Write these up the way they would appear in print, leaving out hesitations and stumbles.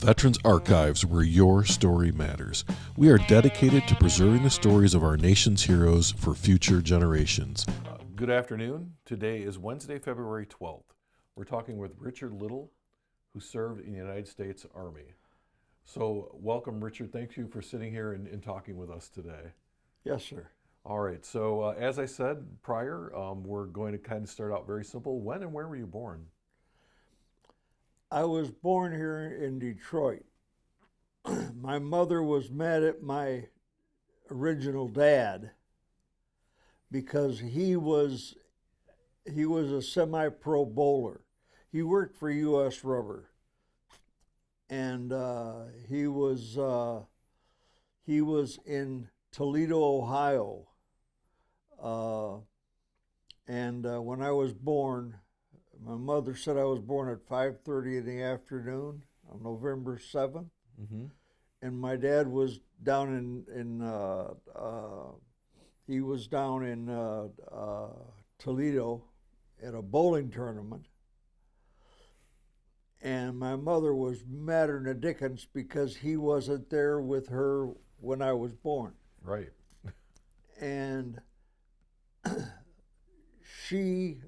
Veterans Archives, where your story matters. We are dedicated to preserving the stories of our nation's heroes for future generations. Good afternoon. Today is Wednesday, February 12th. We're talking with Richard Little, who served in the United States Army. So welcome, Richard. Thank you for sitting here and talking with us today. Yes, sir. All right. So as I said prior, we're going to kind of start out very simple. When and where were you born? I was born here in Detroit. My mother was mad at my original dad because he was a semi-pro bowler. He worked for U.S. Rubber, and he was in Toledo, Ohio. When I was born, my mother said I was born at 5:30 in the afternoon on November 7th, and my dad was down in Toledo at a bowling tournament, and my mother was madder than a dickens because he wasn't there with her when I was born. Right. And she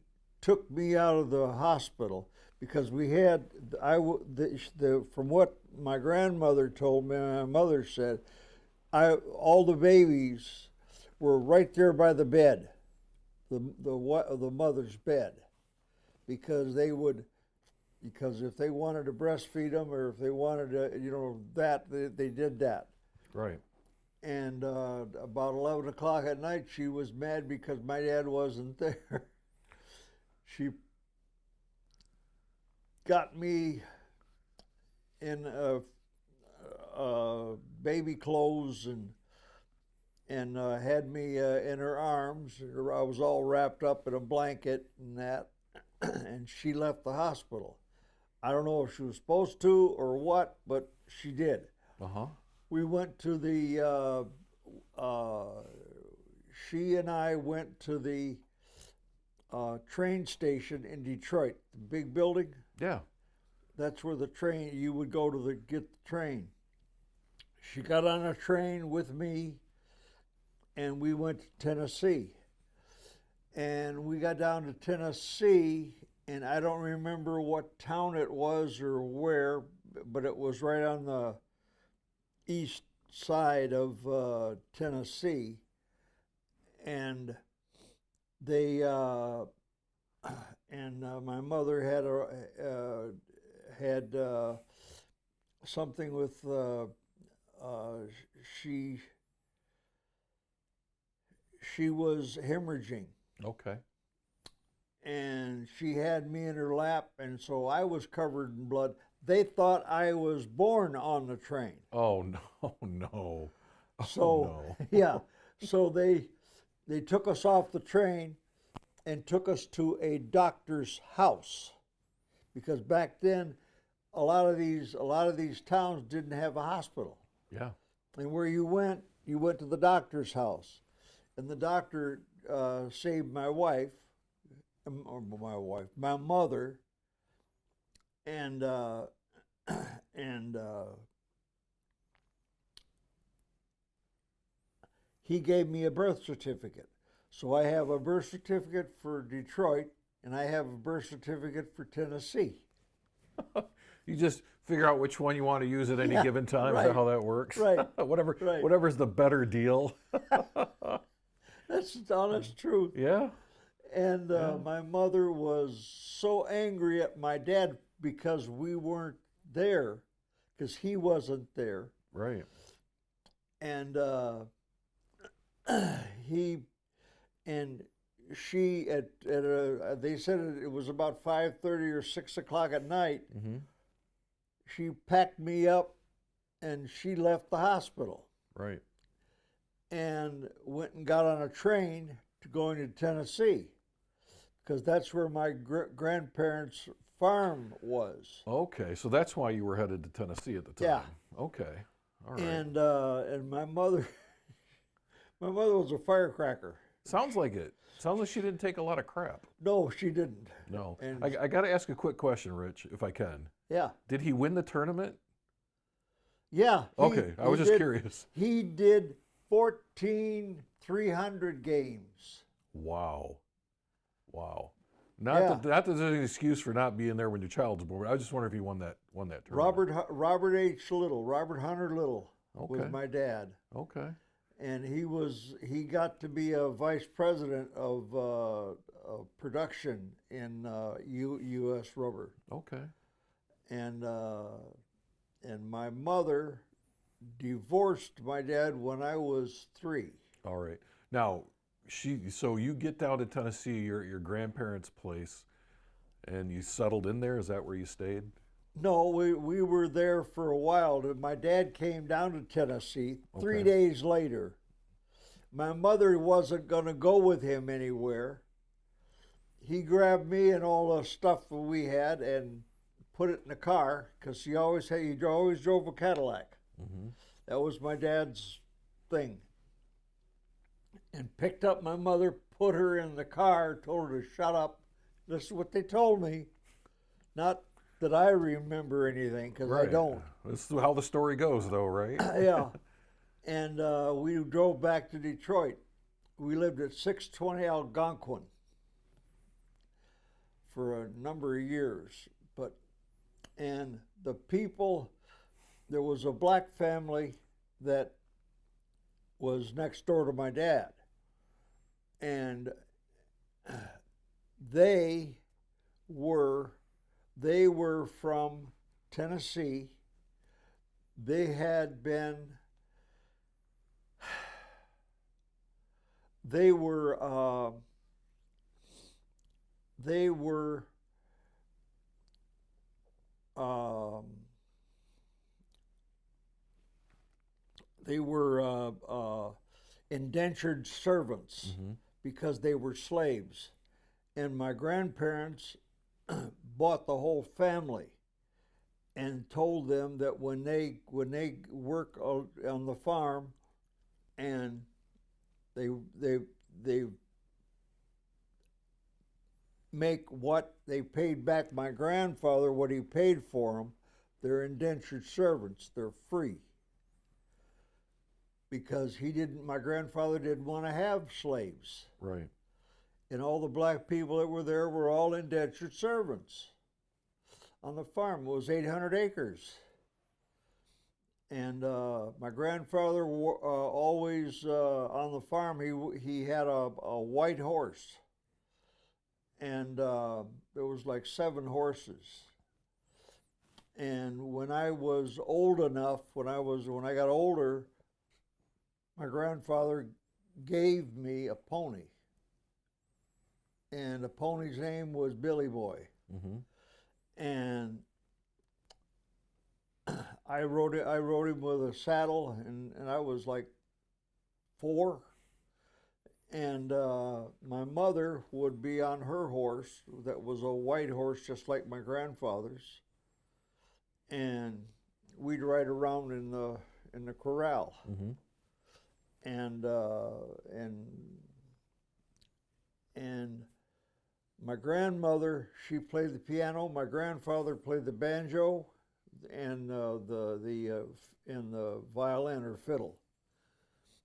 took me out of the hospital because from what my grandmother told me, my mother said, all the babies were right there by the bed, the mother's bed, because if they wanted to breastfeed them or if they wanted to, they did that. Right. And about 11 o'clock at night, she was mad because my dad wasn't there. She got me in baby clothes and had me in her arms. I was all wrapped up in a blanket and that, and she left the hospital. I don't know if she was supposed to or what, but she did. We went to she and I went to the train station in Detroit, the big building. Yeah. That's where you would go to get the train. She got on a train with me, and we went to Tennessee. And we got down to Tennessee, and I don't remember what town it was or where, but it was right on the east side of Tennessee. And my mother had something with she was hemorrhaging. Okay. And she had me in her lap, and so I was covered in blood. They thought I was born on the train. Oh no, no. So yeah, so they took us off the train and took us to a doctor's house, because back then a lot of these towns didn't have a hospital. Yeah. And where you went to the doctor's house, and the doctor saved my mother, and he gave me a birth certificate. So I have a birth certificate for Detroit, and I have a birth certificate for Tennessee. You just figure out which one you want to use at any given time. Right. Is that how that works? Right. Whatever's the better deal. That's the honest truth. Yeah. And my mother was so angry at my dad because we weren't there, because he wasn't there. Right. And she they said it was about 5:30 or 6 o'clock at night. She packed me up and she left the hospital. Right. And went and got on a train to going to Tennessee, because that's where my grandparents' farm was. Okay, so that's why you were headed to Tennessee at the time. Yeah. Okay. All right. And my mother was a firecracker. Sounds like it. Sounds like she didn't take a lot of crap. No, she didn't. No. And I got to ask a quick question, Rich, if I can. yeah, Did he win the tournament? Yeah. Okay, I was just curious. He did 14,300 games. Wow. Wow. Yeah. Not that there's an excuse for not being there when your child's born. I just wonder if he won that tournament. Robert H. Little, Robert Hunter Little was Okay. my dad. Okay. And he got to be a vice president of production in U.S. Rubber. Okay. And my mother divorced my dad when I was 3. All right. Now, so you get down to Tennessee, your grandparents' place, and you settled in there. Is that where you stayed? No, we were there for a while. My dad came down to Tennessee 3 Okay. days later. My mother wasn't going to go with him anywhere. He grabbed me and all the stuff that we had and put it in the car because he always drove a Cadillac. Mm-hmm. That was my dad's thing. And picked up my mother, put her in the car, told her to shut up. This is what they told me. Not that I remember anything, because I don't. This is how the story goes, though, right? Yeah. And we drove back to Detroit. We lived at 620 Algonquin for a number of years. And the people, there was a black family that was next door to my dad. And they were from Tennessee. They had been, they were indentured servants Mm-hmm. because they were slaves. And my grandparents bought the whole family and told them that when they work on the farm and they make what they paid back my grandfather, what he paid for them, they're indentured servants. They're free. Because my grandfather didn't want to have slaves. Right. And all the black people that were there were all indentured servants on the farm. It was 800 acres. And my grandfather always, on the farm, he had a white horse. And there was like 7 horses. And when I was old enough, when I got older, my grandfather gave me a pony, and the pony's name was Billy Boy. Mm-hmm. And I rode him with a saddle, and I was like 4. And my mother would be on her horse, that was a white horse, just like my grandfather's, and we'd ride around in the corral. Mm-hmm. And my grandmother, she played the piano. My grandfather played the banjo, and the violin or fiddle.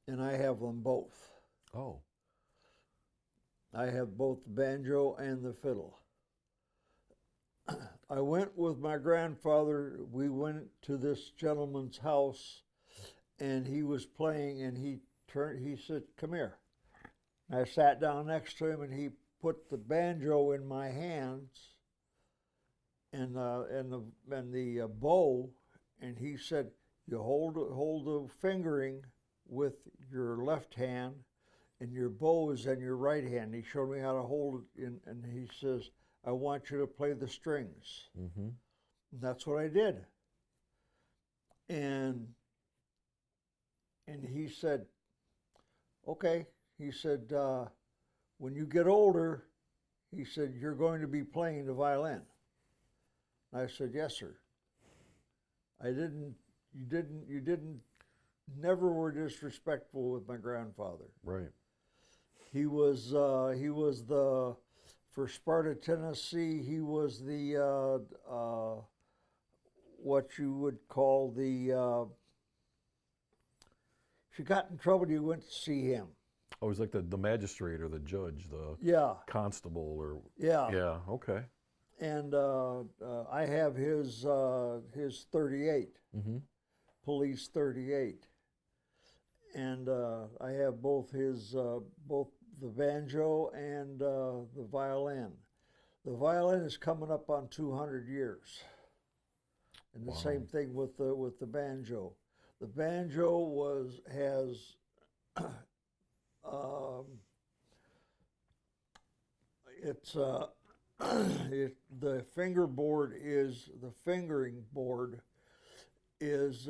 And I have them both. Oh. I have both the banjo and the fiddle. I went with my grandfather. We went to this gentleman's house, and he was playing, and he said, "Come here." I sat down next to him, and he put the banjo in my hands and the bow, and he said, "You hold the fingering with your left hand, and your bow is in your right hand." He showed me how to hold it, and he says, "I want you to play the strings." Mm-hmm. And that's what I did. And he said, "Okay." He said, "When you get older," he said, "you're going to be playing the violin." I said, "Yes, sir." You never were disrespectful with my grandfather. Right. He was for Sparta, Tennessee, he was the, what you would call the If you got in trouble, you went to see him. Oh, he's like the magistrate or the judge, the Yeah, constable, or yeah. yeah. Okay. And I have his 38, Mm-hmm. police 38, and I have both both the banjo and the violin. The violin is coming up on 200 years, and the Wow. same thing with the banjo. The banjo has um, it's the fingerboard is the fingering board is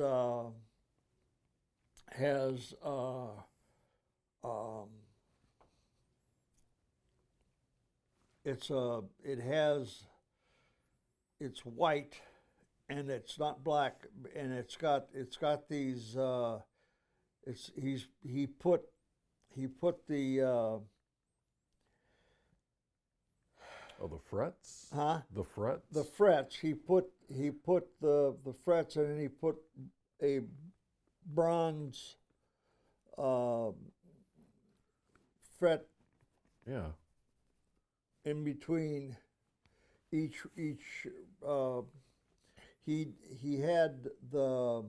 has um, it's white and it's not black, and it's got these he put the Oh, the frets. huh The frets. the frets. He put the frets, and then he put a bronze uh, fret Yeah. in between each uh, he had the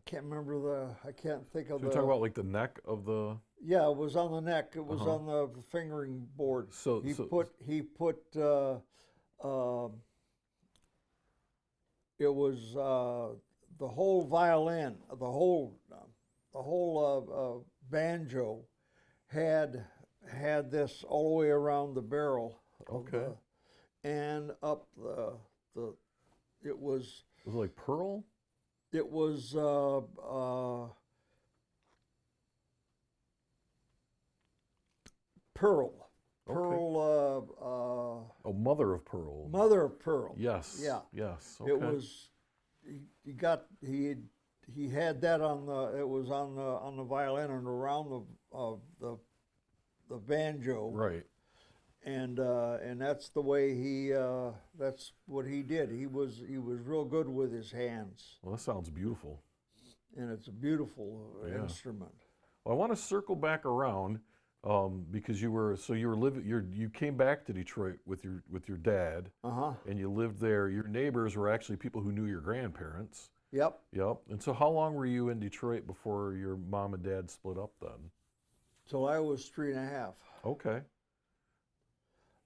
I can't think So of you're talking about like the neck of the. yeah, it was on the neck, it was Uh-huh. on the fingering board. So He so put it was the whole violin, the whole banjo had this all the way around the barrel of Okay. and up the it was Was it like pearl? Pearl, Oh, mother of pearl. mother of pearl. Yes. Yeah. Yes. Okay. It was he had that on the violin and around the banjo, Right. and that's the way that's what he did. He was real good with his hands, Well, that sounds beautiful. and it's a beautiful Yeah. instrument. Well, I want to circle back around because you came back to Detroit with your dad, Uh-huh. and you lived there. Your neighbors were actually people who knew your grandparents. Yep. Yep. And so, how long were you in Detroit before your mom and dad split up then? Till I was 3.5. Okay.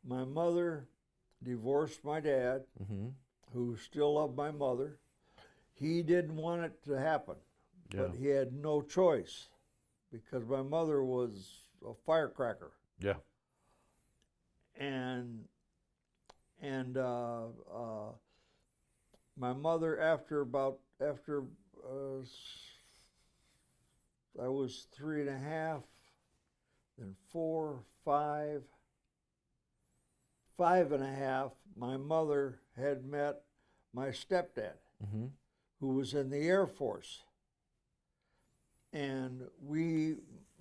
My mother divorced my dad, Mm-hmm. who still loved my mother. He didn't want it to happen, Yeah. but he had no choice because my mother was a firecracker, Yeah. and my mother after I was 3.5, then 4, 5, 5.5. My mother had met my stepdad, Mm-hmm. who was in the Air Force, and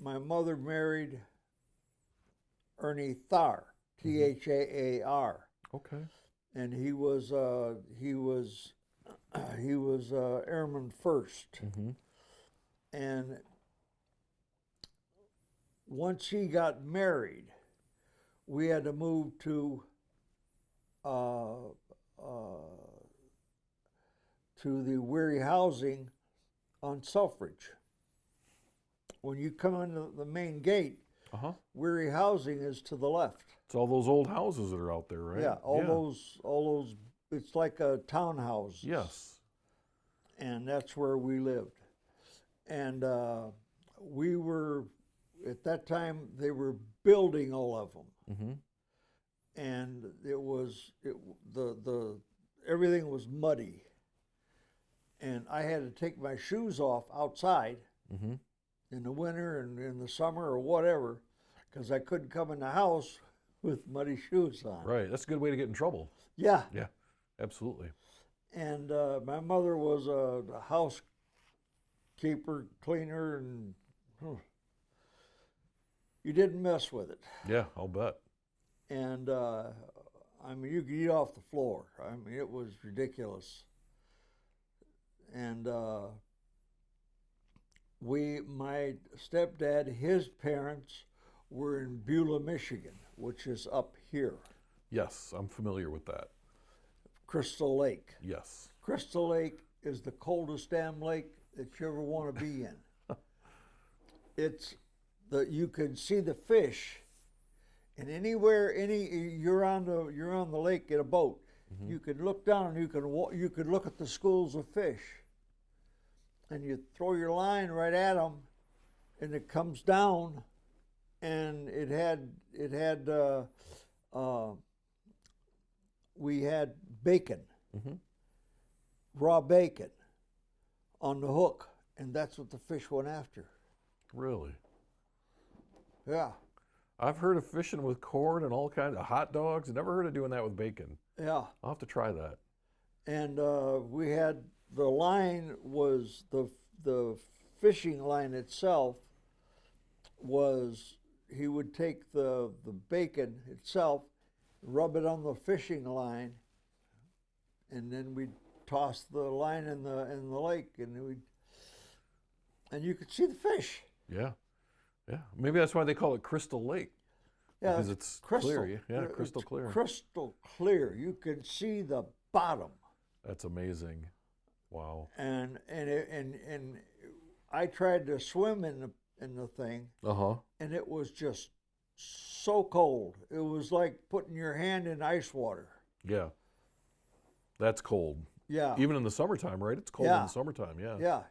my mother married Ernie Thaar, Thaar, Okay. and he was Airman First, Mm-hmm. and once he got married, we had to move to the Weary housing on Selfridge. When you come into the main gate, Uh-huh. Weary housing is to the left. It's all those old houses that are out there, right? Yeah, all those. It's like a townhouse. Yes. And that's where we lived. And we were at that time they were building all of them, Mm-hmm. and everything was muddy, and I had to take my shoes off outside Mm-hmm. in the winter and in the summer or whatever, because I couldn't come in the house with muddy shoes on. Right. That's a good way to get in trouble. Yeah. Yeah. Absolutely. And my mother was a housekeeper, cleaner, and you didn't mess with it. Yeah, I'll bet. And I mean, you could eat off the floor. I mean, it was ridiculous. And my stepdad, his parents were in Beulah, Michigan, which is up here. Yes, I'm familiar with that. Crystal Lake. Yes. Crystal Lake is the coldest damn lake that you ever want to be in. You can see the fish, and you're on the lake in a boat. Mm-hmm. You could look down and you could look at the schools of fish, and you throw your line right at them, and it comes down, and we had bacon, Mm-hmm. raw bacon, on the hook, and that's what the fish went after. Really? Yeah, I've heard of fishing with cord and all kinds of hot dogs. Never heard of doing that with bacon. yeah. I'll have to try that. And we had the line was the fishing line itself was he would take the bacon itself, rub it on the fishing line, and then we'd toss the line in the lake, and you could see the fish. Yeah. Yeah. Maybe that's why they call it Crystal Lake. Yeah, Because it's crystal. clear. Yeah, crystal It's clear. crystal clear. You can see the bottom. That's amazing. Wow. And I tried to swim in the thing, Uh-huh. and it was just so cold. It was like putting your hand in ice water. Yeah. That's cold. Yeah. Even in the summertime, right? It's cold in Yeah. the summertime, yeah. Yeah.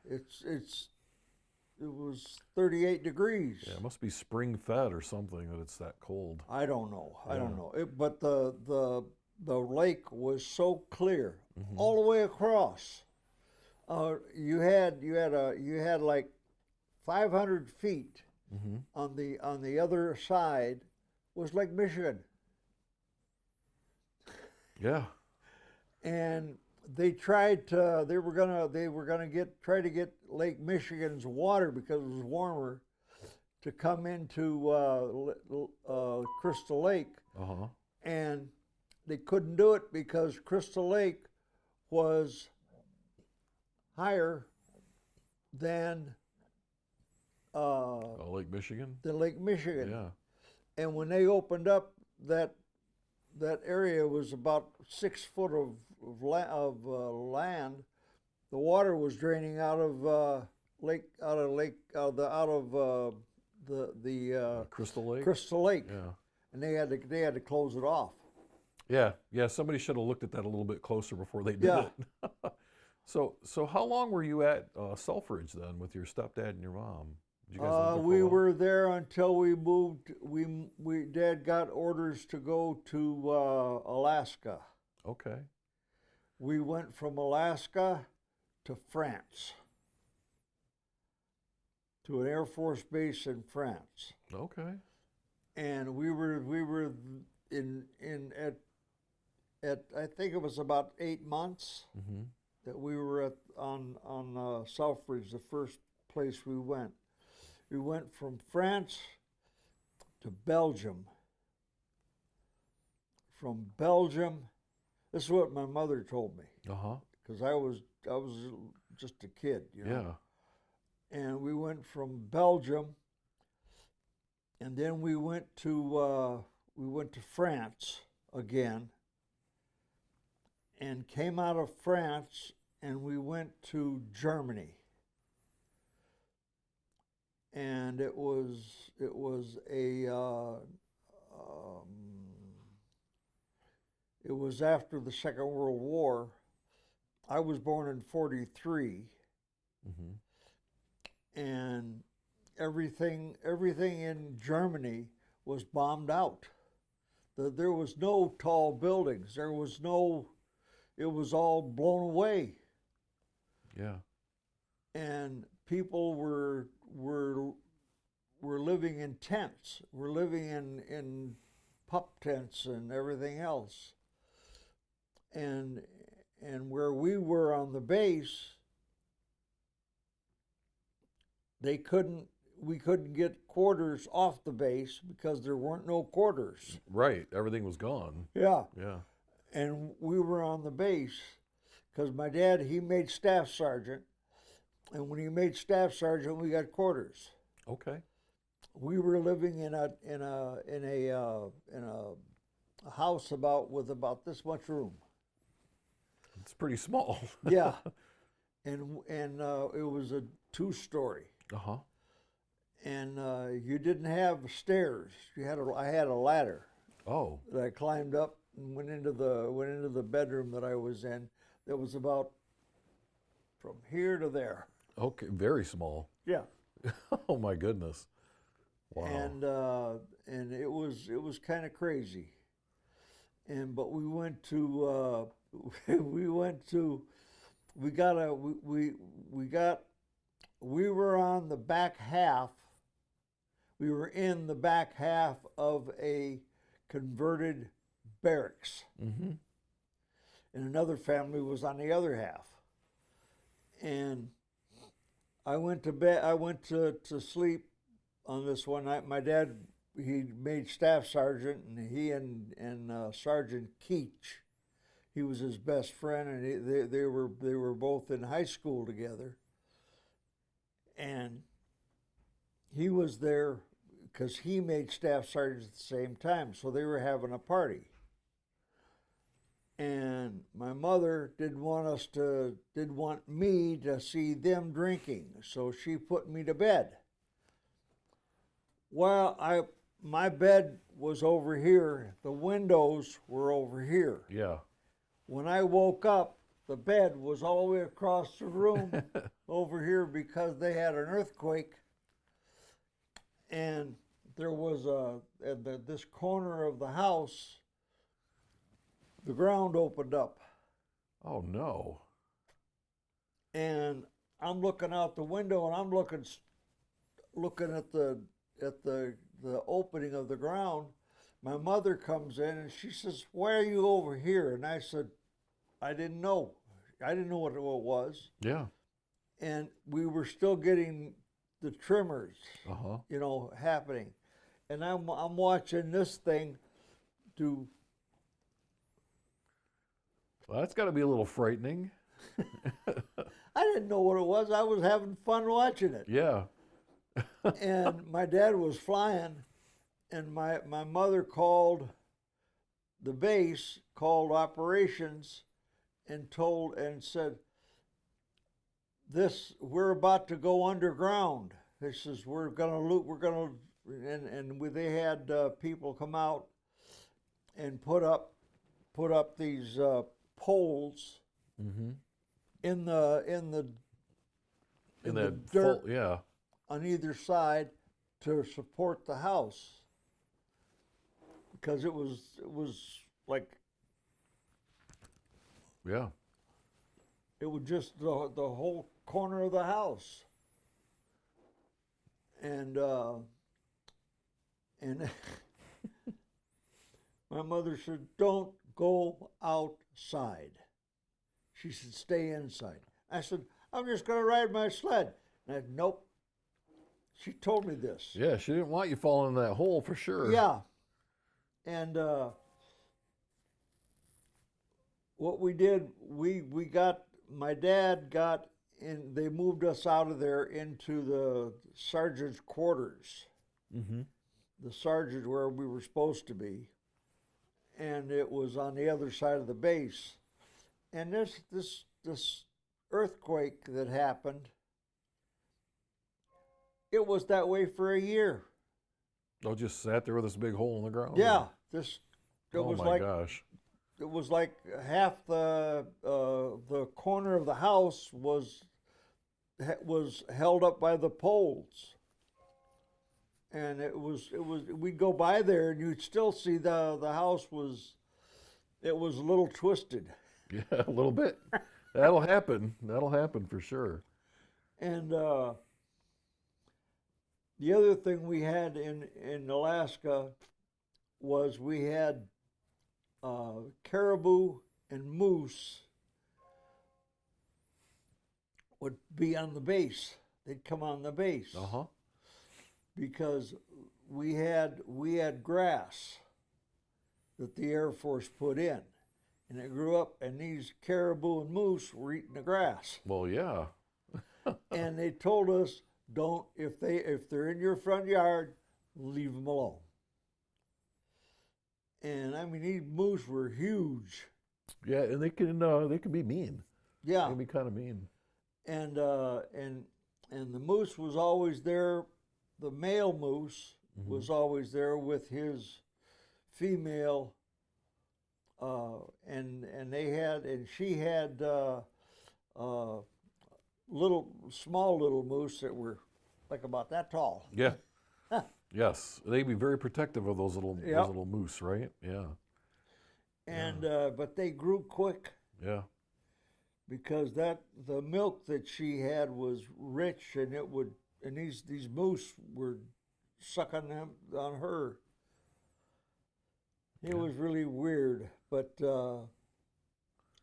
It was 38 degrees. Yeah, it must be spring fed or something that it's that cold. I don't know. I don't Yeah. know. But the lake was so clear Mhm. all the way across. You had like 500 feet Mm-hmm. on the other side was Lake Michigan, Yeah. and they were gonna try to get Lake Michigan's water, because it was warmer, to come into Crystal Lake, Uh-huh. and they couldn't do it because Crystal Lake was higher than Lake Michigan? the Lake Michigan. Yeah. And when they opened up that area was about 6 foot of land, the water was draining out of the Crystal Lake? Crystal Lake, Yeah. and they had to close it off. Yeah. Yeah. Somebody should have looked at that a little bit closer before they did Yeah. it. So how long were you at Selfridge then with your stepdad and your mom? Did you guys live there for a We while? were there until we moved. Dad got orders to go to Alaska. Okay. We went from Alaska to France, to an Air Force base in France, Okay. and we were in at I think it was about 8 months Mm-hmm. that we were on Selfridge, the first place we went. We went from France to Belgium. From Belgium, this is what my mother told me, Uh-huh. because I was just a kid, you know. Yeah. And we went from Belgium, and then we went to France again, and came out of France, and we went to Germany. And it was after the Second World War. I was born in 43, Mm-hmm. and everything in Germany was bombed out. There was no tall buildings. It was all blown away. Yeah. And people were living in tents. We're living in pup tents and everything else. And where we were on the base, we couldn't get quarters off the base because there weren't no quarters. Right. Everything was gone. Yeah. Yeah. and we were on the base because my dad, he made staff sergeant, and when he made staff sergeant, we got quarters. Okay. We were living in a house with about this much room. It's pretty small. Yeah, and it was a 2-story, Uh-huh. and you didn't have stairs. I had a ladder Oh, that I climbed up and went into the bedroom that I was in. That was about from here to there. okay. Very small. Yeah, Oh my goodness. Wow. and it was kind of crazy. But we went to we were on the back half. We were in the back half of a converted barracks, Mm-hmm. and another family was on the other half. And I went to bed. I went to sleep on this one night. My dad, he made staff sergeant, and he and Sergeant Keach, he was his best friend, and they were both in high school together. And he was there because he made staff sergeant at the same time, so they were having a party. And my mother didn't want me to see them drinking, so she put me to bed. Well, my bed was over here, the windows were over here. Yeah. When I woke up, the bed was all the way across the room over here because they had an earthquake, and there was this corner of the house, the ground opened up. Oh no. And I'm looking out the window, and I'm looking at the opening of the ground. My mother comes in and she says, "Why are you over here?" And I said, I didn't know. I didn't know what it was. Yeah. And we were still getting the tremors, Uh-huh. happening. And I'm watching this thing do. Well, that's got to be a little frightening. I didn't know what it was. I was having fun watching it. Yeah. And my dad was flying, and my mother called the base, called operations, and said, we're about to go underground. They says we're gonna they had people come out and put up these poles Mm-hmm. in the that dirt yeah. on either side to support the house, because it was like Yeah. it was just the whole corner of the house, and my mother said, "Don't go outside." She said, "Stay inside." I said, "I'm just going to ride my sled." And I said, "Nope." She told me this. Yeah, she didn't want you falling in that hole for sure. Yeah. And what we did, my dad got in, they moved us out of there into the sergeant's quarters. Mm-hmm. The sergeant where we were supposed to be. And it was on the other side of the base. And this earthquake that happened, it was that way for a year. Oh, just sat there with this big hole in the ground? Yeah, Oh my gosh. It was like half the corner of the house was held up by the poles, and it was we'd go by there and you'd still see the house was a little twisted. Yeah, a little bit. That'll happen. That'll happen for sure. And the other thing we had in Alaska was we had caribou and moose would be on the base. They'd come on the base. Uh-huh. Because we had grass that the Air Force put in, and it grew up, and these caribou and moose were eating the grass. Well, yeah. And they told us, don't, if they're in your front yard, leave them alone. And I mean, these moose were huge. Yeah, and they can be mean. Yeah. They can be kind of mean. And the moose was always there. The male moose was always there with his female, and she had small little moose that were like about that tall. Yeah. Yes, they'd be very protective of those little Yep. moose, right? Yeah. And but they grew quick Yeah. because the milk that she had was rich, and these moose were sucking them on her. It was really weird, but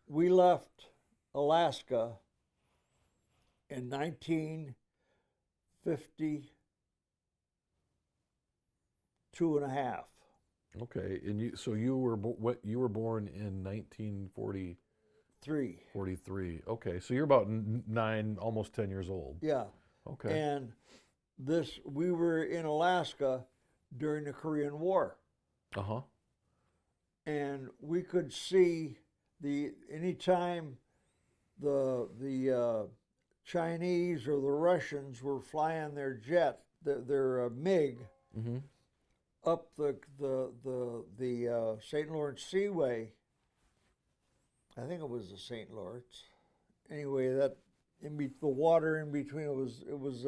we left Alaska in 1952 and a half. Okay, and you were born in 1943. 3. Okay, so you're about 9, almost 10 years old. Yeah. Okay. And we were in Alaska during the Korean War. Uh-huh. And we could see anytime the Chinese or the Russians were flying their jet, their MiG, up the St. Lawrence Seaway. I think it was the St. Lawrence. Anyway, that the water in between it was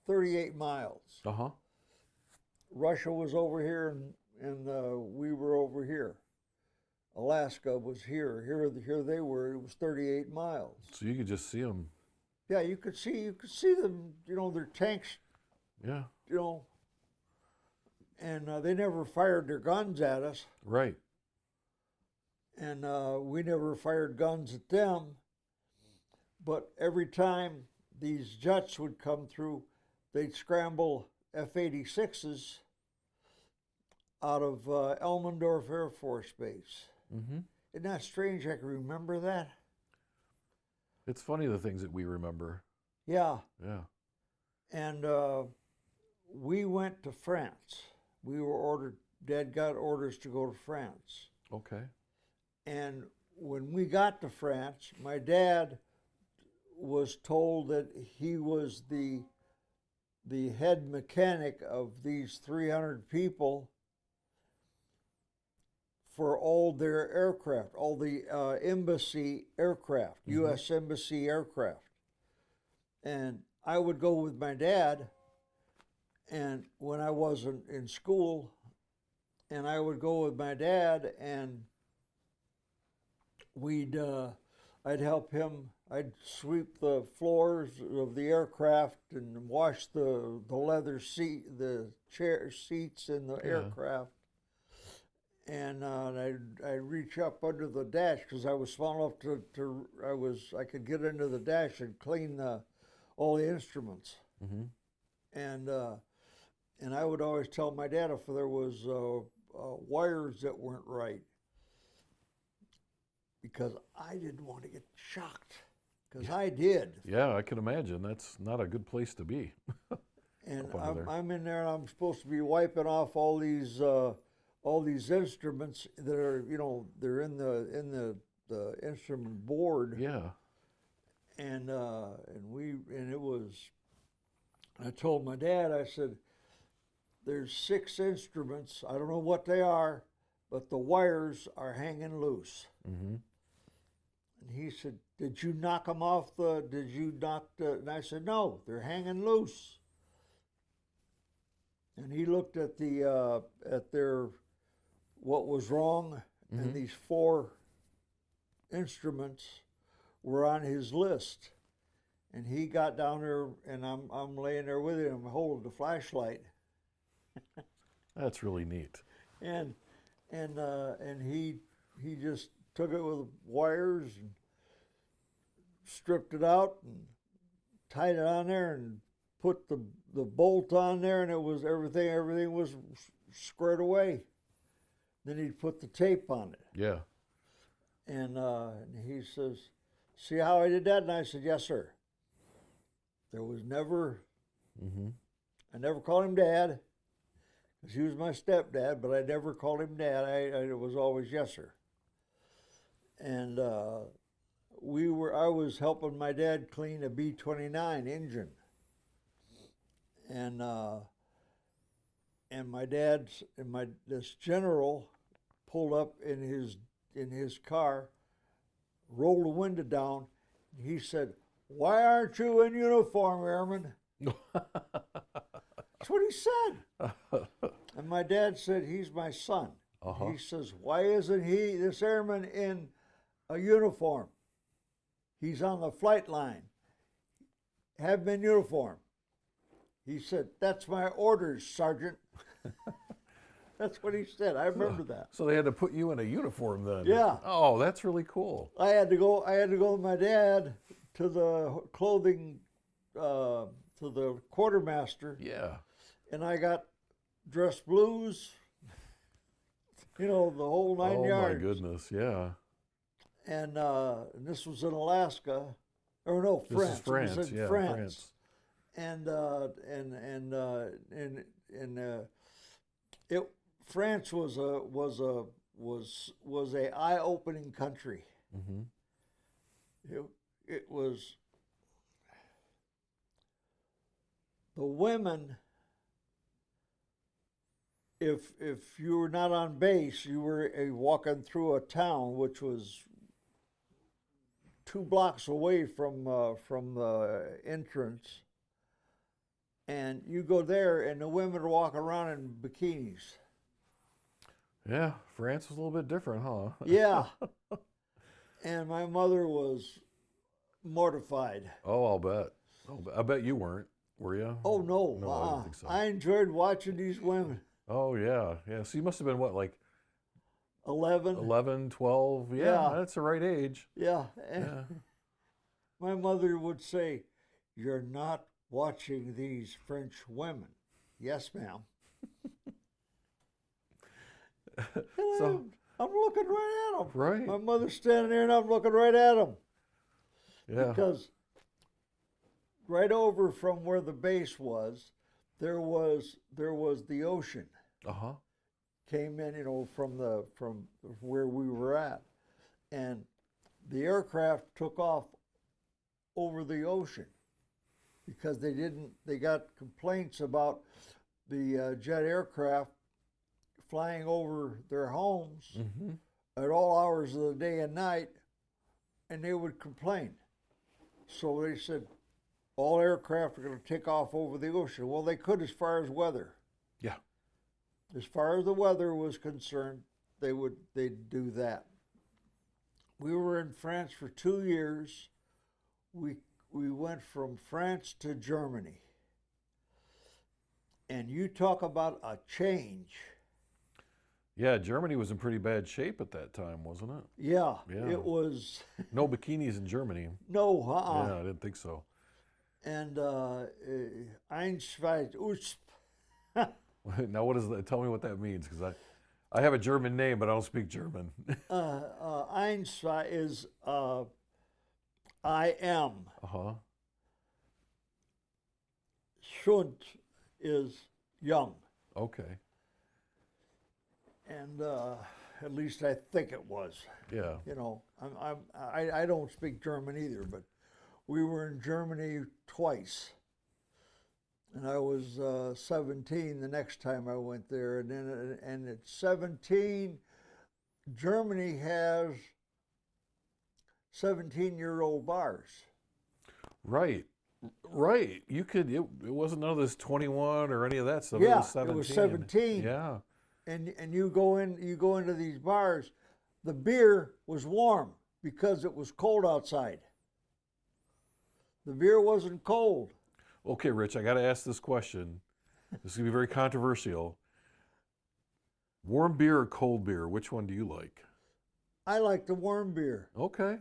38 miles. Uh-huh. Russia was over here, and we were over here. Alaska was here. Here they were. It was 38 miles. So you could just see them. Yeah, you could see them. Their tanks. Yeah. And they never fired their guns at us, Right. and we never fired guns at them. But every time these jets would come through, they'd scramble F-86s out of Elmendorf Air Force Base. Mm-hmm. Isn't that strange? I can remember that. It's funny the things that we remember. Yeah. Yeah. And we went to France. We were ordered, Dad got orders to go to France. Okay. And when we got to France, my dad was told that he was the head mechanic of these 300 people for all their aircraft, all the embassy aircraft, U.S. Embassy aircraft. And I would go with my dad, and when I wasn't in school, and I would go with my dad, and I'd help him. I'd sweep the floors of the aircraft and wash the leather seat, the chair seats in the aircraft. And I'd reach up under the dash because I was small enough I could get into the dash and clean all the instruments. Mm-hmm. And I would always tell my dad if there was wires that weren't right, because I didn't want to get shocked, because I did. Yeah, I can imagine. That's not a good place to be. And I'm in there, and I'm supposed to be wiping off all these instruments that are, they're in the instrument board. Yeah. And it was. I told my dad, I said, "There's 6 instruments. I don't know what they are, but the wires are hanging loose." Mm-hmm. And he said, "Did you knock them off did you knock the?" And I said, "No, they're hanging loose." And he looked at what was wrong, and these 4 instruments were on his list. And he got down there, and I'm laying there with him, holding the flashlight. That's really neat. And he just took it with wires and stripped it out and tied it on there and put the bolt on there, and it was everything was squared away. Then he'd put the tape on it. Yeah. And he says, "See how I did that?" And I said, "Yes, sir." There was never, I never called him Dad, because he was my stepdad, but I never called him Dad. It was always "Yes, sir." And I was helping my dad clean a B-29 engine, and this general pulled up in his car, rolled the window down. He said, "Why aren't you in uniform, Airman?" That's what he said. And my dad said, "He's my son." He says, "Why isn't this airman in a uniform? He's on the flight line. Have him in uniform." He said, "That's my orders, Sergeant." That's what he said. I remember that. So they had to put you in a uniform then? Yeah. Oh, that's really cool. I had to go with my dad to the clothing, to the quartermaster. Yeah. And I got dress blues, the whole 9 yards. Oh my goodness, yeah. And this was in Alaska, or no, France. This is France, It was in yeah, France. France was a eye-opening country. It was the women. If you were not on base, you were walking through a town which was 2 blocks away from the entrance, and you go there, and the women walk around in bikinis. Yeah, France was a little bit different, huh? Yeah. And my mother was mortified. Oh, I'll bet. I bet you weren't, were you? Oh, no. No, I don't think so. I enjoyed watching these women. Oh, yeah. Yeah, so you must have been, what, like 11? 11, 12? Yeah, that's the right age. Yeah. And my mother would say, "You're not watching these French women." "Yes, ma'am." So I'm looking right at them. Right. My mother's standing there, and I'm looking right at them. Yeah. Because right over from where the base was, there was the ocean. Came in, from where we were at, and the aircraft took off over the ocean because they got complaints about the jet aircraft flying over their homes at all hours of the day and night, and they would complain. So they said, all aircraft are going to take off over the ocean. Well, they could as far as weather. Yeah. As far as the weather was concerned, they'd do that. We were in France for 2 years. We went from France to Germany. And you talk about a change. Yeah, Germany was in pretty bad shape at that time, wasn't it? Yeah. Yeah. It was. No bikinis in Germany. No, Yeah, I didn't think so. And eins, zwei, usp. Now, what is that? Tell me what that means, because I have a German name, but I don't speak German. Eins, zwei is I am. Schund is young. Okay. And at least I think it was. Yeah. I don't speak German either, but we were in Germany twice. And I was 17 the next time I went there. And at 17, Germany has 17-year-old bars. Right. You could, it wasn't none of this 21 or any of that stuff. Yeah, it was 17. It was 17. Yeah. And you go into these bars, the beer was warm because it was cold outside. The beer wasn't cold. Okay, Rich, I got to ask this question. This is going to be very controversial. Warm beer or cold beer, which one do you like? I like the warm beer. Okay.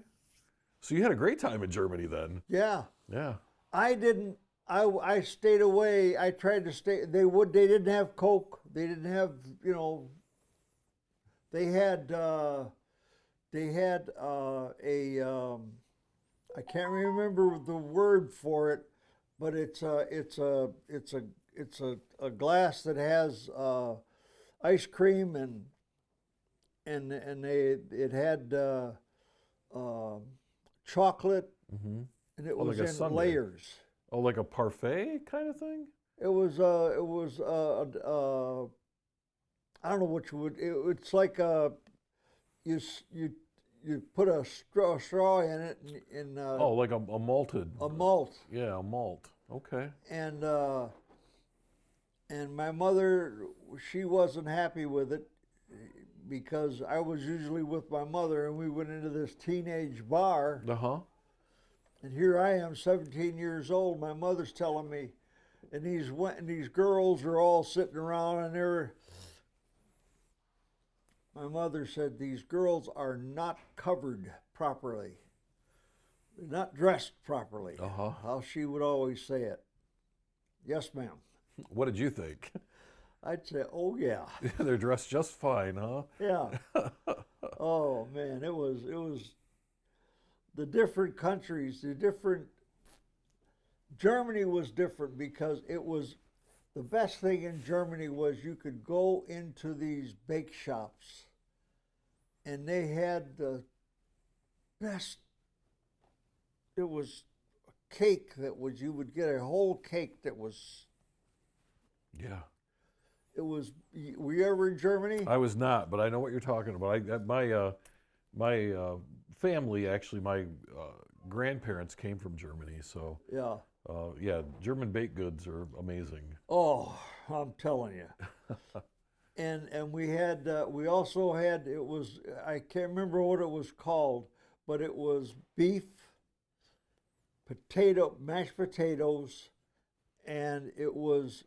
So you had a great time in Germany then. Yeah. Yeah. I didn't. I stayed away. I tried to stay. They didn't have Coke. They didn't have, they had they had I can't remember the word for it, but it's a glass that has ice cream and it had uh, chocolate Mm-hmm. and it Oh, like was a in sundae. layers. Oh, like a parfait kind of thing? It was I don't know what you would. It's like you you put a straw in it and Oh, like a malted. a malt Yeah, a malt. Okay. and my mother, she wasn't happy with it because I was usually with my mother and we went into this teenage bar Uh-huh. and here I am 17 years old. My mother's telling me and these girls are all sitting around and my mother said these girls are not covered properly. They're not dressed properly. Uh-huh. How she would always say it. Yes, ma'am. What did you think? I'd say, oh yeah. They're dressed just fine, huh? Yeah. Oh man, it was the different countries, the different Germany was different because it was the best thing in Germany was you could go into these bake shops and they had the best. It was a cake that was you would get a whole cake that was Yeah. it was. Were you ever in Germany? I was not, but I know what you're talking about. My family, actually, my grandparents came from Germany, so Yeah. yeah, German baked goods are amazing. Oh, I'm telling you. And we also had it was I can't remember what it was called, but it was beef, mashed potatoes, and it was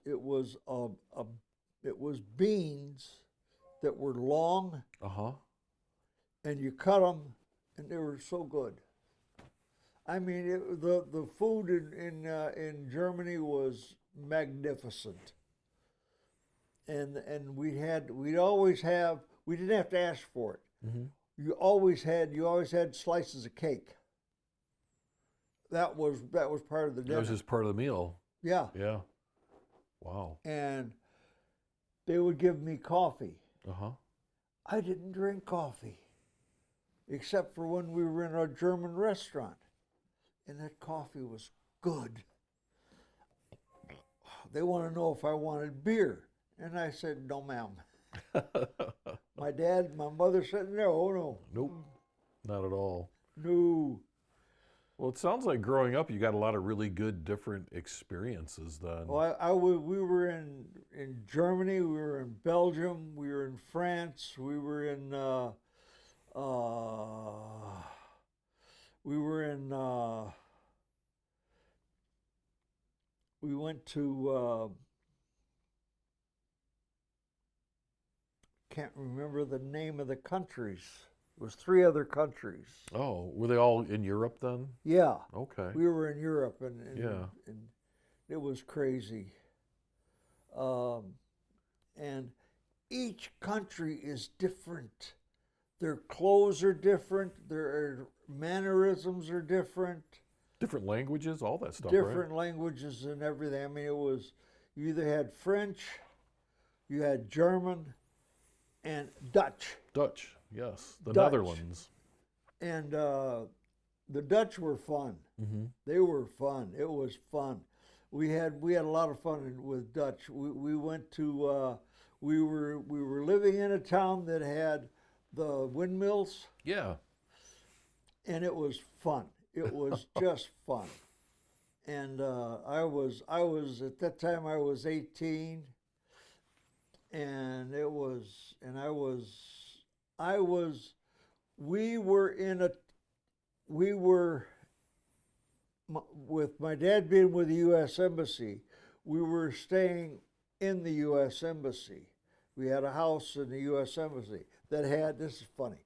beans that were long, Uh-huh. and you cut them, and they were so good. I mean, the food in Germany was magnificent, and we'd always have we didn't have to ask for it. Mm-hmm. You always had slices of cake. That was part of the That was dinner. just part of the meal. Yeah, Yeah. Wow. and they would give me coffee. Uh-huh. I didn't drink coffee, except for when we were in a German restaurant, and that coffee was good. They want to know if I wanted beer, and I said, no, ma'am. My mother said, no, Nope, not at all. no. Well, it sounds like growing up, you got a lot of really good different experiences then. Well, we were in Germany, we were in Belgium, we were in France, we were in we went to can't remember the name of the countries. It was three other countries. Oh, were they all in Europe then? Yeah, Okay. we were in Europe, and Yeah. and it was crazy. And each country is different. Their clothes are different. Their mannerisms are different. Different languages, all that stuff, Different languages and everything. I mean, it was you either had French, you had German, and Dutch. right? Dutch, yes. The Dutch. Netherlands. And the Dutch were fun. Mm-hmm. They were fun. It was fun. We had a lot of fun with Dutch. We went to we were living in a town that had the windmills, Yeah. and it was fun. It was just fun. And I was at that time I was 18, and I was we were in a we were with my dad being with the U.S. Embassy, we were staying in the U.S. Embassy. We had a house in the U.S. Embassy that had, this is funny,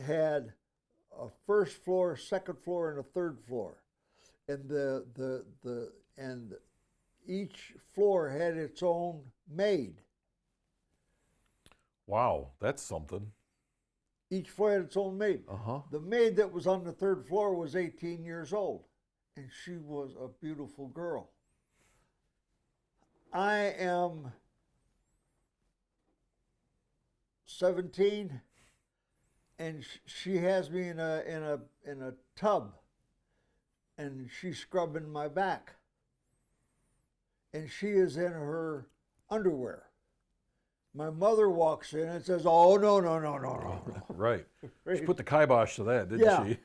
had a first floor, second floor, and a third floor, and and each floor had its own maid. Wow, that's something. Each floor had its own maid. The maid that was on the third floor was 18 years old, and she was a beautiful girl. I am 17, and she has me in a tub, and she's scrubbing my back, and she is in her underwear. My mother walks in and says, "Oh, no, no, no, no, no." Right. She put the kibosh to that, didn't she?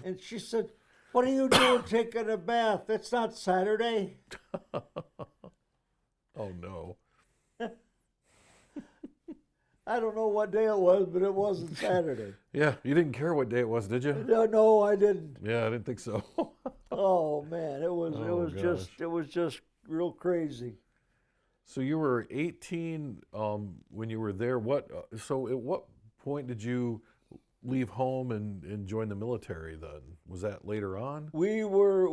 And she said, "What are you doing taking a bath? It's not Saturday." Oh, no. I don't know what day it was, but it wasn't Saturday. Yeah, you didn't care what day it was, did you? No, I didn't. Yeah, I didn't think so. Oh man, it was just real crazy. So you were 18 when you were there. So at what point did you leave home and join the military then? Was that later on? We were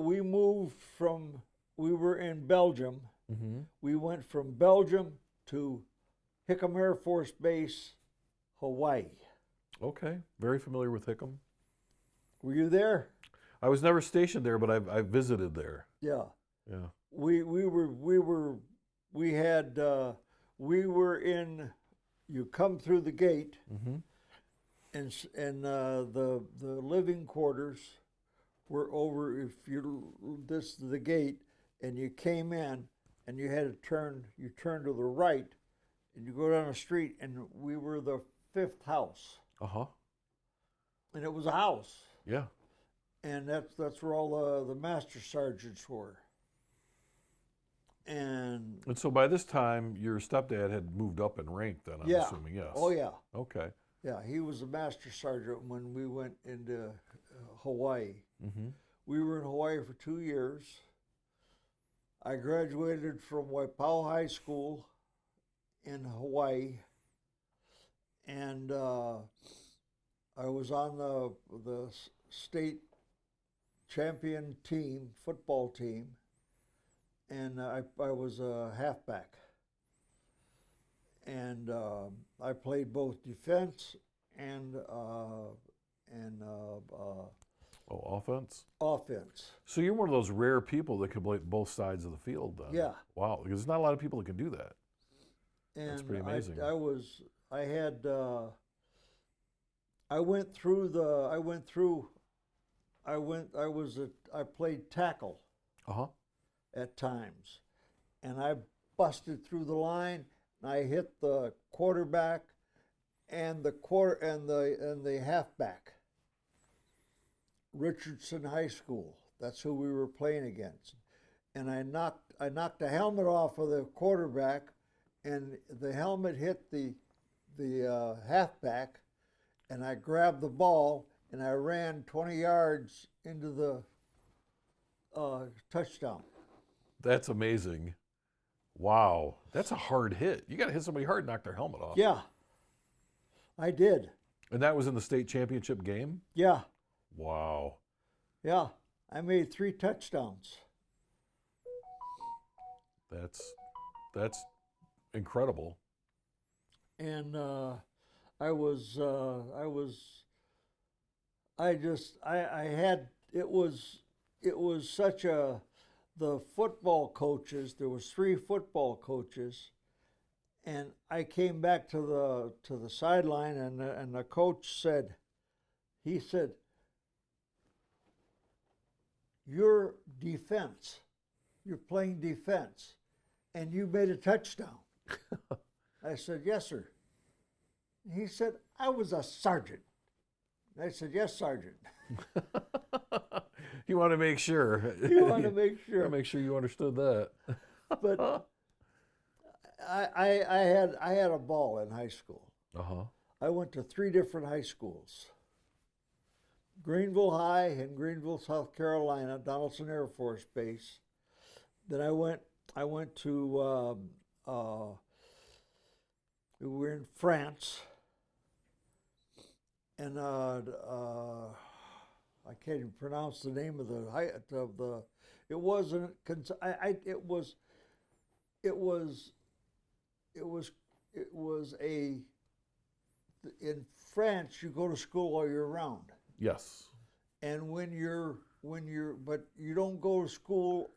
in Belgium. We went from Belgium to Hickam Air Force Base, Hawaii. Okay, very familiar with Hickam. Were you there? I was never stationed there, but I visited there. Yeah. Yeah. We were in. You come through the gate, and the living quarters were over. If this is the gate, and you came in, and you had to turn. You turn to the right, and you go down the street, and we were the 5th house. And it was a house. Yeah. And that's where all the master sergeants were. And so by this time, your stepdad had moved up in rank then, I'm assuming, yes. Oh, yeah. Okay. Yeah, he was a master sergeant when we went into Hawaii. We were in Hawaii for 2 years. I graduated from Waipahu High School in Hawaii, and I was on the state champion team, football team, and I was a halfback. And I played both defense and offense? Offense. So you're one of those rare people that can play both sides of the field then? Yeah. Wow, because there's not a lot of people that can do that. And that's pretty amazing. I played tackle at times, and I busted through the line, and I hit the quarterback and the halfback. Richardson High School, that's who we were playing against, and I knocked the helmet off of the quarterback, and the helmet hit the halfback, and I grabbed the ball and I ran 20 yards into the touchdown. That's amazing. Wow, that's a hard hit. You got to hit somebody hard and knock their helmet off. Yeah, I did. And that was in the state championship game? Yeah. Wow. Yeah, I made 3 touchdowns. That's incredible. And it was such a, the football coaches, there was 3 football coaches, and I came back to the sideline, and the coach said, "Your defense, you're playing defense, and you made a touchdown." I said, "Yes, sir." He said, "I was a sergeant." I said, "Yes, Sergeant." You want to make sure. You want to make sure. You want to make sure you understood that. But I had a ball in high school. I went to 3 different high schools. Greenville High in Greenville, South Carolina, Donaldson Air Force Base. Then I went to we were in France, and I can't even pronounce the name of the. It wasn't. in France, you go to school all year round. Yes. And but you don't go to school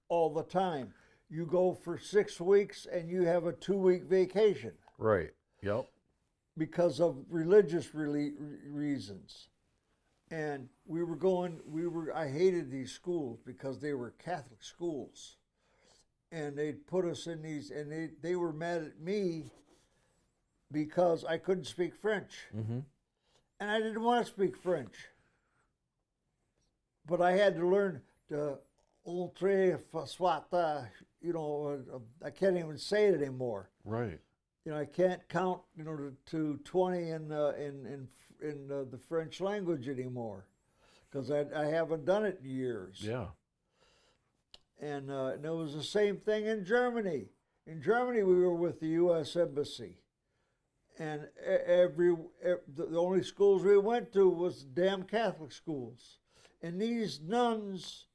all the time. You go for 6 weeks and you have a 2-week vacation Right. Yep. because of religious reasons. And I hated these schools because they were Catholic schools. And they'd put us in these, and they were mad at me because I couldn't speak French. Mm-hmm. And I didn't want to speak French. But I had to learn to entrer, soit, I can't even say it anymore. Right. I can't count, to 20 in the French language anymore, because I haven't done it in years. Yeah. And it was the same thing in Germany. In Germany, we were with the U.S. Embassy, and the only schools we went to was damn Catholic schools, and these nuns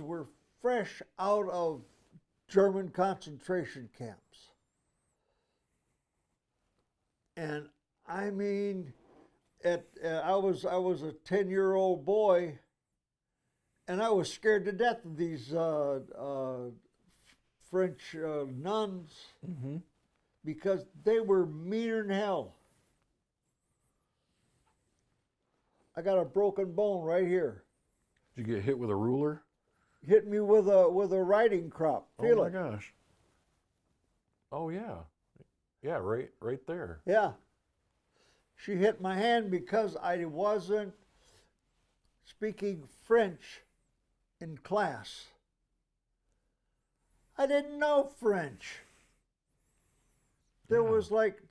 were fresh out of German concentration camps. And I mean, I was a 10-year-old boy, and I was scared to death of these French nuns, Mm-hmm. because they were meaner than hell. I got a broken bone right here. Did you get hit with a ruler? Hit me with a riding crop. Feel Oh my it? gosh. Oh yeah. Yeah, right there. Yeah. She hit my hand because I wasn't speaking French in class. I didn't know French. There Yeah. was like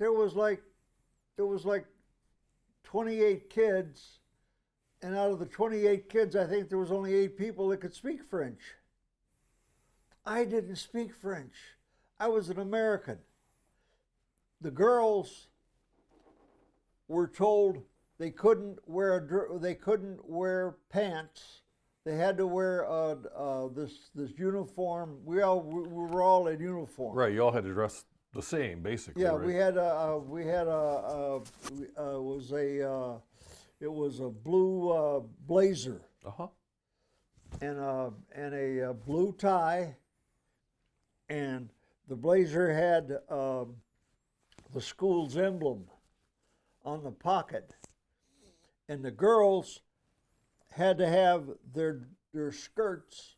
28 kids, and out of the 28 kids, I think there was only 8 people that could speak French. I didn't speak French. I was an American. The girls were told they couldn't wear pants. They had to wear this uniform. We were all in uniform. Right. You all had to dress the same, basically. Yeah, right? It was a blue blazer Uh-huh. and a blue tie, and the blazer had the school's emblem on the pocket, and the girls had to have their skirts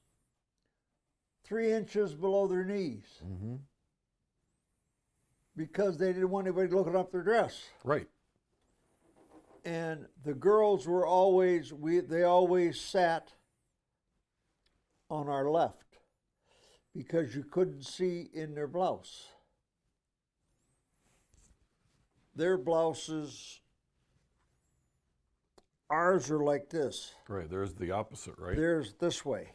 3 inches below their knees. Mm-hmm. Because they didn't want anybody looking up their dress. Right. And the girls were always sat on our left because you couldn't see in their blouse. Their blouses, ours are like this. Right. There's the opposite, right? Theirs this way.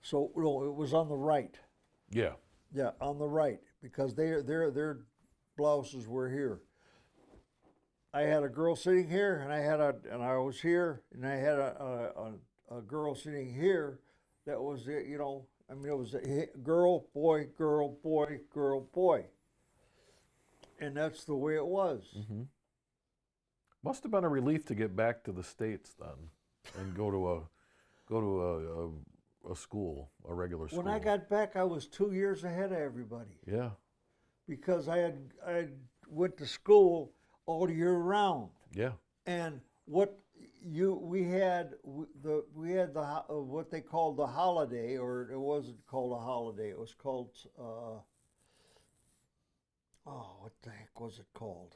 So no, it was on the right. Yeah. Yeah, on the right, because their blouses were here. I had a girl sitting here, and I was here, and I had a girl sitting here. That was it, it was a girl, boy, girl, boy, girl, boy, and that's the way it was. Mm-hmm. Must have been a relief to get back to the States then, and go to a school, a regular school. When I got back, I was 2 years ahead of everybody. Yeah. Because I went to school all year round. Yeah. And we had what they called the holiday, or it wasn't called a holiday. It was called what the heck was it called?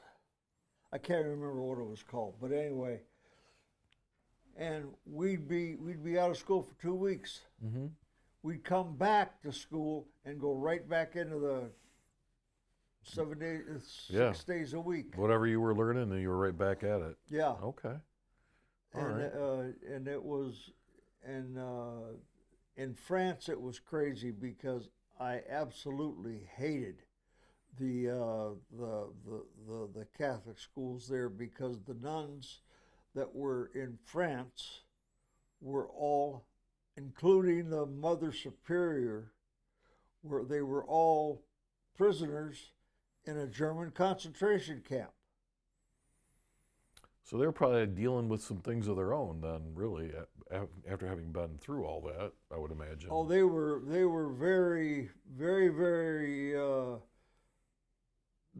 I can't remember what it was called. But anyway, and we'd be out of school for 2 weeks. Mm-hmm. We'd come back to school and go right back into the 7 days, 6 days a week. Whatever you were learning, and you were right back at it. Yeah. Okay. All And right. and it was, and in France it was crazy because I absolutely hated the Catholic schools there, because the nuns that were in France were all, including the Mother Superior, they were all prisoners, in a German concentration camp. So they're probably dealing with some things of their own then, really, after having been through all that, I would imagine. Oh, they were very, very, very.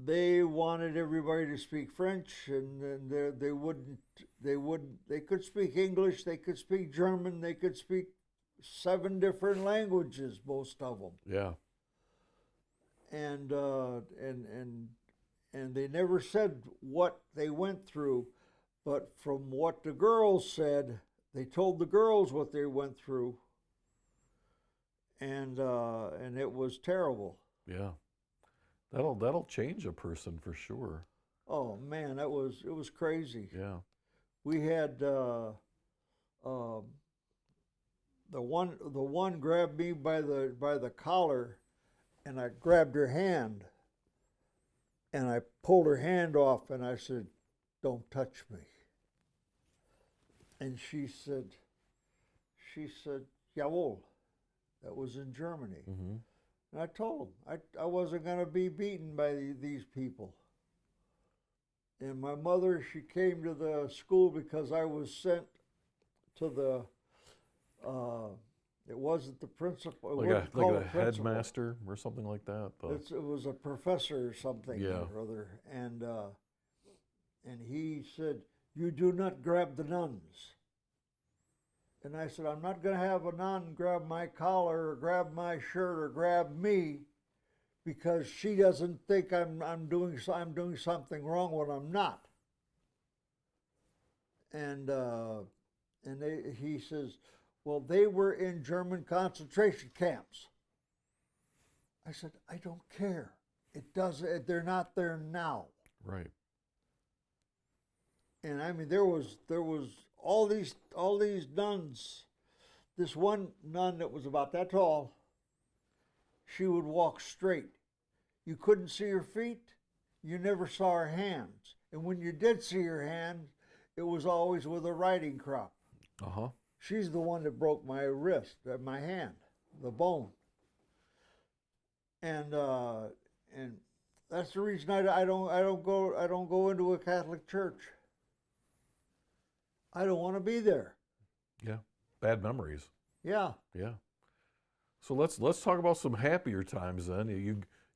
They wanted everybody to speak French, and they could speak English, they could speak German, they could speak 7 different languages, most of them. Yeah. And they never said what they went through, but from what the girls said, they told the girls what they went through, and it was terrible. Yeah. That'll change a person for sure. Oh man, it was crazy. Yeah. We had the one grabbed me by the collar, and I grabbed her hand, and I pulled her hand off, and I said, "Don't touch me." And she said, "Jawohl." That was in Germany. Mm-hmm. And I told him I wasn't going to be beaten by these people. And my mother, she came to the school because I was sent to the, it wasn't the principal. Like a headmaster or something like that. It was a professor or something, yeah. or other. And he said, "You do not grab the nuns." And I said, "I'm not going to have a nun grab my collar or grab my shirt or grab me, because she doesn't think I'm doing something wrong when I'm not." And he says, "Well, they were in German concentration camps." I said, "I don't care. It doesn't. They're not there now." Right. And I mean, there was all these nuns. This one nun that was about that tall, she would walk straight. You couldn't see her feet. You never saw her hands. And when you did see her hand, it was always with a riding crop. Uh-huh. She's the one that broke my wrist, my hand, the bone. And that's the reason I don't go into a Catholic church. I don't want to be there. Yeah. Bad memories. Yeah. Yeah. So let's talk about some happier times then.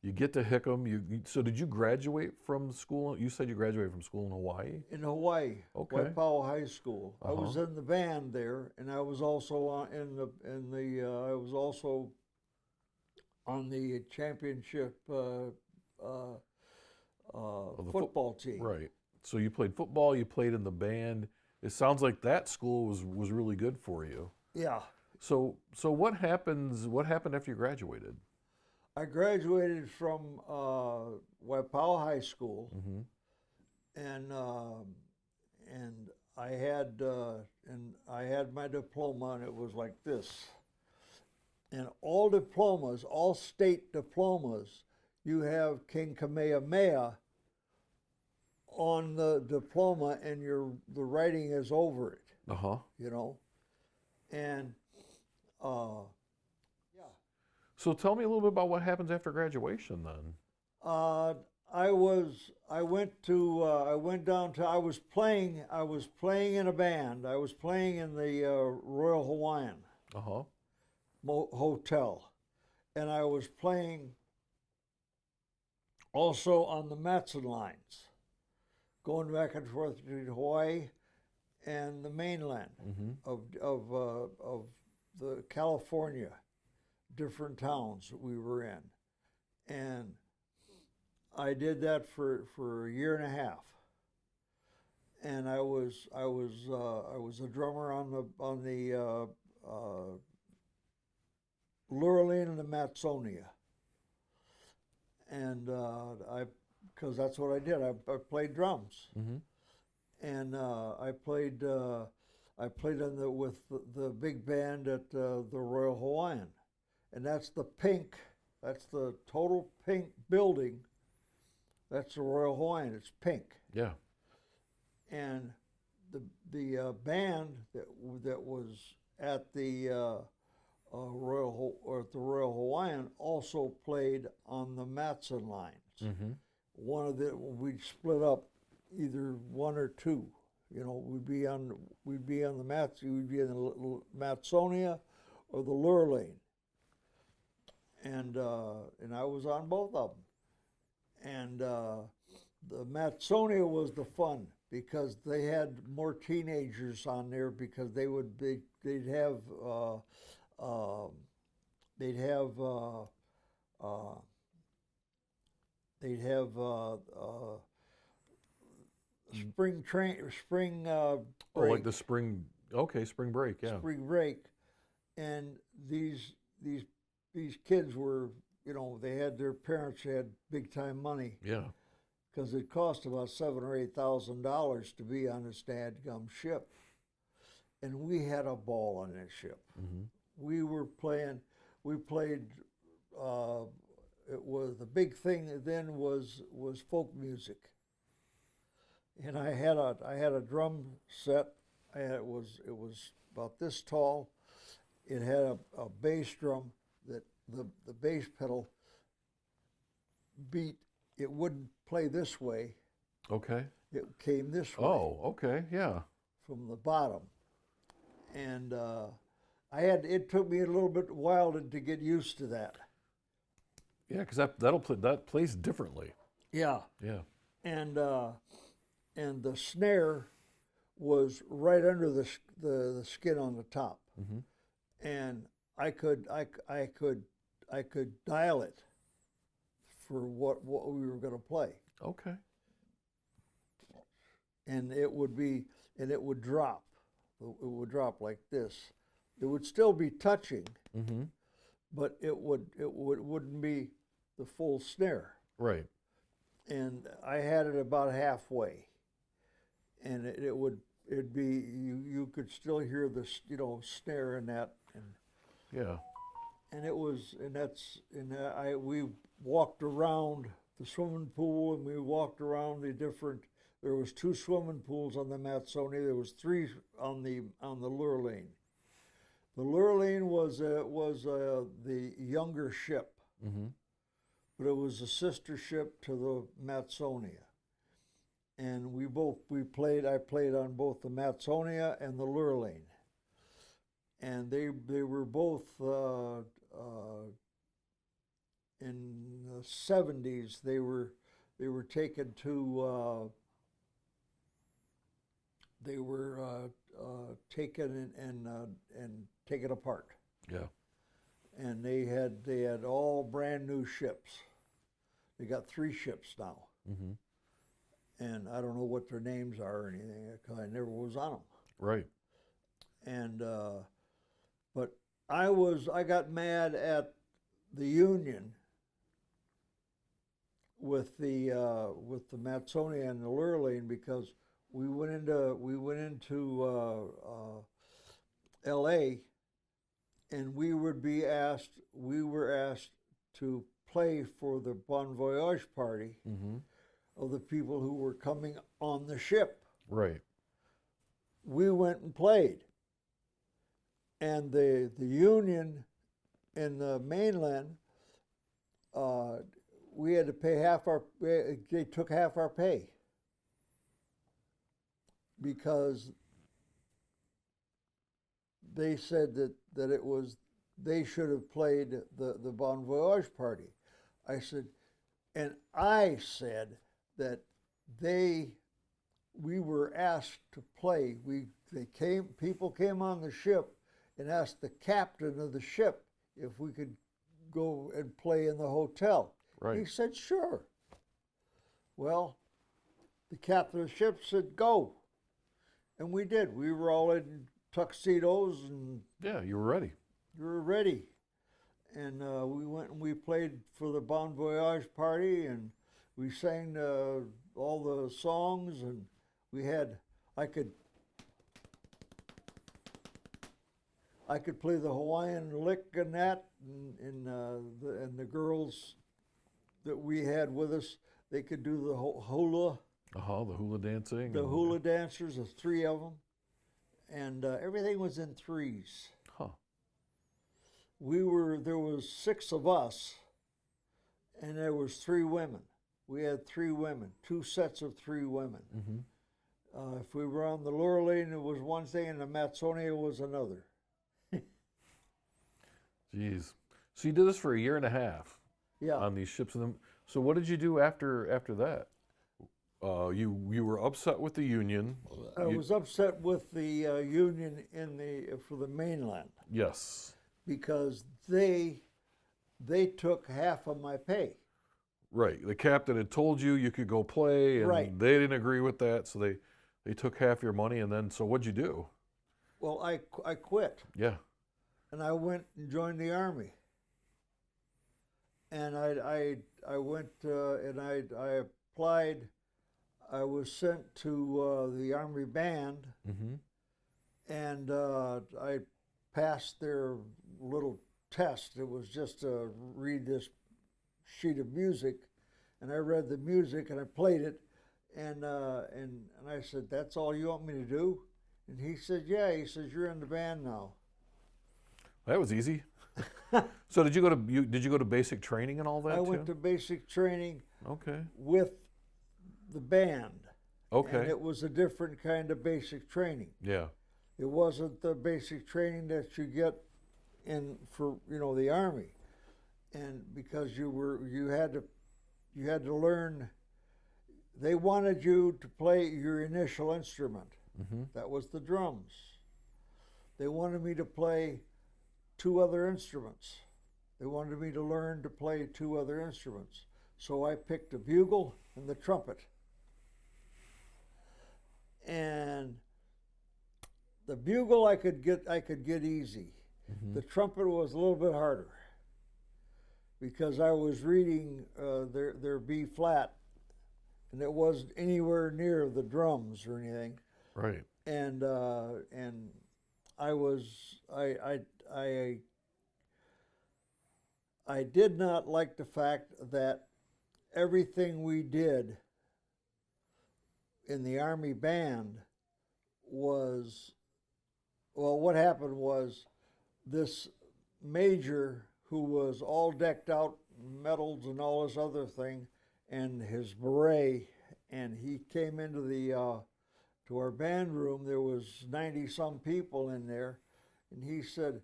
You get to Hickam. So did you graduate from school? You said you graduated from school in Hawaii? In Hawaii. Okay. Waipawa High School. Uh-huh. I was in the band there, and I was also on the championship football team. Right. So you played football. You played in the band. It sounds like that school was really good for you. Yeah. So what happened after you graduated? I graduated from Waipawa High School, Mm-hmm. and I had my diploma, and it was like this. And all diplomas, all state diplomas, you have King Kamehameha on the diploma, and the writing is over it. Uh-huh. You know, and yeah. So tell me a little bit about what happens after graduation then. I went down to. I was playing in a band. I was playing in the Royal Hawaiian Uh-huh. Hotel, and I was playing also on the Matson lines, going back and forth between Hawaii and the mainland Mm-hmm. of the California, different towns that we were in, and I did that for a year and a half, and I was a drummer on the Lurleen and the Matsonia, and because that's what I did. I played drums. Mm-hmm. And I played with the big band at the Royal Hawaiian, and that's the total pink building. That's the Royal Hawaiian. It's pink. Yeah. And the band that was at the Royal Hawaiian also played on the Matson lines. Mm-hmm. we'd split up either one or two. We'd be on the mats. We'd be in the Matsonia or the lure lane, and I was on both of them. And the Matsonia was the fun because they had more teenagers on there because they'd have spring Oh, break. like the spring. Okay, spring break. Yeah. Spring break, and these kids were, they had their parents had big time money Yeah. because it cost about $7,000 or $8,000 to be on this dadgum ship, and we had a ball on that ship. Mm-hmm. We played. It was the big thing then was folk music, and I had a drum set. It was about this tall. It had a bass drum that the bass pedal beat. It wouldn't play this way. Okay. It came this way. Oh, okay. Yeah. From the bottom, and it took me a little bit while to get used to that. Yeah, because that plays differently. Yeah. Yeah. And the snare was right under the skin on the top, Mm-hmm. and I could dial it for what we were going to play, Okay. and it would drop. It would drop like this. It would still be touching, Mm-hmm. but it wouldn't be the full snare. Right. And I had it about halfway, and it'd be you could still hear the snare in that, and Yeah. we walked around the swimming pool, and we walked around the different. There was 2 swimming pools on the Matsonia. There was 3 on the lure lane. The lure lane was the younger ship, Mm-hmm. but it was a sister ship to the Matsonia. And I played on both the Matsonia and the lure lane. And they were both in the 70s. They were taken to taken and taken apart. Yeah. And they had all brand new ships. They got 3 ships now, Mm-hmm. and I don't know what their names are or anything because I never was on them. Right. And but I got mad at the union with the Matsonia and the lure lane because we went into L.A. and we were asked to play for the Bon Voyage party Mm-hmm. of the people who were coming on the ship. Right. We went and played, and the union in the mainland, we had to pay they took half our pay because they said that it was they should have played the Bon Voyage party. I said that we were asked to play. People came on the ship and asked the captain of the ship if we could go and play in the hotel. Right. He said, sure. Well, the captain of the ship said, go. And we did. We were all in tuxedos and Yeah, you were ready. we were ready. And we went and we played for the Bon Voyage party, and we sang all the songs, and I could play the Hawaiian lick and that, and the girls that we had with us, they could do the hula. The hula dancing. The hula dancers, the 3 of them, and everything was in 3s. Huh. There was 6 of us, and there was 3 women. we had 3 women, 2 sets of 3 women. Mm-hmm. If we were on the Lower Lane, it was one thing, and the Matsonia was another. Jeez. So you did this for a year and a half Yeah. on these ships. So what did you do after that? You were upset with the Union. I was upset with the Union for the mainland Yes. because they took half of my pay. Right. The captain had told you you could go play, and Right. they didn't agree with that, so they took half your money, and then, so what'd you do? Well, I quit, Yeah. and I went and joined the Army. And I went and I applied. I was sent to the Army Band, Mm-hmm. and I passed their little test. It was just to read this sheet of music, and I read the music and I played it, and I said, "That's all you want me to do?" And he said, "Yeah." He says, "You're in the band now." That was easy. So did you go to basic training and all that I too? went to basic training Okay. with the band. Okay. And it was a different kind of basic training. Yeah. It wasn't the basic training that you get for the Army, and because you had to learn. They wanted you to play your initial instrument. Mm-hmm. That was the drums. They wanted me to play 2 other instruments. They wanted me to learn to play 2 other instruments. So I picked the bugle and the trumpet. And the bugle I could get easy. Mm-hmm. The trumpet was a little bit harder because I was reading their B flat, and it wasn't anywhere near the drums or anything. Right. And I did not like the fact that everything we did in the Army Band was, well, what happened was this major who was all decked out, medals and all this other thing, and his beret, and he came into to our band room. There was 90-some people in there, and he said,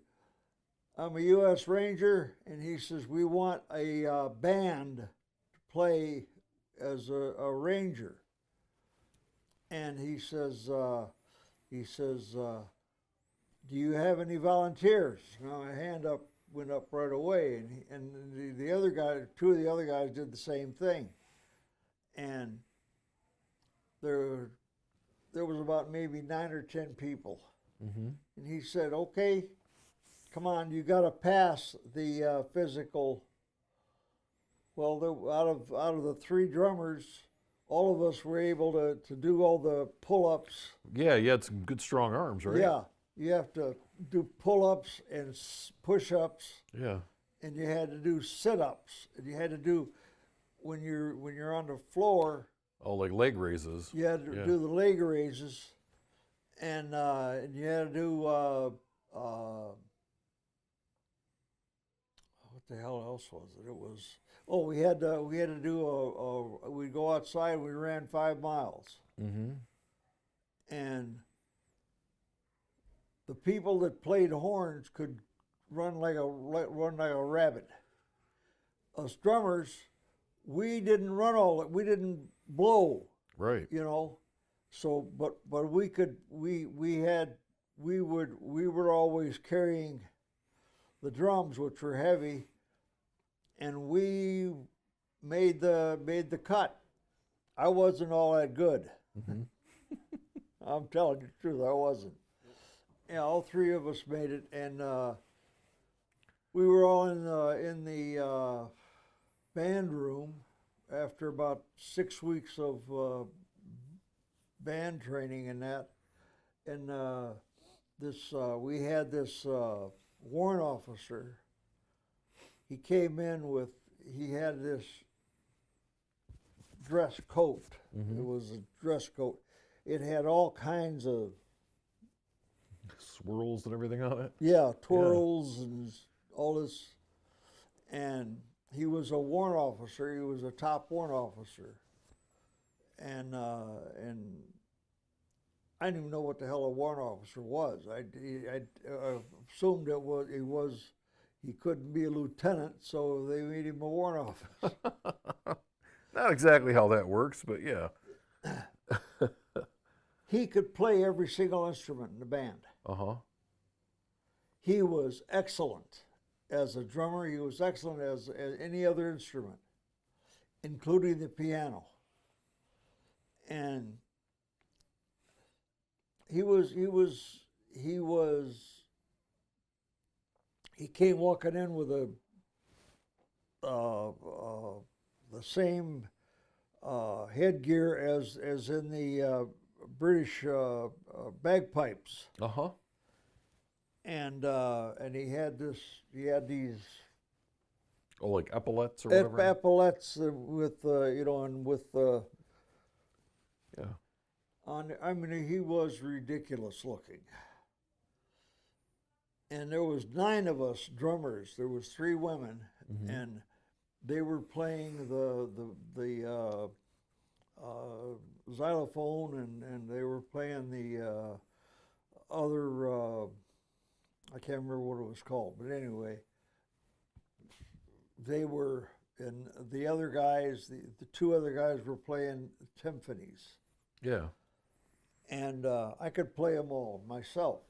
"I'm a U.S. Ranger," and he says, "We want a band to play as a Ranger." And he says, "Do you have any volunteers?" Now my hand went up right away, and the other guy, 2 of the other guys did the same thing, and there was about maybe 9 or 10 people, Mm-hmm. and he said, "Okay, come on, you got to pass the physical." Well, out of the 3 drummers, all of us were able to do all the pull-ups. Yeah, you had some good strong arms, right? Yeah, you have to do pull-ups and push-ups, Yeah. and you had to do sit-ups, and you had to do when you're on the floor. Oh, like leg raises. You had to Yeah. do the leg raises, and you had to do what the hell else was it? It was we had to do we'd go outside. We ran 5 miles, Mm-hmm. and the people that played horns could run like a rabbit. Us drummers, we didn't run all that. We didn't blow. Right. So, but we were always carrying the drums, which were heavy, and we made the cut. I wasn't all that good. Mm-hmm. I'm telling you the truth, I wasn't. Yeah, all 3 of us made it, and we were all in the band room after about 6 weeks of band training and that, and we had this warrant officer. He came in he had this dress coat. Mm-hmm. It was a dress coat. It had all kinds of Swirls and everything on it. twirls and all this, and he was a warrant officer. He was a top warrant officer, and I didn't even know what the hell a warrant officer was. I assumed he couldn't be a lieutenant, so they made him a warrant officer. Not exactly how that works, but yeah. He could play every single instrument in the band. Uh-huh. He was excellent as a drummer. He was excellent as any other instrument, including the piano. And he came walking in with the same headgear as in the British bagpipes. Uh-huh. And he had these Oh, like epaulets or whatever? epaulets with and with Yeah. I mean, he was ridiculous looking. And there was 9 of us drummers. There was 3 women, and they were playing the xylophone, and they were playing the other. I can't remember what it was called, but anyway, they were, and the other guys, the 2 other guys were playing symphonies. Yeah. And I could play them all myself,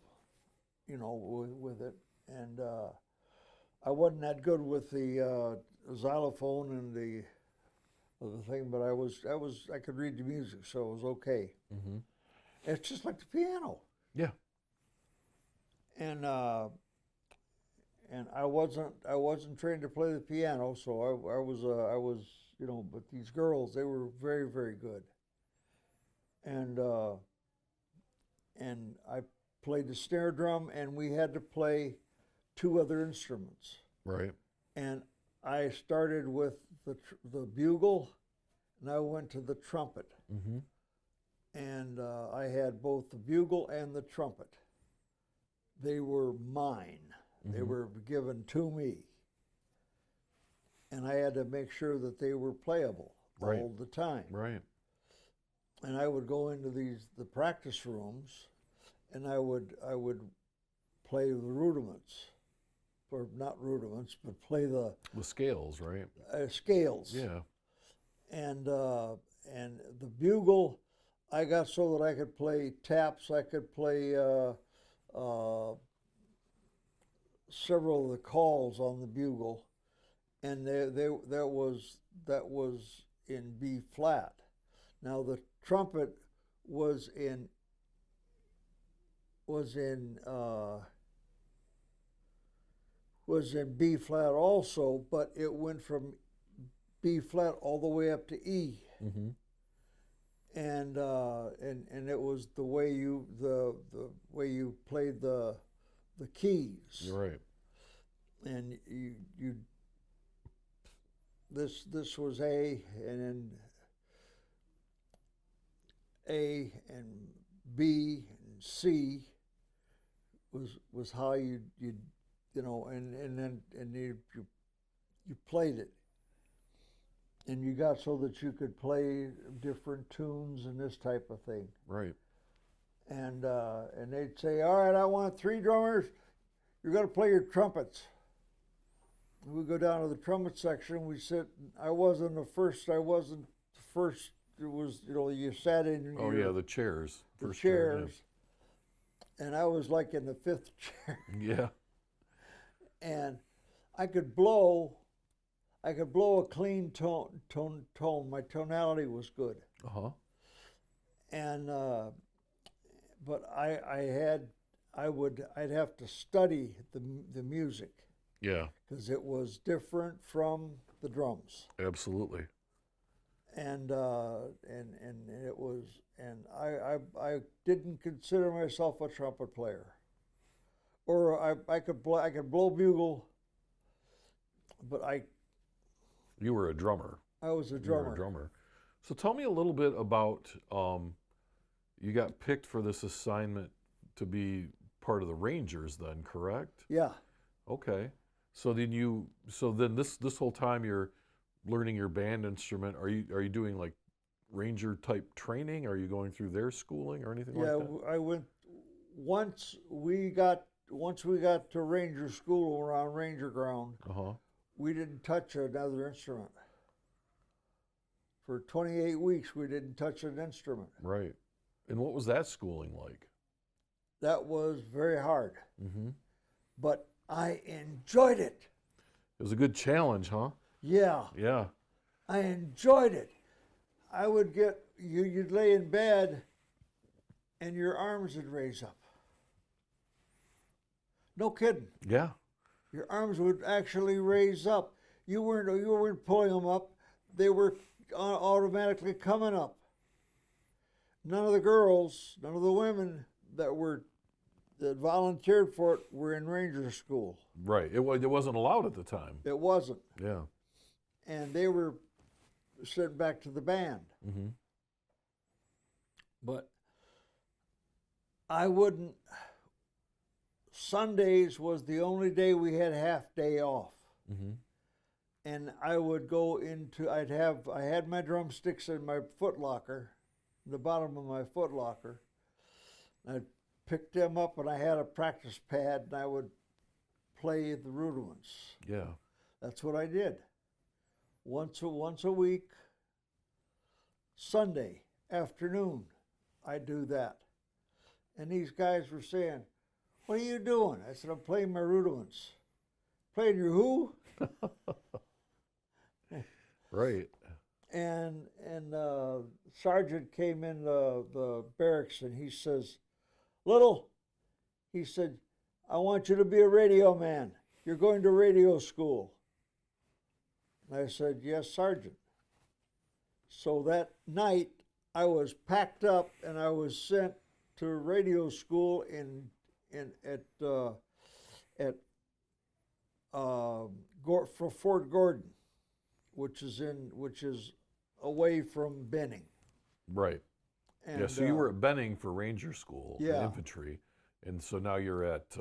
with it. And I wasn't that good with the xylophone and the thing, but I could read the music, so it was okay. Mm-hmm. It's just like the piano. Yeah. And I wasn't trained to play the piano, so I was but these girls, they were very, very good. And I played the snare drum, and we had to play 2 other instruments. Right. And I started with the bugle, and I went to the trumpet. Mm-hmm. And I had both the bugle and the trumpet. They were mine. Mm-hmm. They were given to me. And I had to make sure that they were playable all the time. Right. And I would go into the practice rooms, and I would play the rudiments, or not rudiments, but play the scales, right? Scales. Yeah. And the bugle, I got so that I could play taps. I could play several of the calls on the bugle, and that was in B flat. Now the trumpet was in B flat also, but it went from B flat all the way up to E. Mm-hmm. And it was the way you played the keys. You're right. And this was A, and then A and B and C was how you played it. And you got so that you could play different tunes and this type of thing. Right. And they'd say, all right, I want 3 drummers. You're going to play your trumpets. And we go down to the trumpet section. We sit. I wasn't the first. It was, you sat in the chairs. The first chairs. Chair, yeah. And I was like in the 5th chair. Yeah. And I could blow a clean tone. My tonality was good. Uh-huh. And but I'd have to study the music. Yeah. Because it was different from the drums. Absolutely. And it was, and I didn't consider myself a trumpet player. Or I could blow bugle, but You were a drummer. I was a drummer. You were a drummer. So tell me a little bit about, you got picked for this assignment to be part of the Rangers then, correct? Yeah. Okay. So then this whole time you're learning your band instrument, are you doing like ranger type training? Are you going through their schooling or anything Yeah, like that? I went once we got to Ranger School around Ranger Ground. Uh-huh. We didn't touch another instrument. For 28 weeks, we didn't touch an instrument. Right. And what was that schooling like? That was very hard, Mm-hmm. but I enjoyed it. It was a good challenge, huh? Yeah, Yeah. I enjoyed it. I would you'd lay in bed and your arms would raise up. No kidding. Yeah. Your arms would actually raise up. You weren't pulling them up. They were automatically coming up. None of the girls, none of the women that volunteered for it were in Ranger School. Right. It wasn't allowed at the time. It wasn't. Yeah. And they were sent back to the band. Mm-hmm. But I wouldn't. Sundays was the only day we had half day off. Mm-hmm. And I would go into, I had my drumsticks in my foot locker, the bottom of my foot locker. I'd pick them up and I had a practice pad and I would play the rudiments. Yeah. That's what I did. Once a week, Sunday afternoon, I do that. And these guys were saying, "What are you doing?" I said, "I'm playing my rudiments." "Playing your who?" Right. And sergeant came in the barracks and he says, "Little," he said, "I want you to be a radio man. You're going to radio school." And I said, "Yes, Sergeant." So that night I was packed up and I was sent to radio school for Fort Gordon, which is away from Benning. Right. And, Yeah. So you were at Benning for Ranger School in Yeah. infantry, and so now you're at.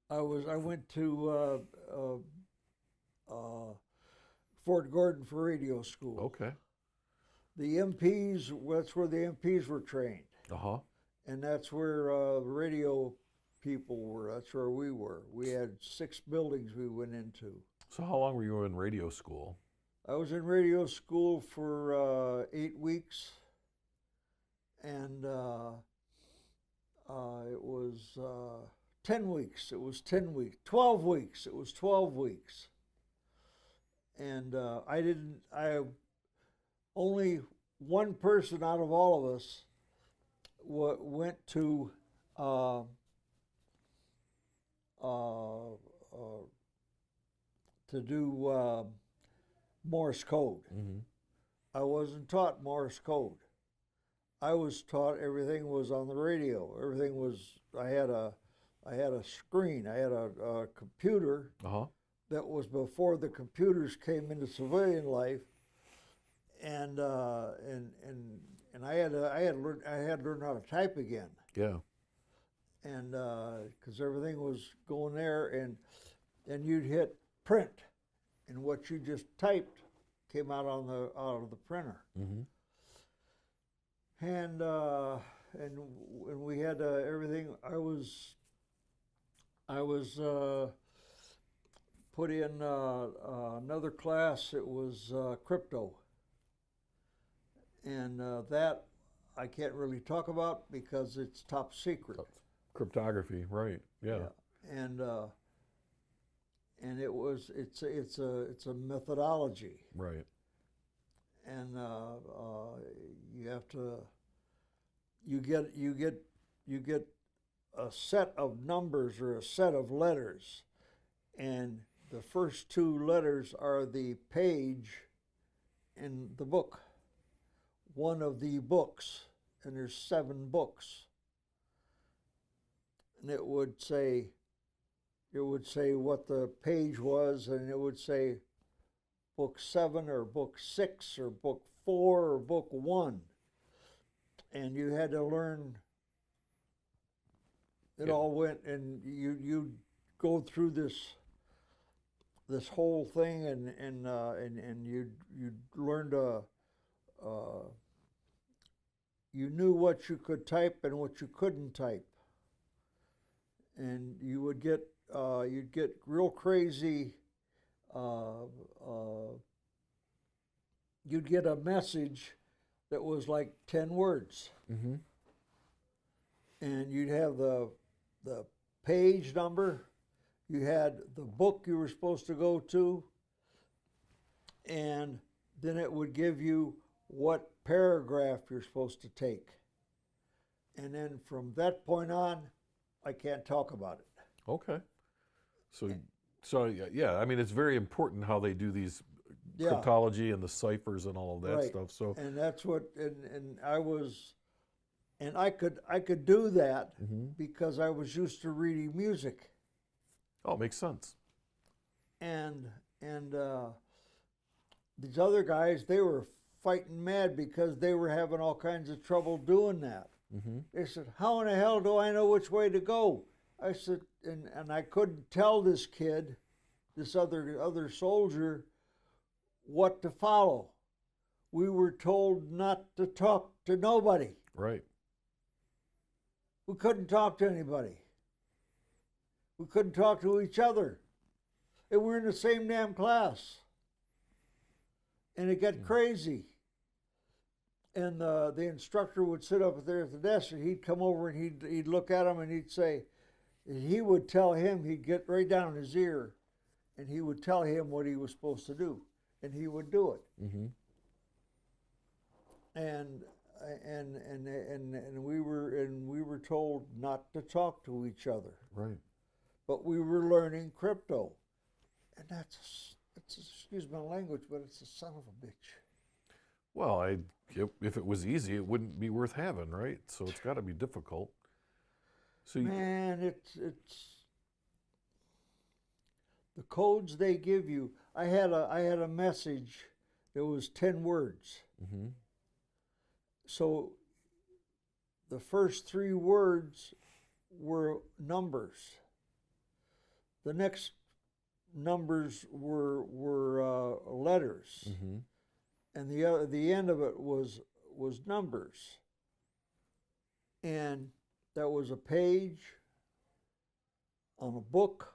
I went to Fort Gordon for radio school. Okay. The MPs, that's where the MPs were trained, Uh-huh. and that's where radio people were. That's where we were. We had 6 buildings we went into. So how long were you in radio school? I was in radio school for 8 weeks, and it was 10 weeks. It was 10 weeks. 12 weeks. It was 12 weeks. And only one person out of all of us went to do Morse code. Mm-hmm. I wasn't taught Morse code. I was taught everything was on the radio. Everything was. I had a screen. I had a computer. Uh-huh. That was before the computers came into civilian life, and I had to learn how to type again. Yeah. And because everything was going there, and you'd hit print, and what you just typed came out of the printer. Mm-hmm. And we had everything. I was put in another class. It was crypto, and that I can't really talk about because it's top secret. Cryptography, right? Yeah. And it's a methodology, Right. and you get a set of numbers or a set of letters, and the first 2 letters are the page in the book, one of the books, and there's 7 books. And it would say what the page was, and it would say book 7 or book 6 or book 4 or book 1. And you had to learn it all went, and you go through this this whole thing, and you learned you knew what you could type and what you couldn't type, and you would get you'd get real crazy. You'd get a message that was like 10 words, Mm-hmm. and you'd have the page number, you had the book you were supposed to go to, and then it would give you what paragraph you're supposed to take. And then from that point on, I can't talk about it. Okay. So yeah, I mean, it's very important how they do these Yeah, cryptology and the ciphers and all of that right. stuff. So, And that's what, and I was, and I could do that Mhm. because I was used to reading music. Oh, it makes sense. And these other guys, they were fighting mad because they were having all kinds of trouble doing that. Mm-hmm. They said, "How in the hell do I know which way to go?" I said, and I couldn't tell this kid, this other soldier, what to follow. We were told not to talk to nobody. Right. We couldn't talk to anybody. We couldn't talk to each other. And we're in the same damn class. And it got crazy. And the instructor would sit up there at the desk, and he'd come over and he'd look at him and he'd say, he would tell him, he'd get right down in his ear, and he would tell him what he was supposed to do, and he would do it. Mm-hmm. And we were told not to talk to each other, Right. but we were learning crypto, and that's excuse my language, but it's a son of a bitch. Well, if it was easy, it wouldn't be worth having, right? So it's got to be difficult. So Man, it's the codes they give you. I had a message that was 10 words. Mm-hmm. So the first 3 words were numbers. The next numbers were letters, Mm-hmm. and the end of it was numbers. And that was a page on a book,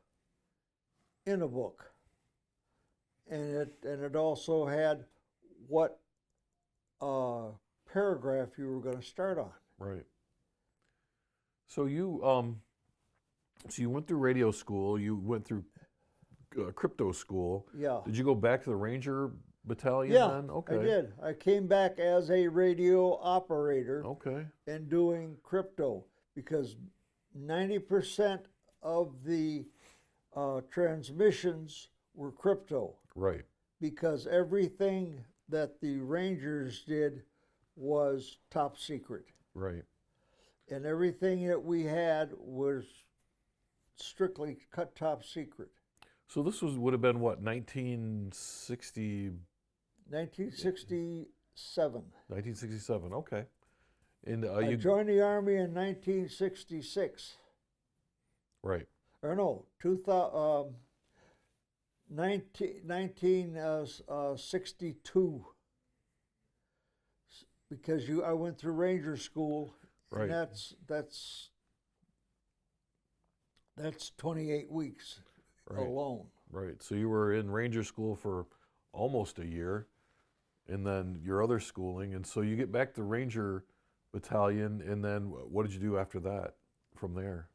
in a book, and it also had what paragraph you were going to start on. Right. So you went through radio school. You went through crypto school. Yeah. Did you go back to the Ranger Battalion Yeah, then? Okay. I did. I came back as a radio operator Okay. and doing crypto because 90% of the transmissions were crypto, Right. because everything that the Rangers did was top secret. Right. And everything that we had was strictly cut top secret. So this would have been what, 1960, 1967. 1967. Okay. And I you joined the Army in 1966. right. Or no, 1962. Because I went through Ranger School, Right. and that's 28 weeks Right. alone. Right. So you were in Ranger School for almost a year, and then your other schooling, and so you get back to Ranger Battalion, and then what did you do after that? From there.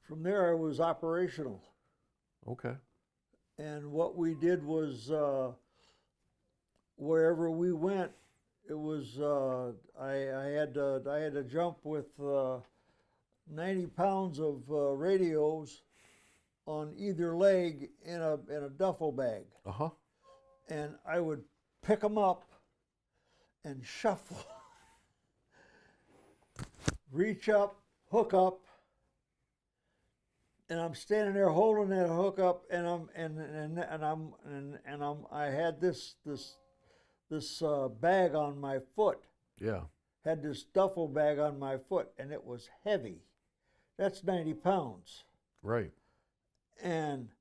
From there, I was operational, Okay. and what we did was wherever we went, it was I had to jump with 90 pounds of radios on either leg in a duffel bag, Uh huh. and I would pick them up and shuffle, reach up, hook up, and I'm standing there holding that hook up, and I had this bag on my foot. Yeah. Had this duffel bag on my foot, and it was heavy. That's 90 pounds. Right. And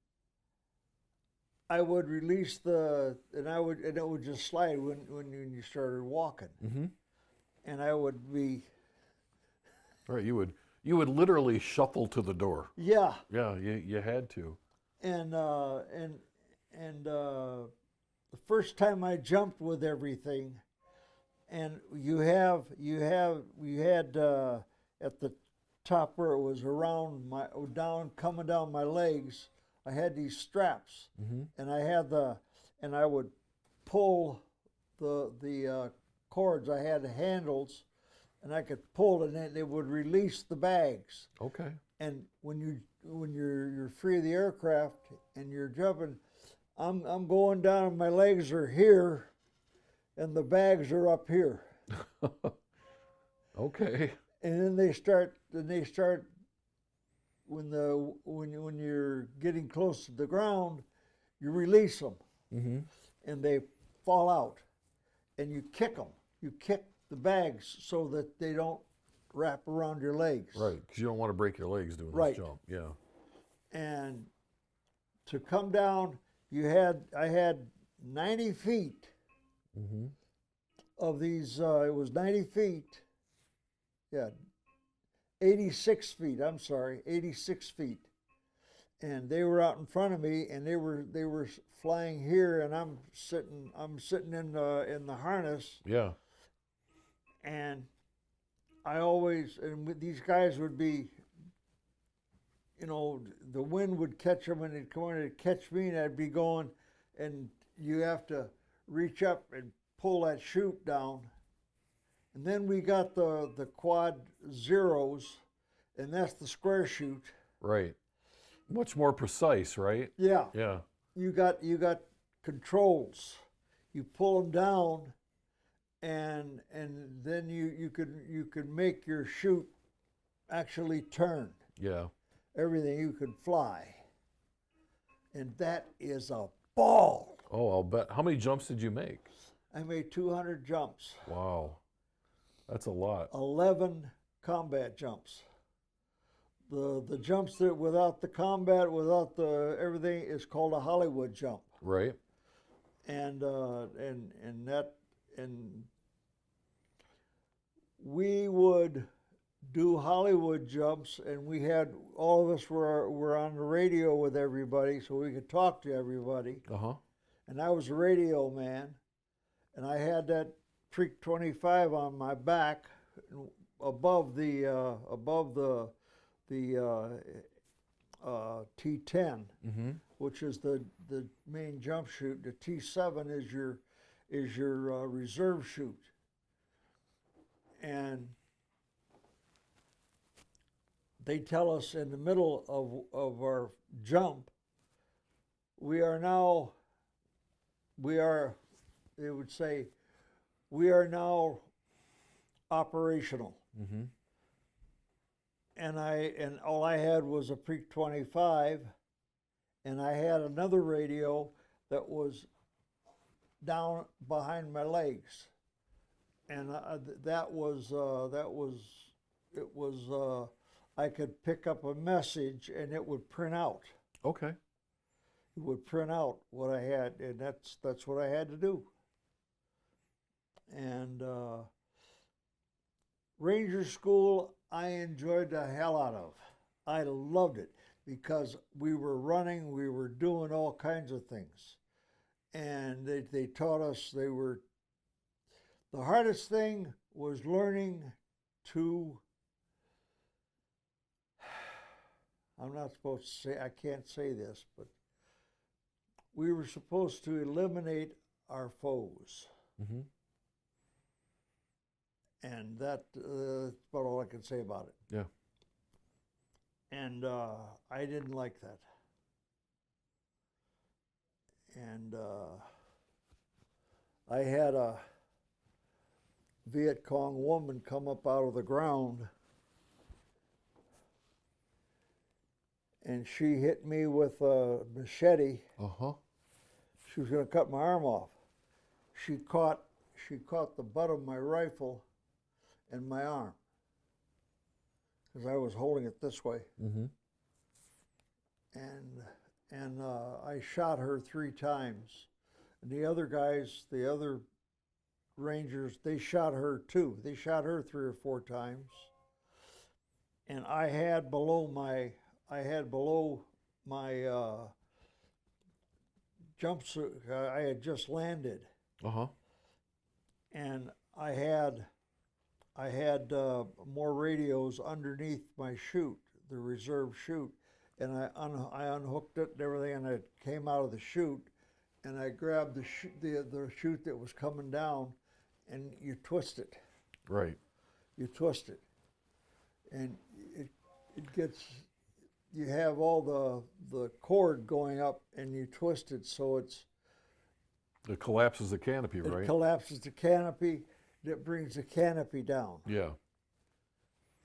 I would release and it would just slide when you started walking, Mm-hmm. and I would be, Right. You would literally shuffle to the door. yeah, Yeah. You had to. and uh, and and the first time I jumped with everything, and you had at the top where it was around my down coming down my legs, I had these straps, Mm-hmm. and I would pull the cords. I had handles, and I could pull, and then it would release the bags. Okay. And when you're free of the aircraft and you're jumping, I'm going down. My legs are here, and the bags are up here. Okay. And then they start. When you're getting close to the ground, you release them, Mm-hmm. and they fall out, and you kick them. You kick the bags so that they don't wrap around your legs. Right. Because you don't want to break your legs doing Right. this jump. Yeah. And to come down, I had 90 feet Mm-hmm. of these. It was 90 feet. Yeah, 86 feet. I'm sorry, 86 feet. And they were out in front of me, and they were flying here, and I'm sitting in the harness, Yeah. and these guys would be, the wind would catch them, and they'd come in and catch me, and I'd be going, and you have to reach up and pull that chute down. And then we got the quad zeros, and that's the square chute. Right. Much more precise, right? Yeah, Yeah. you got controls. You pull them down, and then you could make your chute actually turn. Yeah. Everything, you could fly, and that is a ball. Oh, I'll bet. How many jumps did you make? I made 200 jumps. Wow. That's a lot. 11 combat jumps. The jumps that without the combat, without the everything, is called a Hollywood jump. Right. And we would do Hollywood jumps, and we had all of us were on the radio with everybody, so we could talk to everybody. Uh-huh. And I was a radio man, and I had that Freak 25 on my back, above the T10, Mm-hmm. which is the main jump chute. The T7 is your reserve chute, and they tell us in the middle of our jump, they would say, we are now operational. Mm-hmm. And all I had was a Freak 25, and I had another radio that was down behind my legs, and I could pick up a message, and it would print out. Okay. It would print out what I had, and that's what I had to do. And Ranger School, I enjoyed the hell out of. I loved it because we were running, we were doing all kinds of things. And they taught us, the hardest thing was learning to, I'm not supposed to say, I can't say this, but we were supposed to eliminate our foes. Mm-hmm. And that's about all I can say about it. Yeah. And I didn't like that. And I had a Viet Cong woman come up out of the ground, and she hit me with a machete. Uh-huh. She was going to cut my arm off. She caught the butt of my rifle and my arm, because I was holding it this way. Mm-hmm. And and I shot her 3 times. And the other guys, the other Rangers, they shot her too. They shot her 3 or 4 times. And I had below my jumpsuit. I had just landed, and I had more radios underneath my chute, the reserve chute, and I unhooked it and everything, and I came out of the chute, and I grabbed the chute that was coming down, and you twist it. Right. You twist it, and it gets. You have all the cord going up, and you twist it so it collapses the canopy, right? It collapses the canopy. That brings the canopy down. Yeah.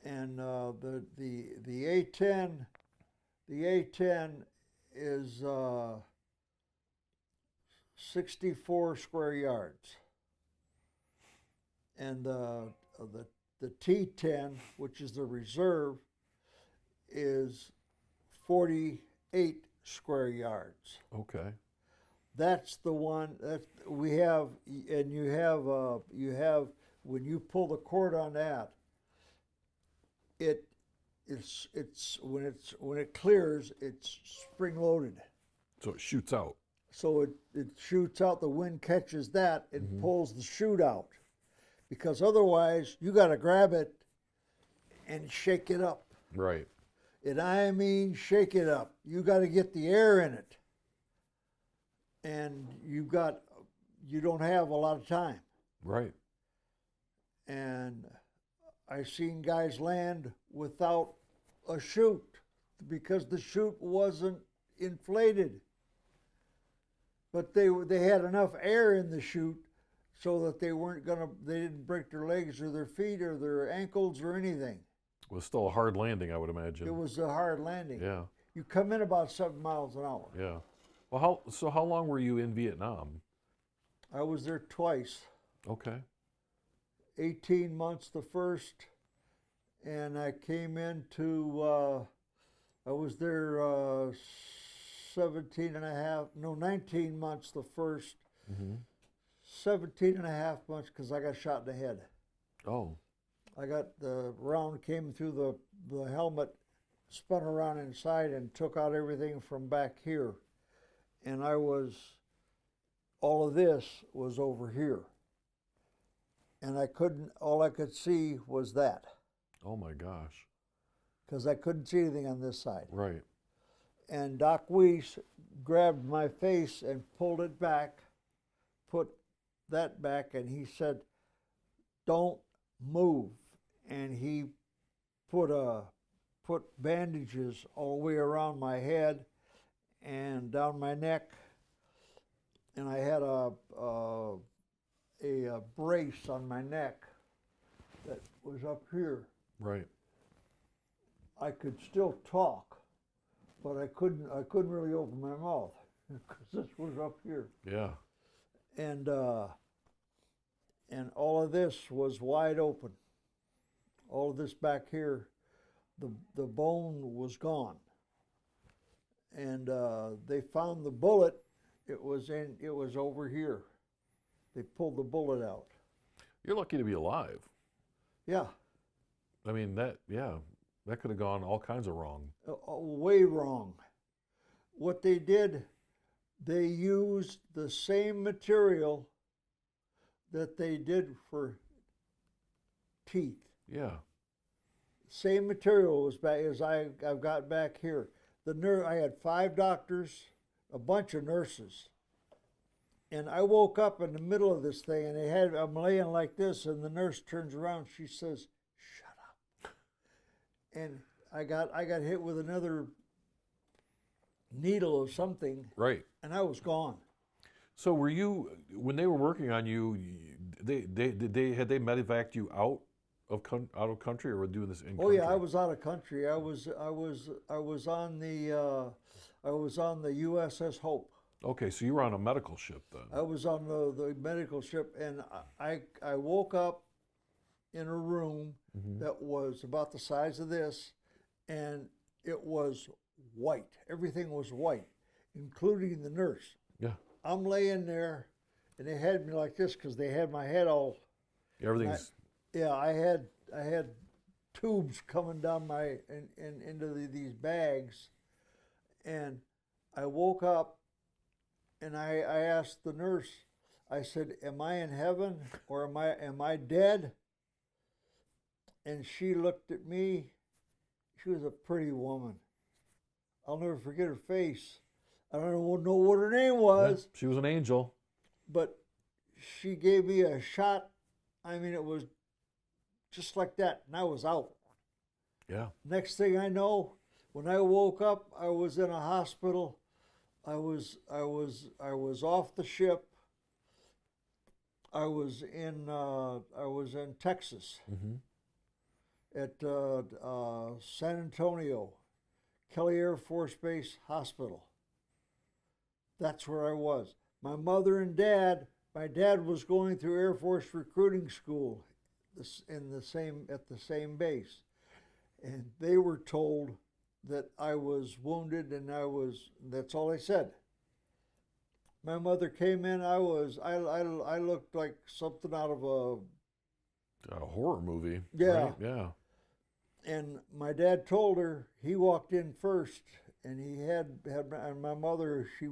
And the A10 is 64 square yards, and the T10, which is the reserve, is 48 square yards. Okay. That's the one that we have, and you have when you pull the cord on that, it's when it clears, it's spring loaded. So it shoots out. So it shoots out. The wind catches that and pulls the chute out, because otherwise you got to grab it and shake it up. Right. And I mean shake it up. You got to get the air in it. And you don't have a lot of time. Right. And I seen guys land without a chute because the chute wasn't inflated. But they had enough air in the chute so that they didn't break their legs or their feet or their ankles or anything. It was still a hard landing, I would imagine. It was a hard landing. Yeah. You come in about 7 miles an hour. Yeah. Well, how long were you in Vietnam? I was there twice. Okay. 18 months the first, and I came into, I was there 19 months the first, 17 and a half months because I got shot in the head. Oh. I got the round came through the helmet, spun around inside and took out everything from back here. And all of this was over here. And all I could see was that. Oh my gosh. Because I couldn't see anything on this side. Right. And Doc Weiss grabbed my face and pulled it back, put that back, and he said, "Don't move." And he put bandages all the way around my head and down my neck, and I had a brace on my neck that was up here. Right. I could still talk, but I couldn't really open my mouth because this was up here. Yeah. And all of this was wide open. All of this back here, the bone was gone. And they found the bullet. It was over here. They pulled the bullet out. You're lucky to be alive. Yeah. I mean, that could have gone all kinds of wrong. Way wrong. What they did, they used the same material that they did for teeth. Yeah. Same material was back as I've got back here. I had 5 doctors, a bunch of nurses. And I woke up in the middle of this thing, and I'm laying like this, and the nurse turns around. She says, "Shut up." And I got hit with another needle of something. Right. And I was gone. So were you, when they were working on you, had they medevaced you out of country, or were doing this in country? Oh yeah, I was out of country. I was on the USS Hope. Okay, so you were on a medical ship then. I was on the medical ship, and I woke up in a room that was about the size of this, and it was white. Everything was white. including the nurse. Yeah. I'm laying there, and they had me like this because they had my head all. Everything's. I had tubes coming down my into these bags, and I woke up, and I asked the nurse. I said, "Am I in heaven or am I dead?" And she looked at me. She was a pretty woman. I'll never forget her face. I don't know what her name was. Yeah, she was an angel. But she gave me a shot. I mean, it was just like that, and I was out. Yeah. Next thing I know, when I woke up, I was in a hospital. I was off the ship. I was in Texas Mm-hmm. at San Antonio, Kelly Air Force Base Hospital. That's where I was. My mother and dad. My dad was going through Air Force recruiting school, at the same base, and they were told that I was wounded, and that's all they said. My mother came in. I looked like something out of A horror movie. Yeah. Right? Yeah. And my dad told her. He walked in first, and he had and my mother. She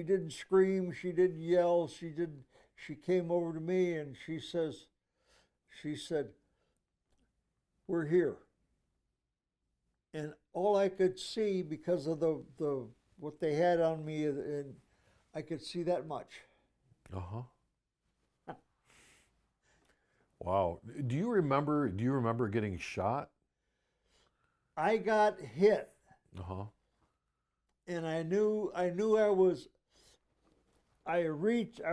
didn't scream. She didn't yell. She came over to me, and she said, "We're here." And all I could see, because of the what they had on me, and I could see that much. Uh-huh. Wow. Do you remember getting shot? I got hit, Uh-huh. and I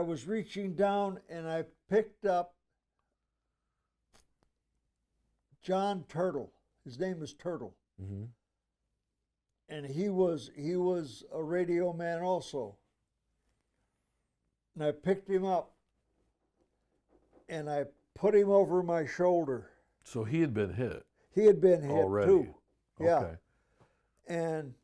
was reaching down, and I picked up John Turtle. His name was Turtle. Mm-hmm. And he was a radio man also. And I picked him up, and I put him over my shoulder. So he had been hit He had been hit already. too. Yeah. Okay. And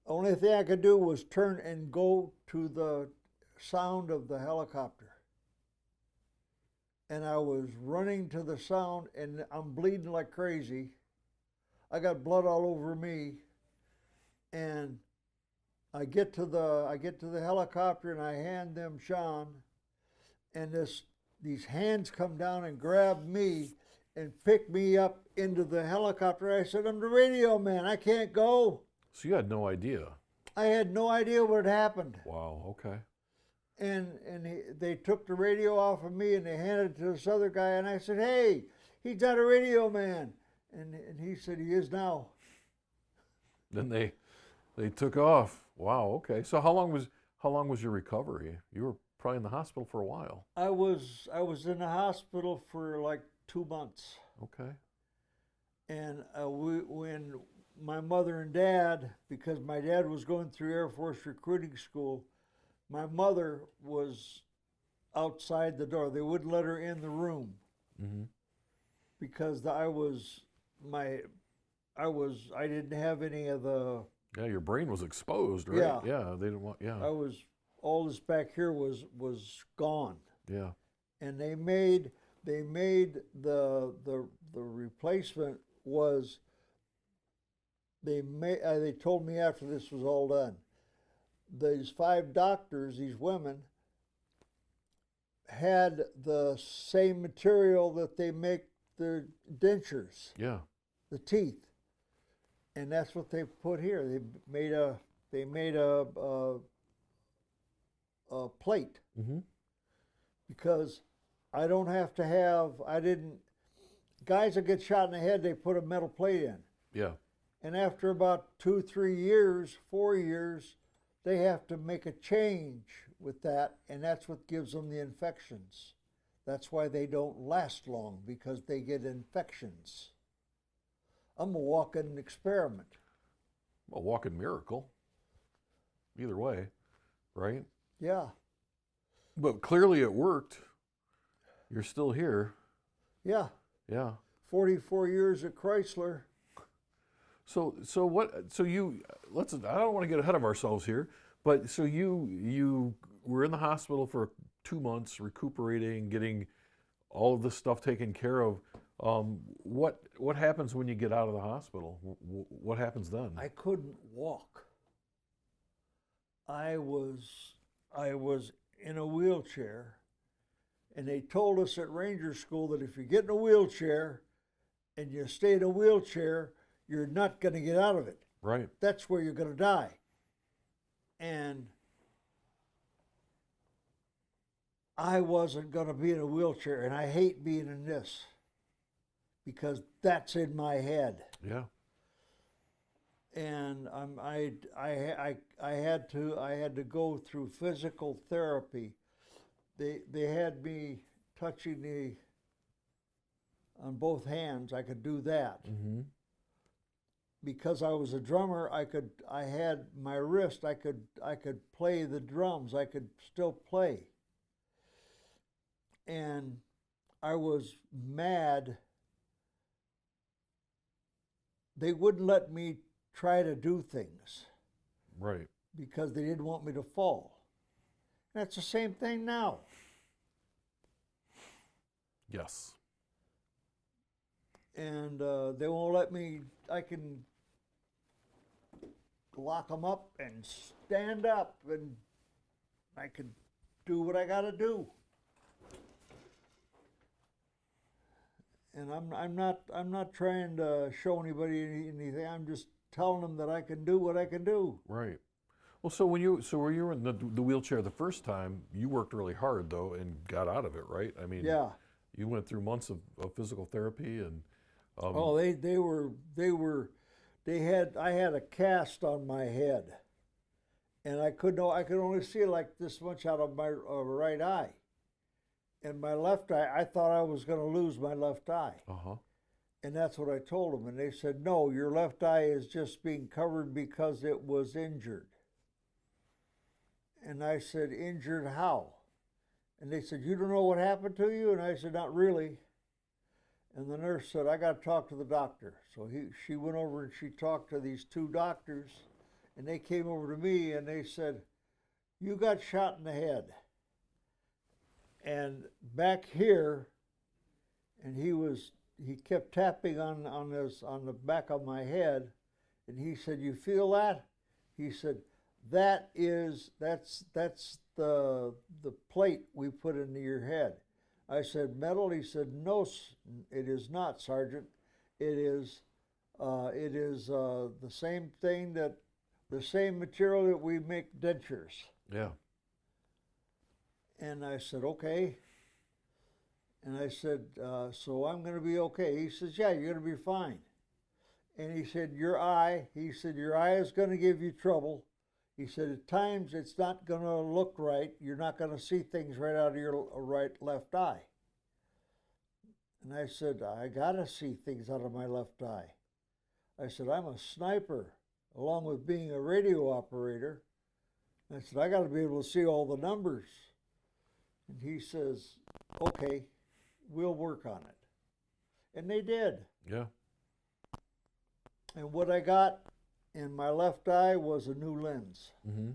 only thing I could do was turn and go to the sound of the helicopter. And I was running to the sound, and I'm bleeding like crazy. I got blood all over me, and I get to the helicopter, and I hand them Sean, and these hands come down and grab me and pick me up into the helicopter. I said, "I'm the radio man. I can't go." So you had no idea. I had no idea what had happened. Wow. Okay. And they took the radio off of me, and they handed it to this other guy, and I said, "Hey, he's not a radio man." And he said, "He is now." Then they took off. Wow. Okay. So how long was your recovery? You were probably in the hospital for a while. I was in the hospital for like 2 months. Okay. And when my mother and dad, because my dad was going through Air Force recruiting school, my mother was outside the door. They wouldn't let her in the room. Mm-hmm. Because I didn't have any of the. Yeah, your brain was exposed, right? Yeah. Yeah, they didn't want. Yeah. All this back here was gone. Yeah. And they made the replacement was. They told me after this was all done. These 5 doctors, these women, had the same material that they make the dentures. Yeah. The teeth, and that's what they put here. They made a plate. Mm-hmm. Because I don't have to have. I didn't. Guys that get shot in the head, they put a metal plate in, Yeah. and after about 2, 3 years, 4 years, they have to make a change with that, and that's what gives them the infections. That's why they don't last long, because they get infections. I'm a walking experiment. A walking miracle. Either way, right? Yeah. But clearly it worked. You're still here. Yeah. Yeah. 44 years at Chrysler. So what? So you let's. I don't want to get ahead of ourselves here, but so you were in the hospital for 2 months, recuperating, getting all of this stuff taken care of. What happens when you get out of the hospital? What happens then? I couldn't walk. I was in a wheelchair, and they told us at Ranger School that if you get in a wheelchair and you stay in a wheelchair, you're not going to get out of it. Right. That's where you're going to die. And I wasn't going to be in a wheelchair, and I hate being in this because that's in my head. Yeah. And I had to go through physical therapy. They had me touching on both hands. I could do that. Mm-hmm. Because I was a drummer, I had my wrist. I could play the drums. I could still play. And I was mad. They wouldn't let me try to do things. Right. Because they didn't want me to fall. That's the same thing now. Yes. And they won't let me. I can lock them up and stand up, and I can do what I got to do. And I'm not trying to show anybody anything. I'm just telling them that I can do what I can do. Right. Well, so when you were in the wheelchair the first time, you worked really hard though and got out of it, right? I mean, Yeah. You went through months of physical therapy and. Oh, I had a cast on my head, and I could only see like this much out of my right eye. And my left eye, I thought I was going to lose my left eye. Uh-huh. And that's what I told them. And they said, no, your left eye is just being covered because it was injured. And I said, injured how? And they said, you don't know what happened to you? And I said, not really. And the nurse said, I got to talk to the doctor. So she went over and she talked to these two doctors. And they came over to me and they said, you got shot in the head. And back here, and he kept tapping on the back of my head, and he said, you feel that? He said, that's the plate we put into your head. I said, metal? He said, no, it is not, Sergeant. It is the same thing the same material that we make dentures. Yeah. And I said, okay. And I said, so I'm going to be okay. He says, yeah, you're going to be fine. And he said, your eye is going to give you trouble. He said, at times it's not going to look right. You're not going to see things right out of your left eye. And I said, I got to see things out of my left eye. I said, I'm a sniper, along with being a radio operator. I said, I got to be able to see all the numbers. And he says, okay, we'll work on it. And they did. Yeah. And what I got in my left eye was a new lens. Mm-hmm.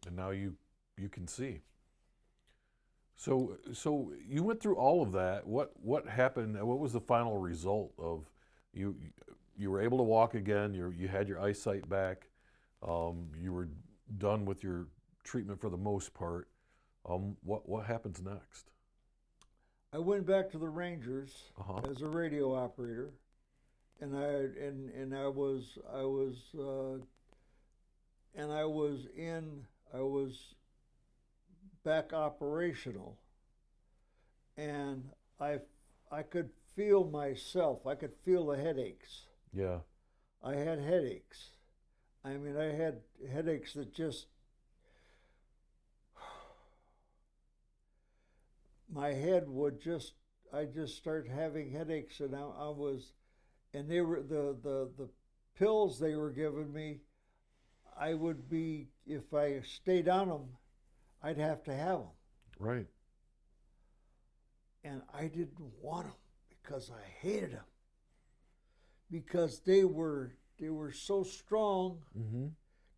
And now you can see. So you went through all of that. What happened? What was the final result of you? You were able to walk again. You had your eyesight back. You were done with your treatment for the most part. What happens next? I went back to the Rangers Uh-huh. as a radio operator, and I was back operational, and I could feel myself. I could feel the headaches. Yeah. I had headaches. I mean, I had headaches that just, my head would just, I just started having headaches, and and they were, the pills they were giving me, I would be, if I stayed on them, I'd have to have them. Right. And I didn't want them because I hated them. because they were so strong. Mm-hmm.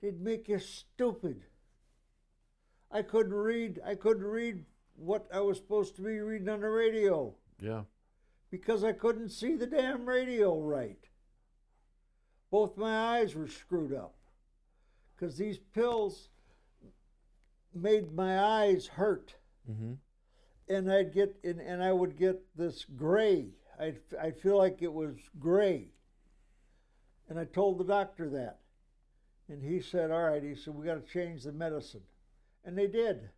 They'd make you stupid. I couldn't read what I was supposed to be reading on the radio Yeah. because I couldn't see the damn radio right. Both my eyes were screwed up because these pills made my eyes hurt. Mm-hmm. And I would get this gray. I'd feel like it was gray. And I told the doctor that. And he said, all right, he said, we got to change the medicine. And they did.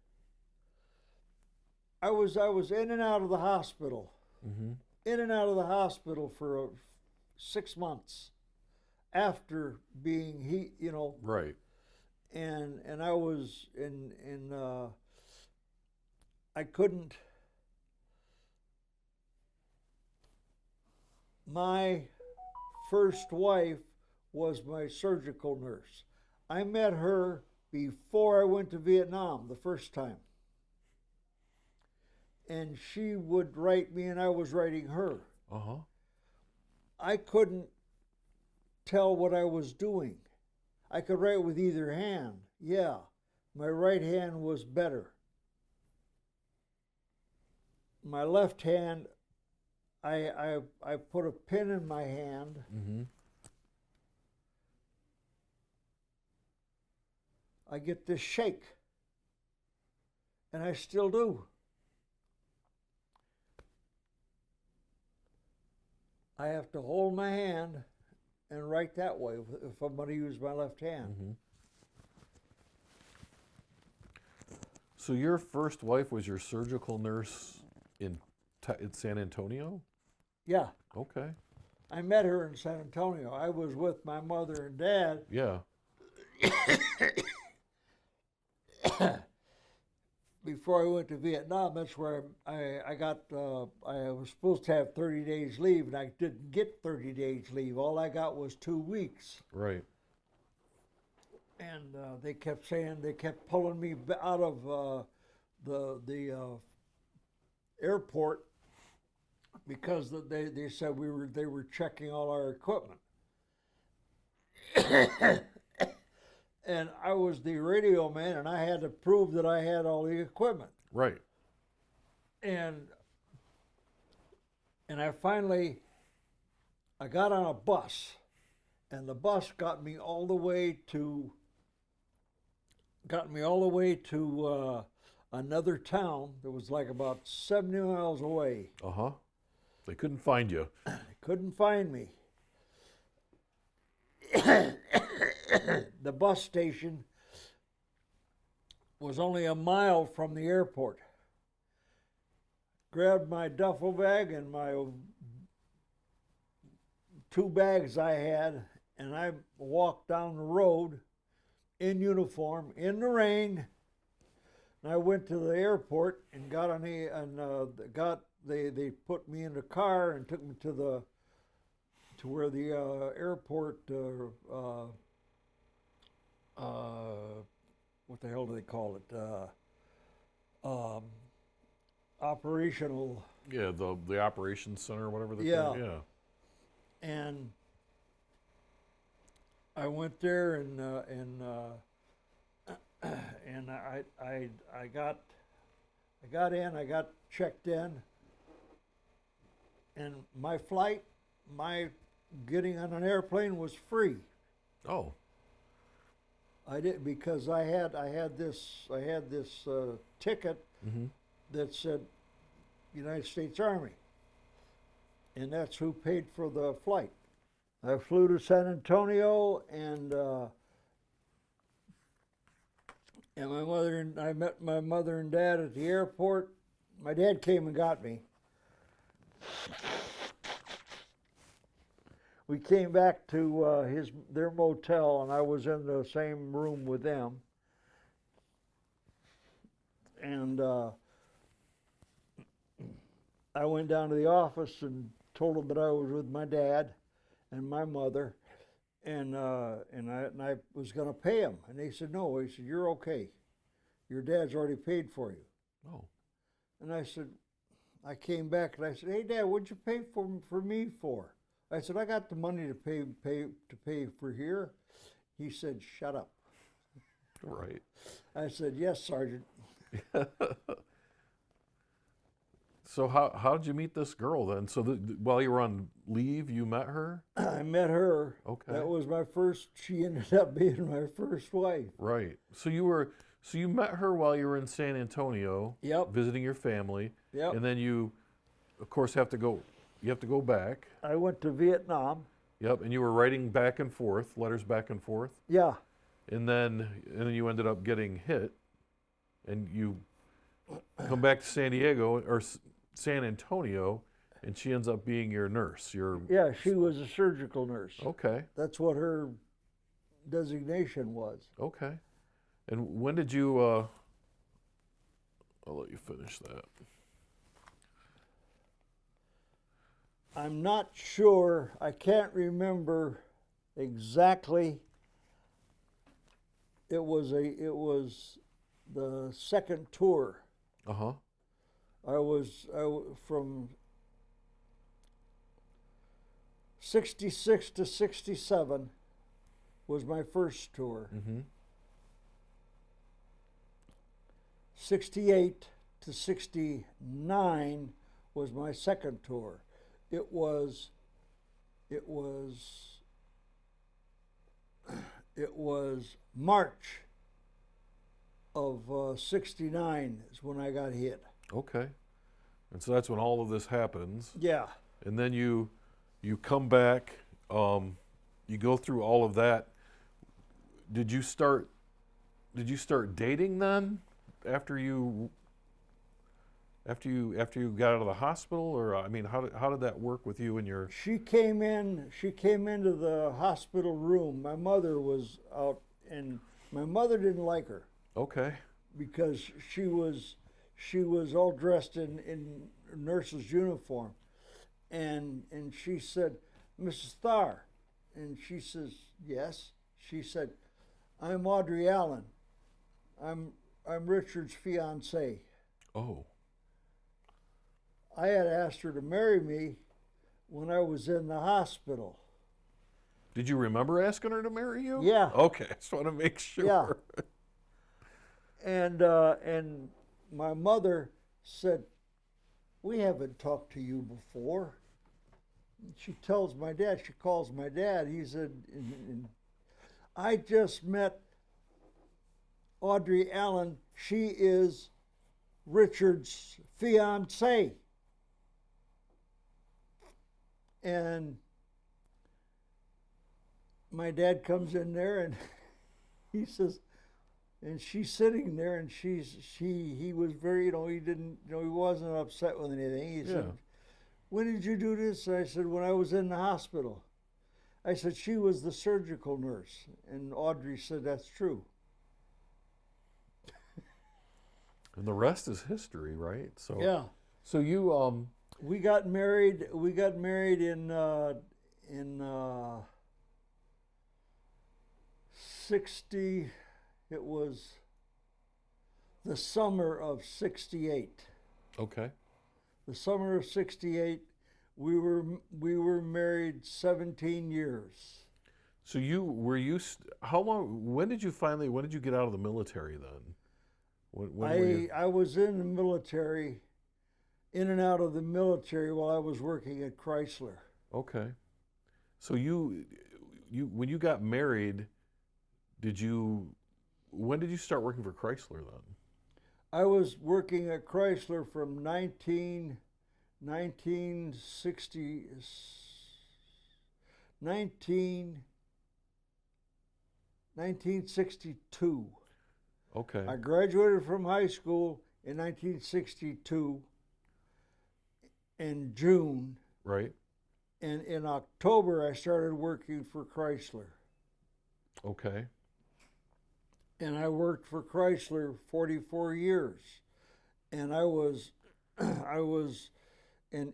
I was in and out of the hospital. Mm-hmm. In and out of the hospital for 6 months after being Right. and I was I couldn't. My first wife was my surgical nurse. I met her before I went to Vietnam the first time. And she would write me and I was writing her. Uh-huh. I couldn't tell what I was doing. I could write with either hand. Yeah, my right hand was better. My left hand, I put a pin in my hand. Mm-hmm. I get this shake, and I still do. I have to hold my hand and write that way if I'm going to use my left hand. Mm-hmm. So your first wife was your surgical nurse in San Antonio? Yeah, Okay. I met her in San Antonio. I was with my mother and dad. Yeah. Before I went to Vietnam, that's where I got, I was supposed to have 30 days leave, and I didn't get 30 days leave. All I got was 2 weeks. Right. And they kept pulling me out of the airport because they said they were checking all our equipment. And I was the radio man, and I had to prove that I had all the equipment. Right. And I finally got on a bus, and the bus got me all the way to another town that was like about 70 miles away. Uh-huh. They couldn't find you. They couldn't find me. The bus station was only a mile from the airport. Grabbed my duffel bag and my 2 bags I had, and I walked down the road in uniform, in the rain. And I went to the airport and got on they put me in the car and took me to where the airport what the hell do they call it? Operational. Yeah, the operations center or whatever. Yeah. Yeah. And I went there and I got checked in, and my getting on an airplane was free. Oh. I did because I had this ticket Mm-hmm. that said United States Army, and that's who paid for the flight. I flew to San Antonio, and I met my mother and dad at the airport. My dad came and got me. We came back to their motel, and I was in the same room with them. And I went down to the office and told them that I was with my dad and my mother, and I was going to pay them. And they said, no. He said, you're okay. Your dad's already paid for you. Oh. And I said, I came back and I said, hey, Dad, what'd you pay for me for? I said, I got the money to pay for here. He said, shut up. Right. I said, yes, Sergeant. So how did you meet this girl then? So while you were on leave, you met her? I met her. Okay. That was my first, she ended up being my first wife. Right. So you met her while you were in San Antonio, Yep. visiting your family. Yep. And then you, of course, you have to go back. I went to Vietnam. Yep. And you were writing back and forth, letters back and forth. Yeah. And then you ended up getting hit, and you come back to San Diego or San Antonio, and she ends up being your nurse. Yeah, she was a surgical nurse. Okay. That's what her designation was. Okay. And when did you? I'll let you finish that. I'm not sure. I can't remember exactly. It was the second tour. Uh-huh. I was from 66 to 67 was my first tour. Mm-hmm. 68 to 69 was my second tour. It was March of 69 is when I got hit. Okay. And so that's when all of this happens. Yeah. And then you come back, you go through all of that. Did you start dating then after you got out of the hospital, or I mean, how did that work with you and your? She came into the hospital room. My mother was out, and my mother didn't like her. Okay. Because she was all dressed in nurse's uniform, and she said, "Mrs. Tharr," and she says, "Yes." She said, "I'm Audrey Allen. I'm Richard's fiancée." Oh. I had asked her to marry me when I was in the hospital. Did you remember asking her to marry you? Yeah. Okay, I just want to make sure. Yeah. And my mother said, "We haven't talked to you before." She tells my dad, she calls my dad, he said, "I just met Audrey Allen. She is Richard's fiancée." And my dad comes in there and he says, and she's sitting there, and he was very, he wasn't upset with anything. He said, "When did you do this?" I said, "When I was in the hospital." I said, "She was the surgical nurse." And Audrey said, "That's true." And the rest is history, right? So Yeah. So you We got married in 60. It was the summer of 68. okay. The summer of 68, we were married 17 years. So how long? When did you get out of the military then? When were you? I was in the military, in and out of the military while I was working at Chrysler. Okay. So you when you got married, when did you start working for Chrysler then? I was working at Chrysler from 1962. Okay. I graduated from high school in 1962 in June. Right. And in October, I started working for Chrysler. Okay. And I worked for Chrysler 44 years. And I was in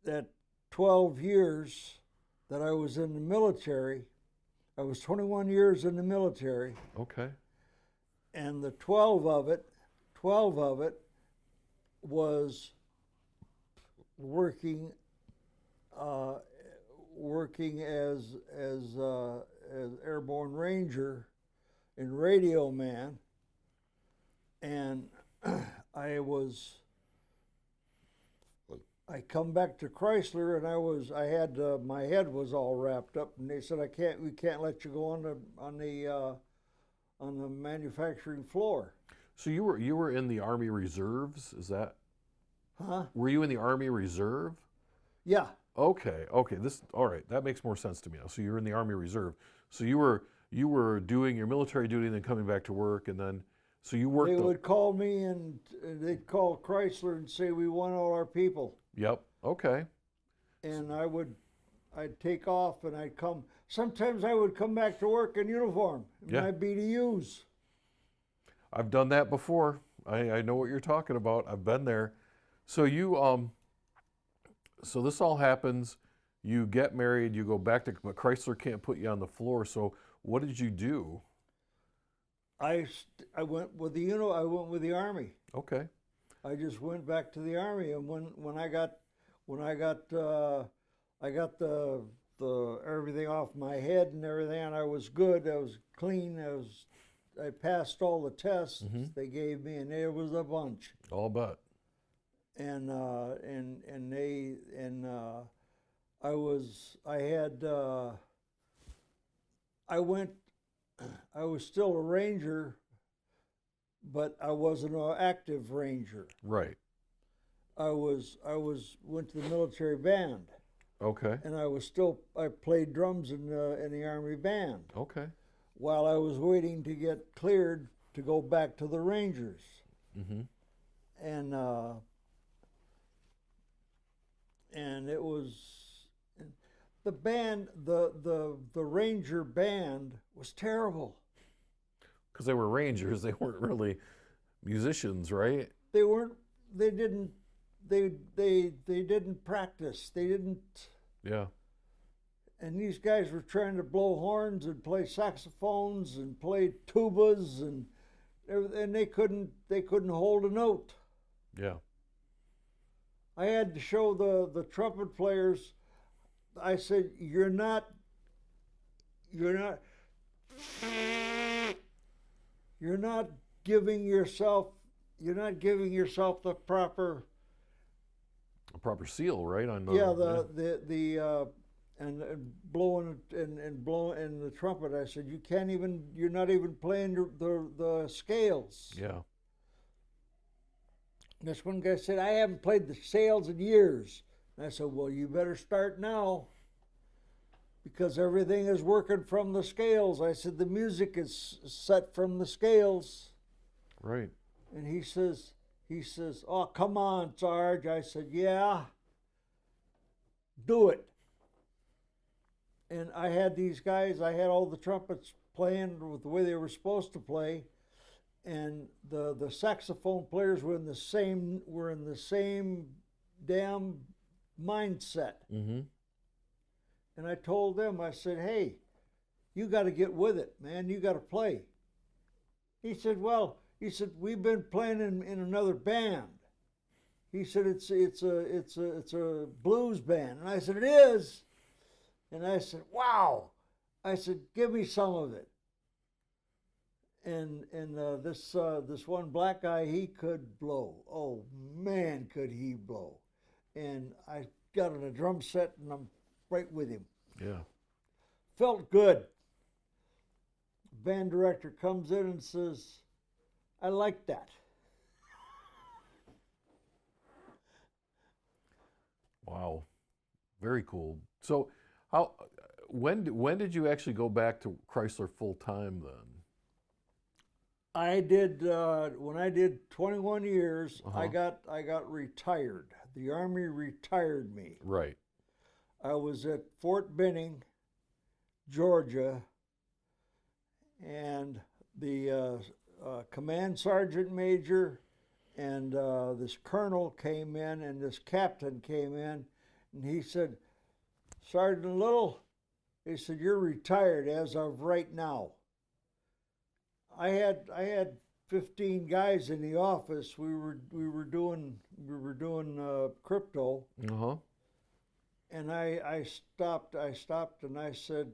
that 12 years that I was in the military. I was 21 years in the military. Okay. And the 12 of it was working working as airborne ranger and radio man, and I come back to Chrysler, and I had my head was all wrapped up, and they said we can't let you go on the manufacturing floor. So you were in the Army Reserves, is that? Huh? Were you in the Army Reserve? Yeah. Okay. All right. That makes more sense to me now. So you're in the Army Reserve. So you were doing your military duty and then coming back to work, and then so you worked. They would call me, and they'd call Chrysler and say, we want all our people. Yep. Okay. And I'd take off, and I'd come. Sometimes I would come back to work in uniform, in my BDUs. I've done that before. I know what you're talking about. I've been there. So so this all happens. You get married. You go back to, but Chrysler can't put you on the floor. So what did you do? I went with the Army. Okay. I just went back to the Army, and when I got the everything off my head and everything, and I was good. I was clean. I passed all the tests they gave me, and there was a bunch. All but. And I was still a ranger, but I wasn't an active ranger. Right. I went to the military band. Okay. And I played drums in the Army band. Okay. While I was waiting to get cleared to go back to the Rangers. And it was the band, the Ranger band was terrible. Because they were Rangers, they weren't really musicians, right? They weren't. They didn't. They didn't practice. They didn't. Yeah. And these guys were trying to blow horns and play saxophones and play tubas and they couldn't hold a note. Yeah. I had to show the trumpet players. I said, you're not giving yourself the proper seal, right? On and blowing the trumpet. I said, you're not even playing the scales. Yeah. This one guy said, I haven't played the scales in years. And I said, well, you better start now, because everything is working from the scales. I said, the music is set from the scales. Right. And he says, oh, come on, Sarge. I said, yeah, do it. And I had these guys, I had all the trumpets playing with the way they were supposed to play, and the saxophone players were in the same damn mindset. And I told them, I said, hey, you got to get with it, man. You got to play. He said, we've been playing in another band. He said, it's a blues band. And I said, it is. And I said, wow. I said, give me some of it. And this one black guy, he could blow. Oh man, could he blow. And I got on a drum set, and I'm right with him. Yeah. Felt good. Band director comes in and says, I like that. Wow. Very cool. So when did you actually go back to Chrysler full time then? I did when I did 21 years. I got retired. The Army retired me. Right. I was at Fort Benning, Georgia, and the command sergeant major and this colonel came in, and this captain came in, and he said, Sergeant Little, he said, you're retired as of right now. I had 15 guys in the office. We were doing crypto, And I stopped and I said,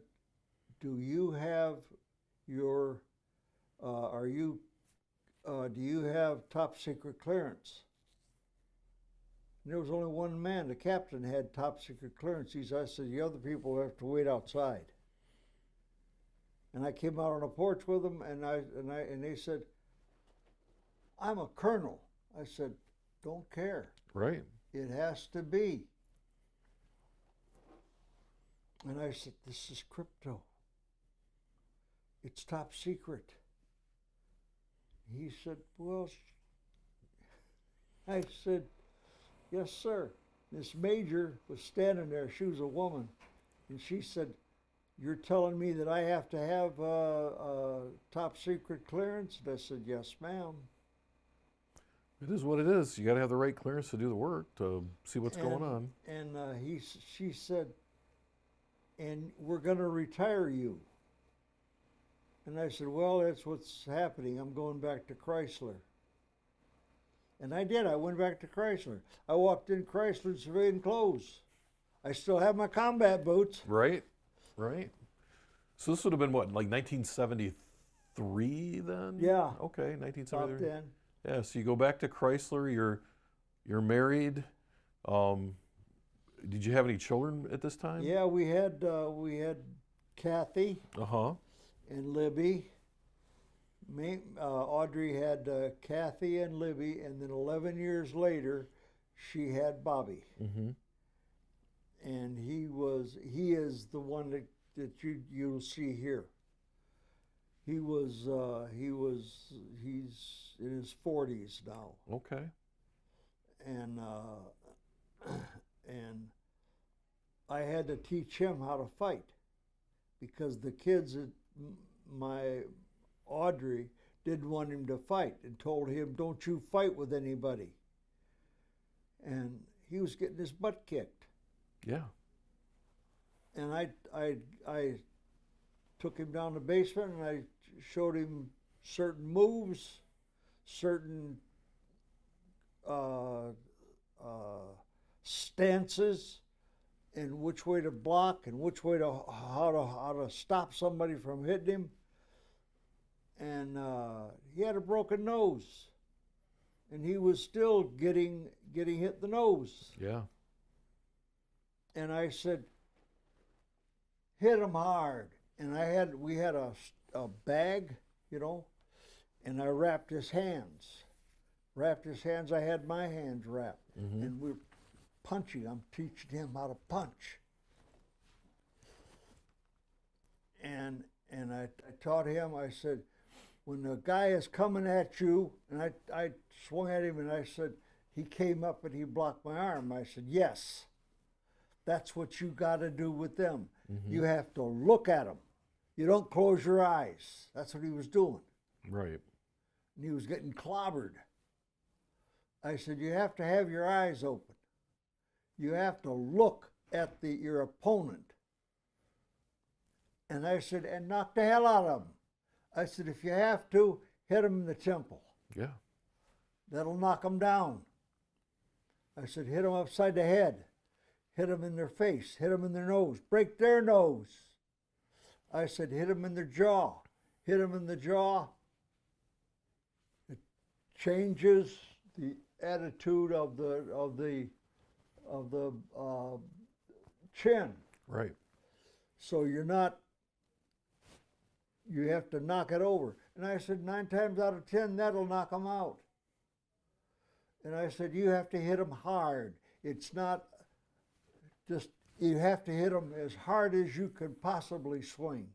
do you have your, do you have top secret clearance? And there was only one man, the captain had top secret clearance. I said, the other people have to wait outside. And I came out on the porch with them, and they said, I'm a colonel. I said, don't care. Right. It has to be. And I said, this is crypto. It's top secret. He said, well, I said, yes, sir. This major was standing there. She was a woman. And she said, you're telling me that I have to have top secret clearance? And I said, yes, ma'am. It is what it is. You got to have the right clearance to do the work, to see what's going on. And she said, and we're going to retire you. And I said, well, that's what's happening. I'm going back to Chrysler. And I did. I went back to Chrysler. I walked in Chrysler civilian clothes. I still have my combat boots. Right, right. So this would have been what, like 1973 then? Yeah. Okay, 1973. About then. Yeah, so you go back to Chrysler, you're married. Did you have any children at this time? Yeah, we had Kathy and Libby. Audrey had Kathy and Libby, and then 11 years later, she had Bobby. Mm-hmm. And he is the one that you'll see here. He's in his 40s now. Okay. And and I had to teach him how to fight, because the kids at my Audrey didn't want him to fight and told him, don't you fight with anybody. And he was getting his butt kicked. Yeah. And I took him down the basement and I showed him certain moves, certain stances, and which way to block and which way to how to stop somebody from hitting him. And he had a broken nose, and he was still getting hit in the nose. Yeah. And I said, hit him hard. And we had a bag, and I wrapped his hands. I had my hands wrapped. Mm-hmm. And we're punching. I'm teaching him how to punch. And I taught him, I said, when the guy is coming at you, and I swung at him and I said, he came up and he blocked my arm. I said, yes, that's what you got to do with them. Mm-hmm. You have to look at them. You don't close your eyes. That's what he was doing. Right. And he was getting clobbered. I said, you have to have your eyes open. You have to look at your opponent. And I said, and knock the hell out of him. I said, if you have to, hit him in the temple. Yeah. That'll knock them down. I said, hit them upside the head. Hit them in their face. Hit them in their nose. Break their nose. I said, hit them in their jaw. Hit them in the jaw. It changes the attitude of the chin. Right. So you have to knock it over. And I said, 9 times out of 10, that'll knock them out. And I said, you have to hit them hard. It's not just, you have to hit them as hard as you could possibly swing.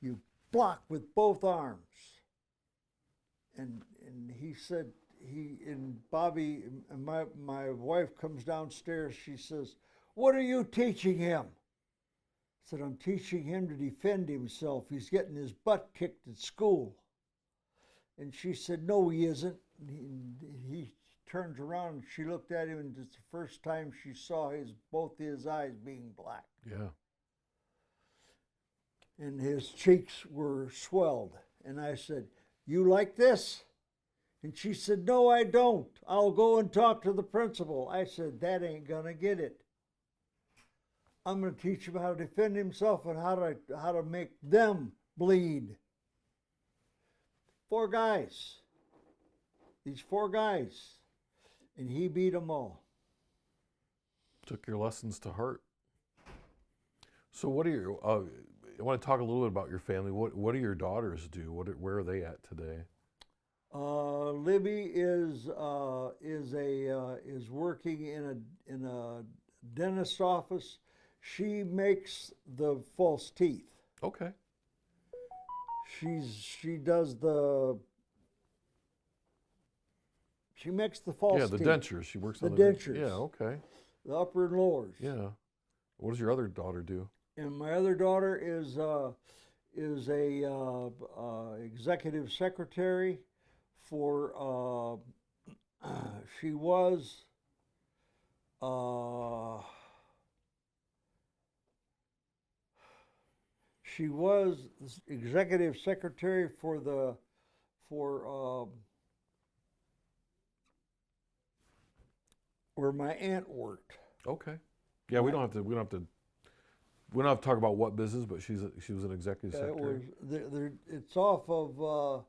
You block with both arms. And he said, Bobby, and my wife comes downstairs, she says, what are you teaching him? I said, I'm teaching him to defend himself. He's getting his butt kicked at school. And she said, no, he isn't. He turns around and she looked at him, and it's the first time she saw both his eyes being black. Yeah. And his cheeks were swelled. And I said, you like this? And she said, no, I don't. I'll go and talk to the principal. I said, that ain't gonna get it. I'm going to teach him how to defend himself and how to make them bleed. 4 guys. These 4 guys. And he beat them all. Took your lessons to heart. So what are your, I want to talk a little bit about your family. What do your daughters do? Where are they at today? Libby is working in a dentist's office. She makes the false teeth. Okay. She does she makes the false teeth. Yeah, the dentures. She works on the dentures. Yeah, okay. The upper and lowers. Yeah. What does your other daughter do? And my other daughter is a executive secretary for she was executive secretary for where my aunt worked. Okay. Yeah, we don't have to talk about what business, but she was an executive secretary. It's off of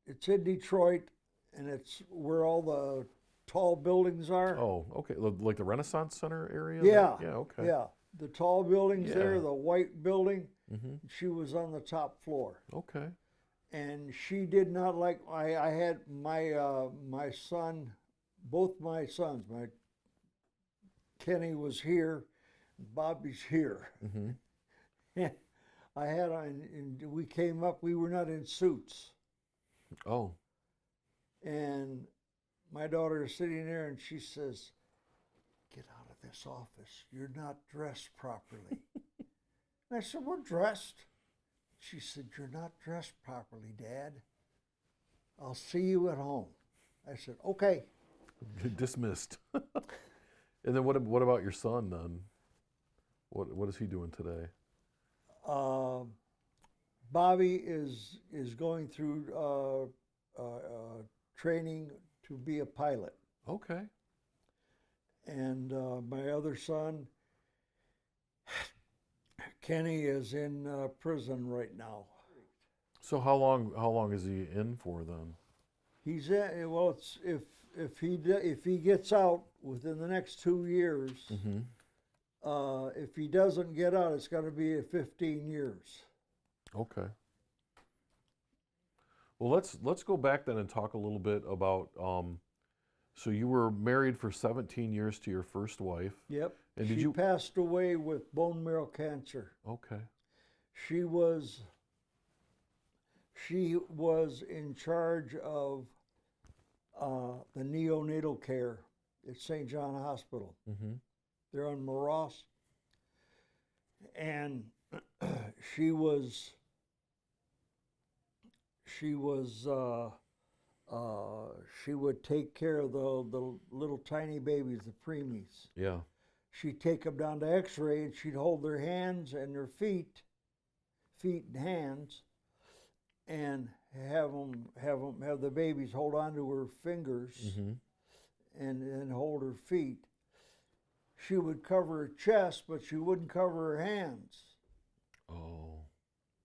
it's in Detroit, and it's where all the tall buildings are. Oh, okay. Like the Renaissance Center area? Yeah. Yeah, okay. Yeah. The tall buildings Yeah. there, the white building. Mm-hmm. She was on the top floor. Okay. And she did not like, I had my son, both my sons, Kenny was here, Bobby's here. Mm-hmm. and we came up, we were not in suits. Oh. And my daughter is sitting there and she says, "Get out of this office. You're not dressed properly." And I said, "We're dressed." She said, "You're not dressed properly, Dad. I'll see you at home." I said, "Okay." Dismissed. And then what about your son then? What is he doing today? Bobby is going through training to be a pilot. Okay. And my other son, Kenny, is in prison right now. So how long is he in for then? He's in. Well, it's if he gets out within the next 2 years. Mm-hmm. If he doesn't get out, it's going to be 15 years. Okay. Well, let's go back then and talk a little bit about. So you were married for 17 years to your first wife. Yep. And she passed away with bone marrow cancer. Okay. She was in charge of the neonatal care at St. John Hospital. Mm-hmm. They're on Moross. And she would take care of the little tiny babies, the preemies. Yeah. She'd take them down to X-ray, and she'd hold their hands and their feet and hands, and have the babies hold on to her fingers, Mm-hmm. and hold her feet. She would cover her chest, but she wouldn't cover her hands. Oh.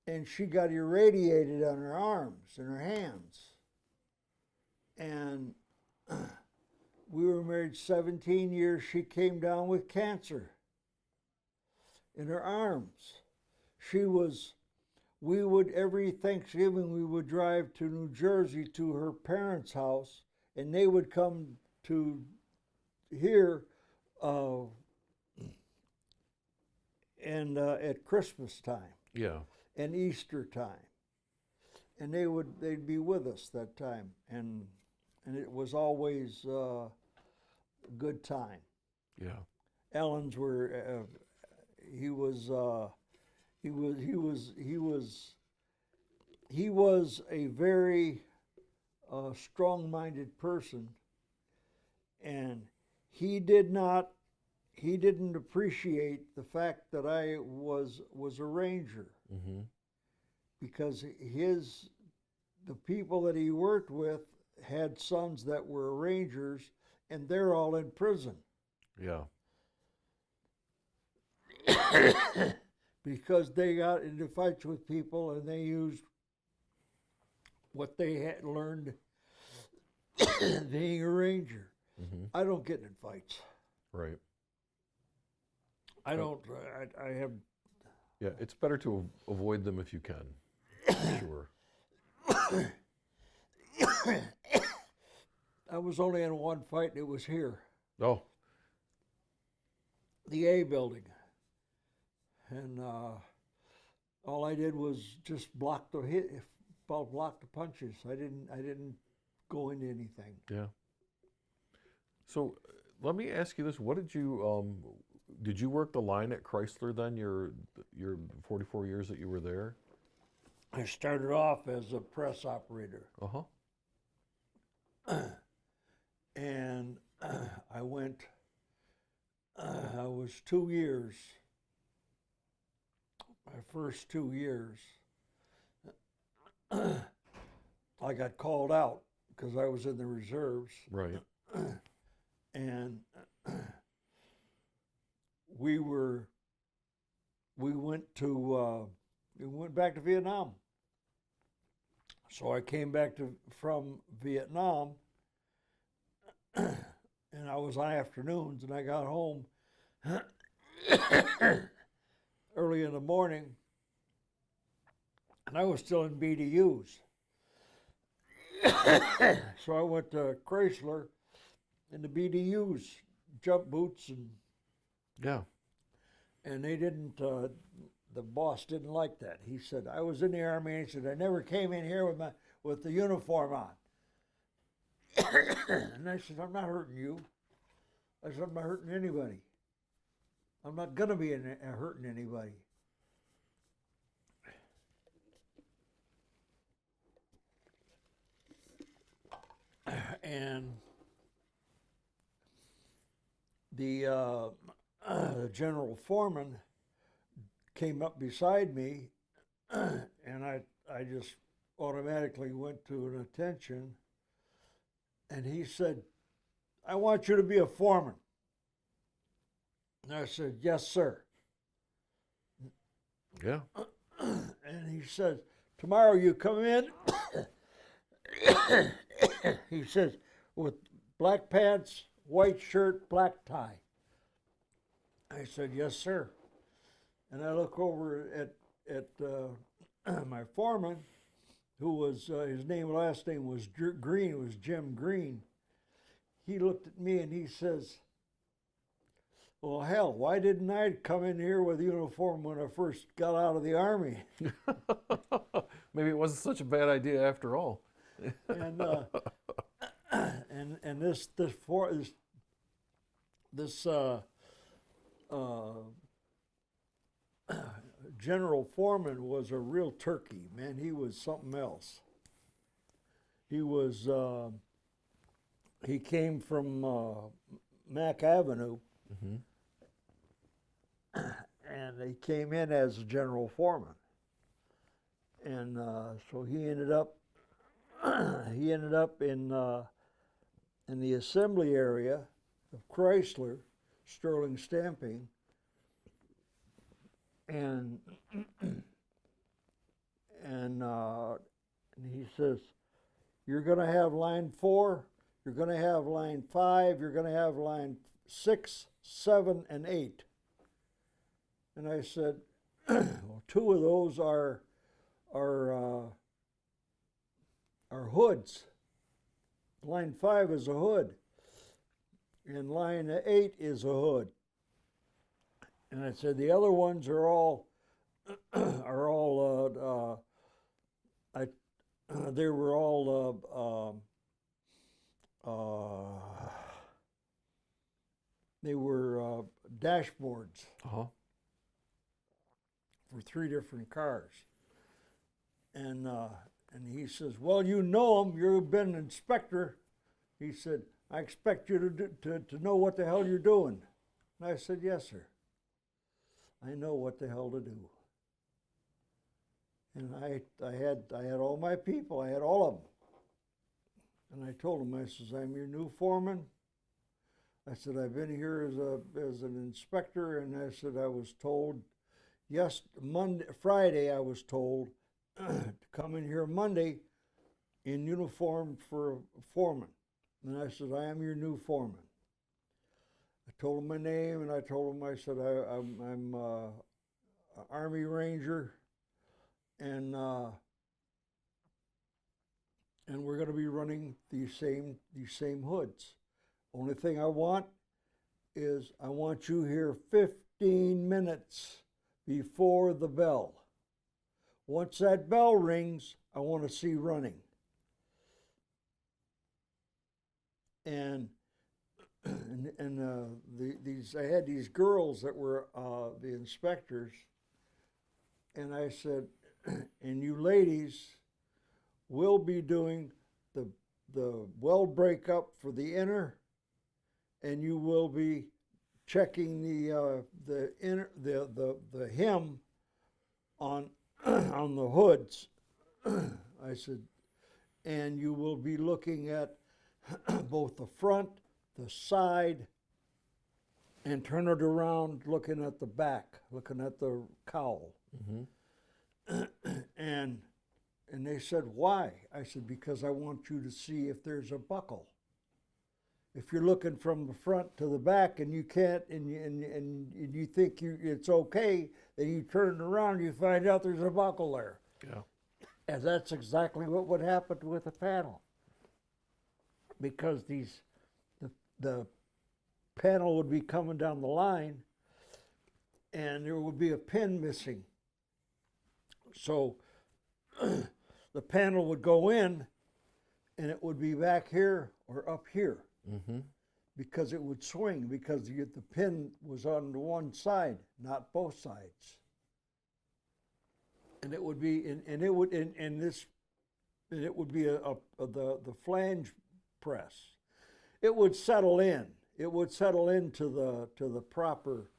And she got irradiated on her arms and her hands. And we were married 17 years. She came down with cancer in her arms. Every Thanksgiving, we would drive to New Jersey to her parents' house, and they would come to here at Christmas time. Yeah. And Easter time. And they'd be with us that time. And it was always a good time. Yeah. Ellen's were he was a very strong-minded person, and he didn't appreciate the fact that I was a ranger. Mm-hmm. Because the people that he worked with had sons that were rangers, and they're all in prison. Yeah. because they got into fights with people and they used what they had learned being a ranger. Mm-hmm. I don't get in fights. Right. I don't. I have. Yeah, it's better to avoid them if you can. Sure. I was only in one fight, and it was here, Oh, the A building, and all I did was just block the punches. I didn't go into anything. yeah. So let me ask you this: what did you work the line at Chrysler then? Your 44 years that you were there? I started off as a press operator, Uh-huh. and I went. I was 2 years. My first 2 years, I got called out because I was in the reserves, Right. and we went back to Vietnam. So I came back from Vietnam, and I was on afternoons, and I got home early in the morning, and I was still in BDUs. So I went to Chrysler in the BDUs, jump boots, Yeah. and they didn't. The boss didn't like that. He said, "I was in the Army," and he said, "I never came in here with the uniform on." And I said, "I'm not hurting you." I said, "I'm not hurting anybody. I'm not gonna be hurting anybody." And the general foreman came up beside me, and I just automatically went to an attention, and he said, "I want you to be a foreman." And I said, "Yes, sir." Yeah. And he says, "Tomorrow you come in," he says, "with black pants, white shirt, black tie." I said, "Yes, sir." And I look over at my foreman, who was his last name was Green, was Jim Green. He looked at me and he says, "Well, hell, why didn't I come in here with a uniform when I first got out of the Army?" Maybe it wasn't such a bad idea after all. And and this general foreman was a real turkey, man. He was something else. He was he came from Mack Avenue, Mm-hmm. and he came in as a general foreman, and so he ended up in the assembly area of Chrysler, Sterling Stamping, and and he says, "You're going to have line 4, you're going to have line 5, you're going to have line 6, 7, and 8." And I said, "Well, 2 of those are hoods. Line 5 is a hood, and line 8 is a hood." And I said, "The other ones are all they were all they were dashboards Uh-huh. for 3 different cars." And he says, "Well, you know them. You've been an inspector." He said, "I expect you to know what the hell you're doing." And I said, "Yes, sir. I know what the hell to do." And I had all my people. I had all of them. And I told him, I says, "I'm your new foreman. I said, I've been here as an inspector, and I said, I was told, Friday, I was told to come in here Monday in uniform for a foreman. And I said, I am your new foreman. I told him my name, and I told him, I said, I'm an Army Ranger, and we're going to be running these same hoods. Only thing I want is I want you here 15 minutes before the bell. Once that bell rings, I want to see running. And I had these girls that were the inspectors, and I said, and you ladies will be doing the well breakup for the inner, and you will be checking the hem on on the hoods. I said, and you will be looking at both the front, the side, and turn it around, looking at the back, looking at the cowl. Mm-hmm. And they said, why? I said, because I want you to see if there's a buckle. If you're looking from the front to the back and you can't, and you think it's okay, then you turn it around and you find out there's a buckle there. Yeah. And that's exactly what would happen with a panel. Because the panel would be coming down the line and there would be a pin missing. So the panel would go in and it would be back here or up here. Mm-hmm. Because it would swing, because the pin was on one side, not both sides. And it would be the flange press. It would settle in. It would settle into the proper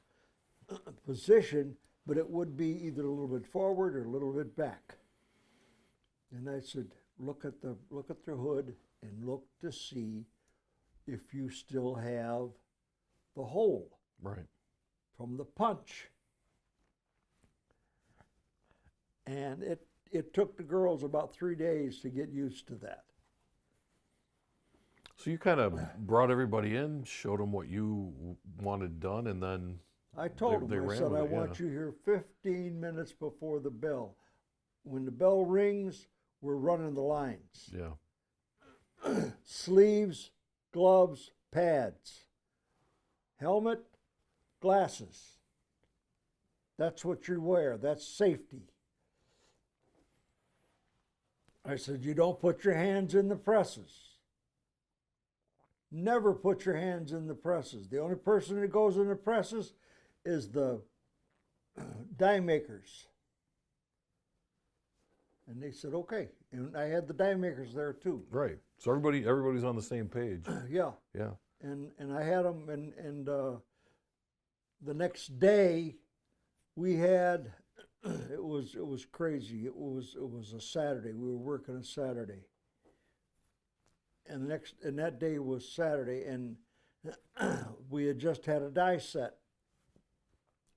position, but it would be either a little bit forward or a little bit back. And I said, look at the hood and look to see if you still have the hole. Right. From the punch. And it took the girls about 3 days to get used to that. So you kind of brought everybody in, showed them what you wanted done, and then I told them, I said, I want you here 15 minutes before the bell. When the bell rings, we're running the lines. Yeah. Sleeves, gloves, pads, helmet, glasses. That's what you wear. That's safety. I said, you don't put your hands in the presses. Never put your hands in the presses. The only person that goes in the presses is the die makers. And they said, okay. And I had the die makers there too. Right. So everybody's on the same page. Yeah. Yeah. And I had them, and the next day we had, it was crazy. It was a Saturday. We were working a Saturday. And that day was Saturday, and we had just had a die set,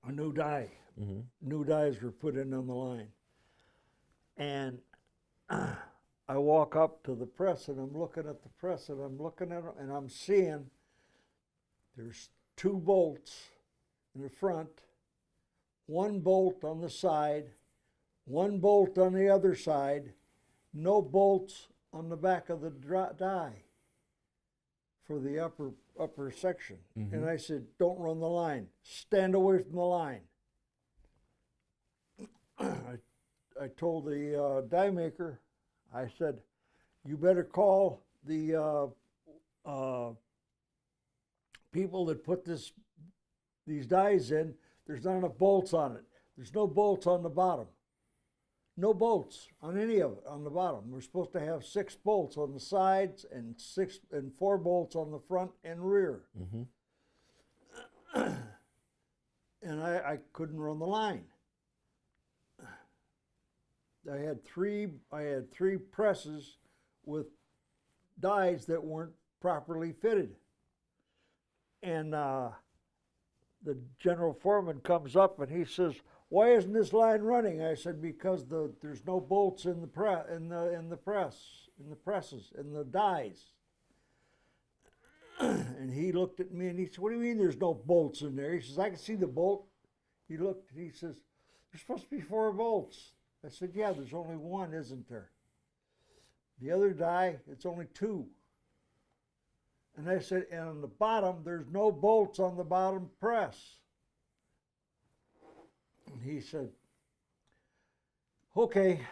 a new die. Mm-hmm. New dies were put in on the line. And I walk up to the press, and I'm looking at the press, and I'm looking at it, and I'm seeing there's 2 bolts in the front, 1 bolt on the side, 1 bolt on the other side, no bolts on the back of the die for the upper section. Mm-hmm. And I said, don't run the line. Stand away from the line. I told the die maker, I said, you better call the people that put these dies in. There's not enough bolts on it. There's no bolts on the bottom. No bolts on any of it on the bottom. We're supposed to have 6 bolts on the sides and 4 bolts on the front and rear. Mm-hmm. And I couldn't run the line. I had three presses with dies that weren't properly fitted. And the general foreman comes up and he says, "Why isn't this line running?" I said, "Because there's no bolts in the presses, in the dies." And he looked at me and he said, "What do you mean there's no bolts in there?" He says, "I can see the bolt." He looked and he says, "There's supposed to be 4 bolts." I said, "Yeah, there's only 1, isn't there? The other die, it's only 2." And I said, "And on the bottom, there's no bolts on the bottom press." And he said, "Okay,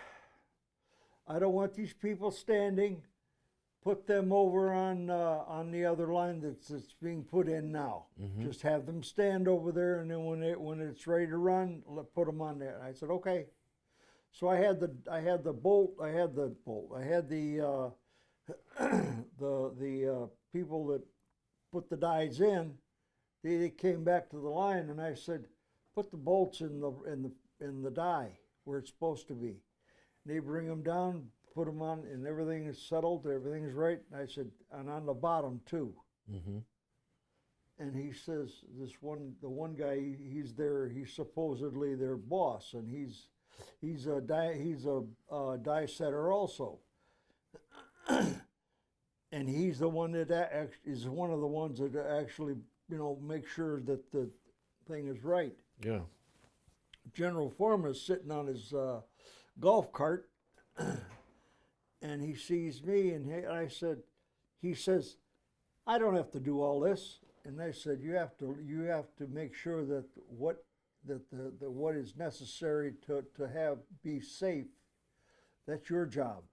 I don't want these people standing. Put them over on the other line that's being put in now. Just have them stand over there, and then when it's ready to run, put them on there." And I said, "Okay." So I had the people that put the dies in. They came back to the line, and I said, "Put the bolts in the die where it's supposed to be." And they bring them down, put them on, and everything is settled, everything's right. And I said, "And on the bottom too." And he says, the one guy, he's supposedly their boss, and he's a die setter also. And he's the one that is one of the ones that actually, make sure that the thing is right. Yeah. General Foreman is sitting on his golf cart, and he sees me, and he says, "I don't have to do all this." And I said, "You have to make sure that what is necessary to be safe. That's your job."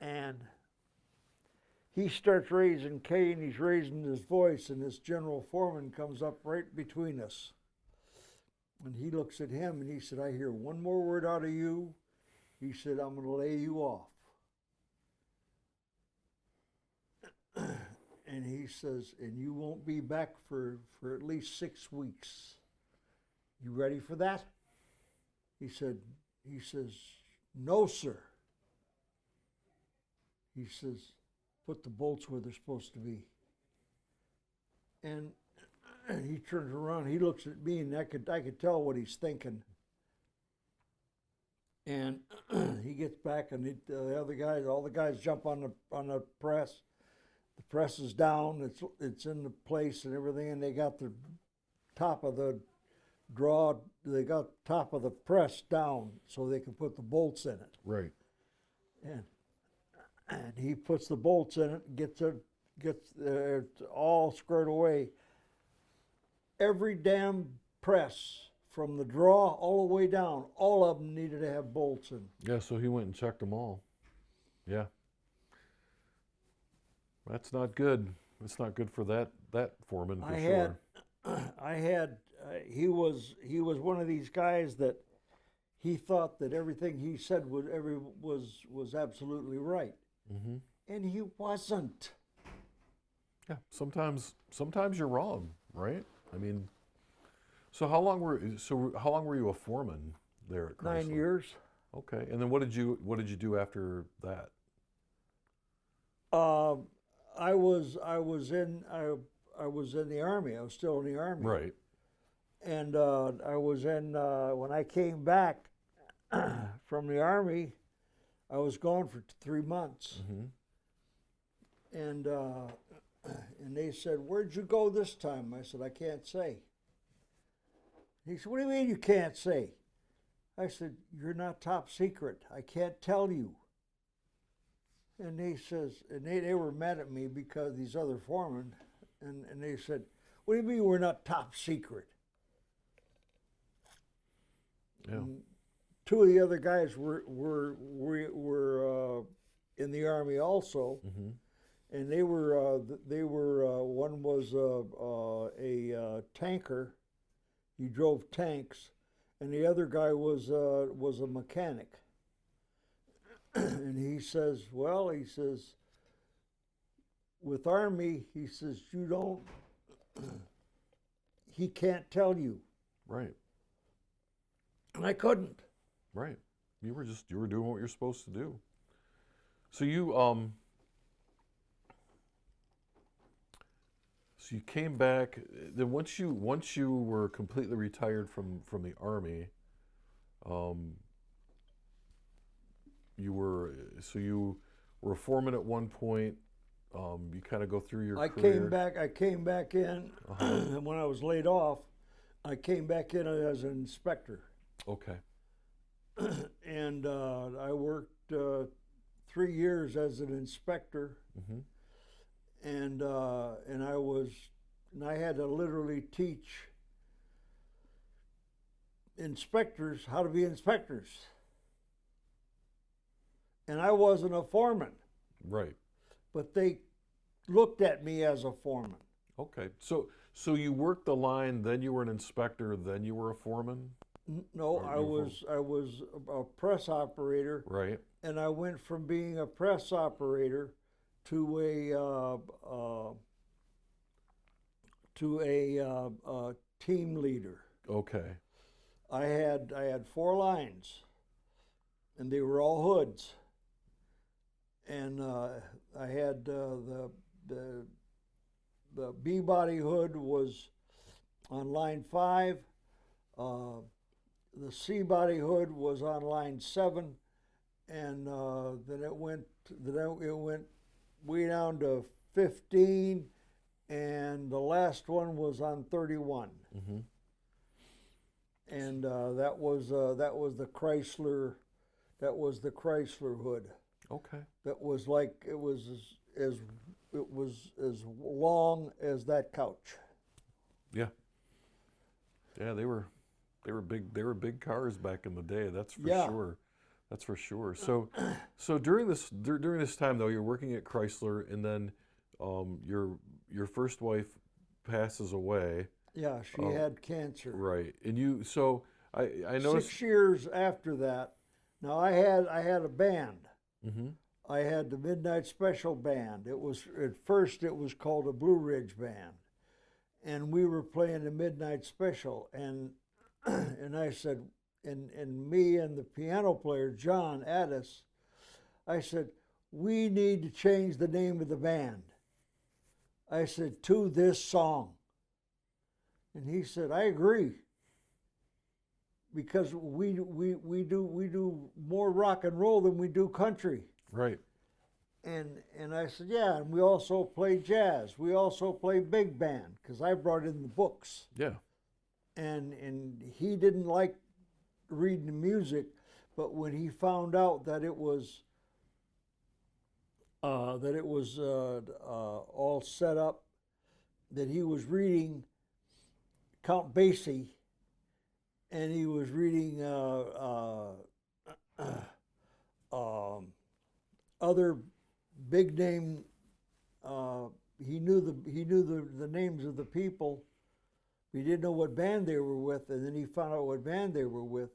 And he starts raising Cain, he's raising his voice, and this general foreman comes up right between us. And he looks at him and he said, "I hear one more word out of you." He said, "I'm going to lay you off." And he says, "And you won't be back for at least 6 weeks. You ready for that?" He says, "No, sir." He says, "Put the bolts where they're supposed to be." And he turns around, he looks at me, and I could tell what he's thinking. And he gets back, and all the guys jump on the press. The press is down, it's in the place and everything, and they got the top of the top of the press down so they can put the bolts in it. Right. And he puts the bolts in it, gets it all squared away. Every damn press, from the draw all the way down, all of them needed to have bolts in. Yeah, so he went and checked them all. Yeah. That's not good. It's not good for that foreman for sure. He was one of these guys that he thought that everything he said was absolutely right. And he wasn't. Yeah, sometimes you're wrong, right? I mean, so how long were you a foreman there at Chrysler? 9 years. Okay, and then what did you do after that? I was in the Army. I was still in the Army. Right. And I was in when I came back from the Army. I was gone for 3 months. And they said, "Where'd you go this time?" I said, "I can't say." He said, "What do you mean you can't say?" I said, "You're not top secret. I can't tell you." And they were mad at me because these other foremen, and they said, "What do you mean we're not top secret?" Yeah. And 2 of the other guys were in the Army also, and they were one was a tanker. He drove tanks, and the other guy was a mechanic. And he says, "With Army," he says, "you don't." He can't tell you. Right. And I couldn't. Right. You were doing what you're supposed to do. So you So you came back. Then once you were completely retired from the Army, um, you were a foreman at one point. You kind of go through your I career. came back in, and when I was laid off, I came back in as an inspector, Okay. and I worked 3 years as an inspector, Hmm. and I had to literally teach inspectors how to be inspectors, and I wasn't a foreman, Right. but they looked at me as a foreman. Okay. So you worked the line, then you were an inspector, then you were a foreman. No, Or you were I was a press operator, right. and I went from being a press operator to a team leader. Okay. I had 4 lines, and they were all hoods, and I had the B body hood was on line 5. The C body hood was on line 7, and then it went way down to 15, and the last one was on 31. Hmm. And that was the Chrysler, hood. Okay. That was like it was as long as that couch. Yeah. Yeah. They were big cars back in the day. That's for Yeah. sure. That's for sure. So during this time though, you're working at Chrysler, and then your first wife passes away. Yeah, she Um, had cancer. Right. And you, so I noticed. 6 years after that, now I had a band. Hmm. I had the Midnight Special Band. It was at first it was called a Blue Ridge Band, and we were playing the Midnight Special, and and I said, and me and the piano player John Addis, I said, we need to change the name of the band. I said, to this song, and he said, I agree, because we do more rock and roll than we do country. Right. And I said, yeah, and we also play jazz. We also play big band, because I brought in the books. Yeah. And he didn't like reading the music, but when he found out that it was all set up, that he was reading Count Basie, and he was reading other big name. He knew the names of the people. He didn't know what band they were with, and then he found out what band they were with,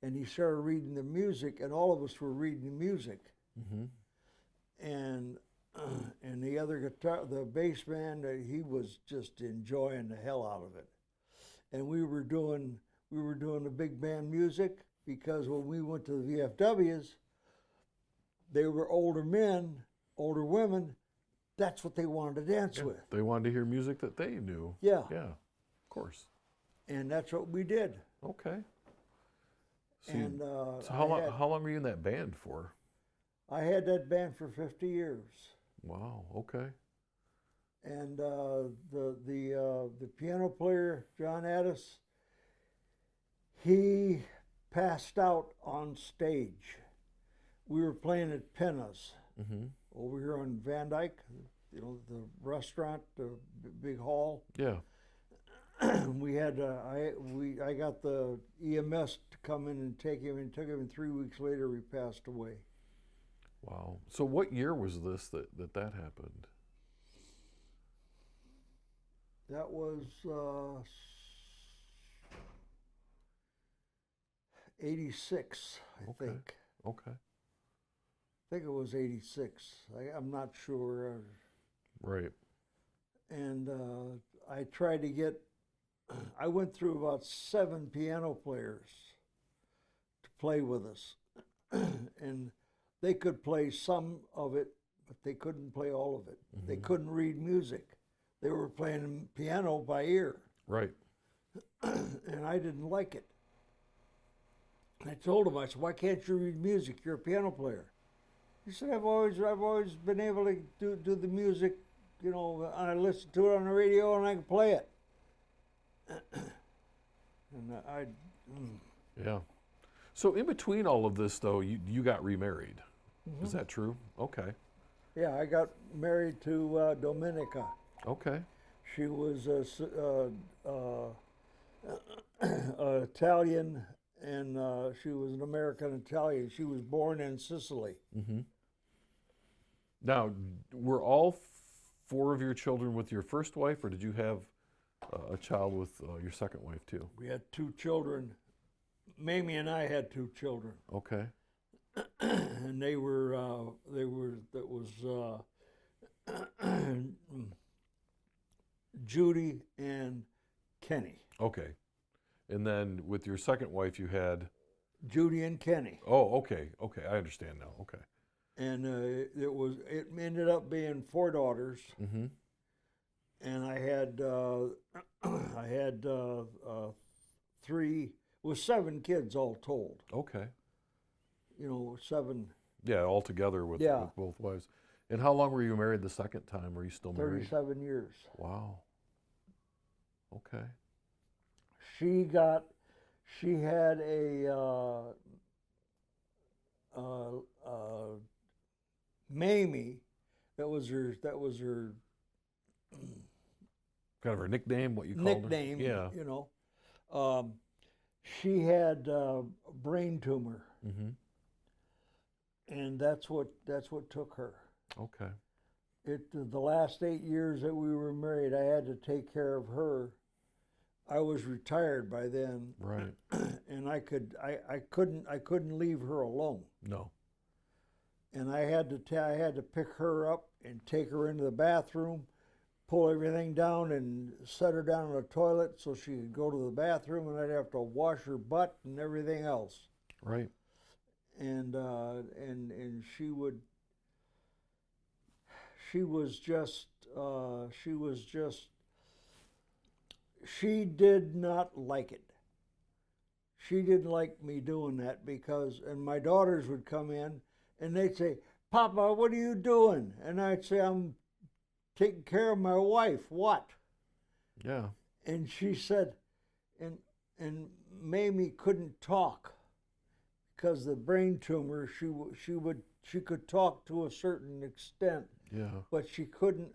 and he started reading the music, and all of us were reading the music. Hmm. And the bass man, he was just enjoying the hell out of it. And we were doing the big band music, because when we went to the VFWs, they were older men, older women. That's what they wanted to dance with. They wanted to hear music that they knew. Yeah. Yeah. Of course. And that's what we did. Okay. So, And so how long were you in that band for? I had that band for 50 years. Wow. Okay. And the piano player, John Addis, he passed out on stage. We were playing at Penna's Hmm. over here on Van Dyke, the restaurant, the big hall. Yeah. We had I got the EMS to come in and take him, and took him, and 3 weeks later he passed away. Wow. So what year was this that happened? That was 86, I Okay. think. Okay. I think it was 86. I'm not sure. Right. And I tried to get, I went through about 7 piano players to play with us. And they could play some of it, but they couldn't play all of it. Mm-hmm. They couldn't read music. they were playing piano by ear, Right. and I didn't like it. I told him, I said, "Why can't you read music? You're a piano player." He said, "I've always been able to do the music, you know. I listen to it on the radio and I can play it." And Yeah. So in between all of this, though, you got remarried. Is that true? Okay. yeah, I got married to Dominica. Okay. She was Italian, and she was an American Italian. She was born in Sicily. Mm-hmm. Now, were all four of your children with your first wife, or did you have a child with your second wife too? We had two children. Mamie and I had two children, Okay. and that was Judy and Kenny. Okay. And then with your second wife, you had. Judy and Kenny. Oh, okay. Okay, I understand now. Okay. And it ended up being four daughters, Mm-hmm. and I had three, well, seven kids all told. Okay. You know, seven. Yeah, all together with both wives. And how long were you married the second time? Were you still married? 37 years. Wow. Okay. She had a Mamie, that was her Kind of her nickname, what you called nickname. her? Yeah. You know, she had a brain tumor, Mm-hmm. and that's what took her. Okay. The last 8 years that we were married, I had to take care of her. I was retired by then, Right. and I couldn't leave her alone. No. And I had to pick her up and take her into the bathroom, pull everything down and set her down in the toilet so she could go to the bathroom, and I'd have to wash her butt and everything else. Right. And she did not like it. She didn't like me doing that and my daughters would come in and they'd say, "Papa, what are you doing?" And I'd say, "I'm taking care of my wife." "What?" Yeah. And she said, and Mamie couldn't talk because the brain tumor. She could talk to a certain extent, Yeah. but she couldn't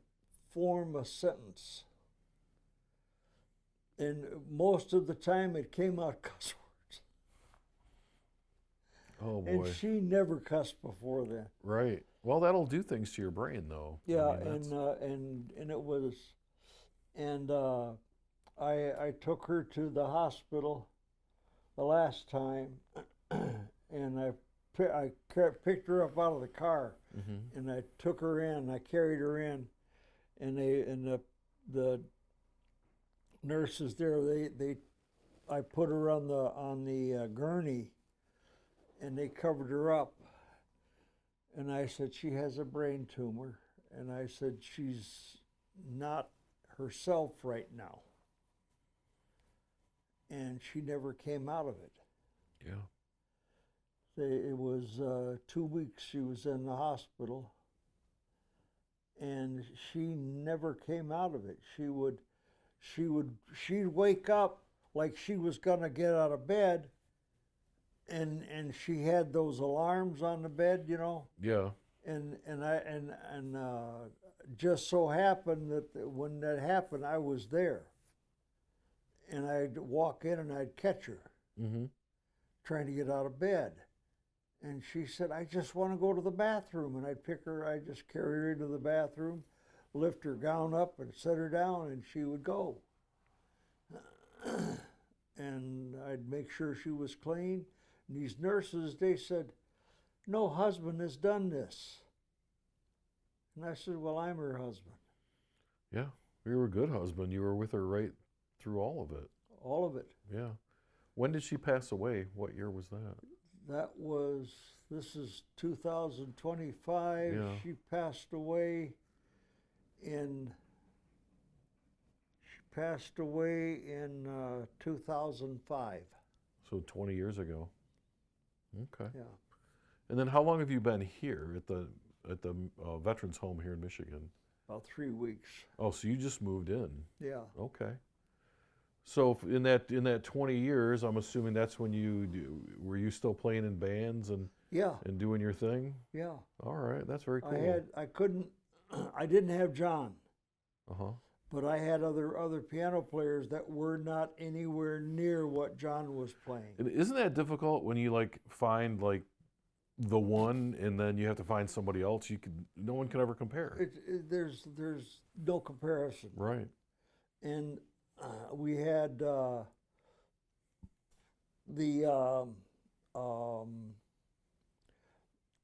form a sentence. And most of the time it came out cuss words. Oh boy. And she never cussed before then. Right. Well, that'll do things to your brain, though. Yeah, I mean, and it was, and I took her to the hospital the last time, and I picked her up out of the car, Mm-hmm. and I took her in. I carried her in, and the nurses there, I put her on the gurney, and they covered her up. And I said, "She has a brain tumor," and I said, "She's not herself right now." And she never came out of it. Yeah. It was 2 weeks she was in the hospital, and she never came out of it. She'd wake up like she was gonna get out of bed, and she had those alarms on the bed, you know. Yeah. And just so happened that when that happened, I was there, and I'd walk in and I'd catch her, Mm-hmm. trying to get out of bed. And she said, "I just want to go to the bathroom." And I'd just carry her into the bathroom, lift her gown up and set her down, and she would go. And I'd make sure she was clean. And these nurses, they said, "No husband has done this." And I said, "Well, I'm her husband." Yeah. You were a good husband. You were with her right through all of it. All of it. Yeah. When did she pass away? What year was that? This is 2025. Yeah. She passed away in passed away in 2005. So 20 years ago. Okay. Yeah, And then how long have you been here at the Veterans Home here in Michigan? about 3 weeks. Oh, so you just moved in. Yeah. Okay. So in that 20 years, I'm assuming that's when were you still playing in bands and Yeah. doing your thing? Yeah. All right, that's very cool. I didn't have John, Uh-huh. but I had other piano players that were not anywhere near what John was playing. And isn't that difficult when you find the one and then you have to find somebody else? No one can ever compare. There's no comparison. Right. And we had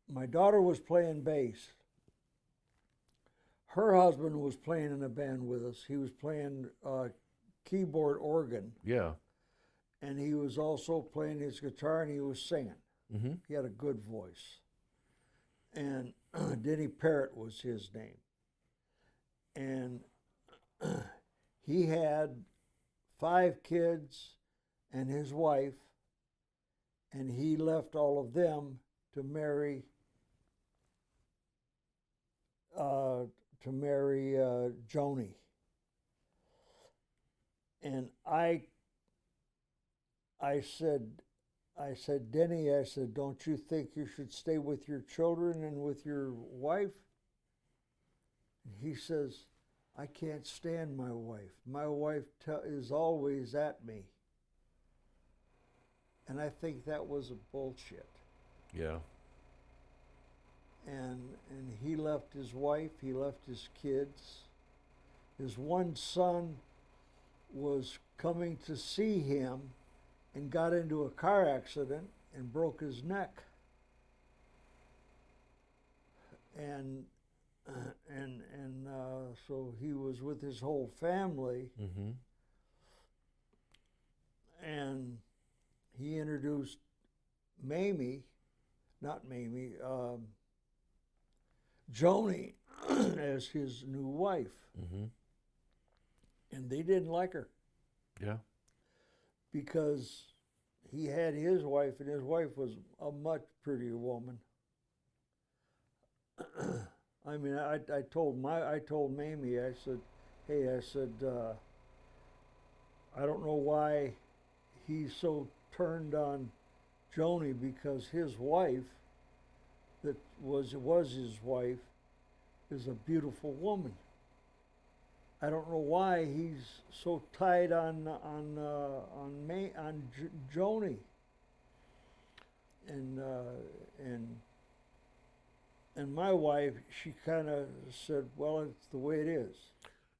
my daughter was playing bass. Her husband was playing in a band with us. He was playing keyboard organ, Yeah. and he was also playing his guitar, and he was singing. Mm-hmm. He had a good voice. And Denny Parrott was his name. And he had 5 kids and his wife, and he left all of them to marry Joni. And I said, Denny, I said, don't you think you should stay with your children and with your wife? And he says, I can't stand my wife. My wife is always at me. And I think that was a bullshit. Yeah. And he left his wife, he left his kids. His one son was coming to see him and got into a car accident and broke his neck. And so he was with his whole family. Mm-hmm. And he introduced Joni as his new wife. Mm-hmm. And they didn't like her. Yeah. Because he had his wife, and his wife was a much prettier woman. I mean, I told Mamie, I said, hey, I don't know why he's so turned on Joni, because his wife, that was his wife, is a beautiful woman. I don't know why he's so tight on Joni. And my wife, she kind of said, well, it's the way it is.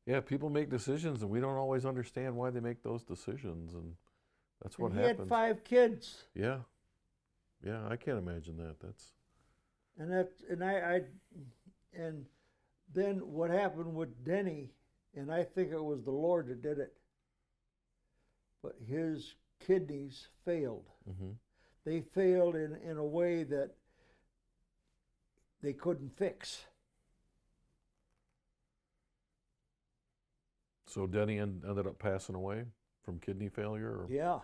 Yeah, people make decisions, and we don't always understand why they make those decisions, and that's what happens. He had 5 kids. Yeah, yeah, I can't imagine that. And then what happened with Denny, and I think it was the Lord that did it, but his kidneys failed. Mm-hmm. They failed in a way that they couldn't fix. So Denny ended up passing away from kidney failure? Or? Yeah.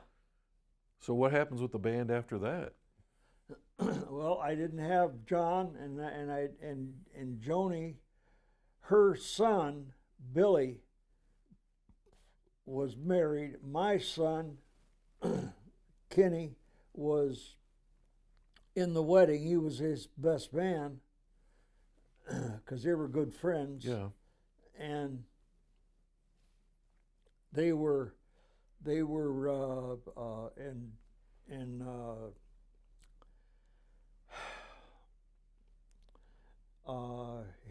So what happens with the band after that? Well, I didn't have John, and Joni, her son, Billy, was married. My son, Kenny, was in the wedding. He was his best man, because they were good friends. Yeah. And they were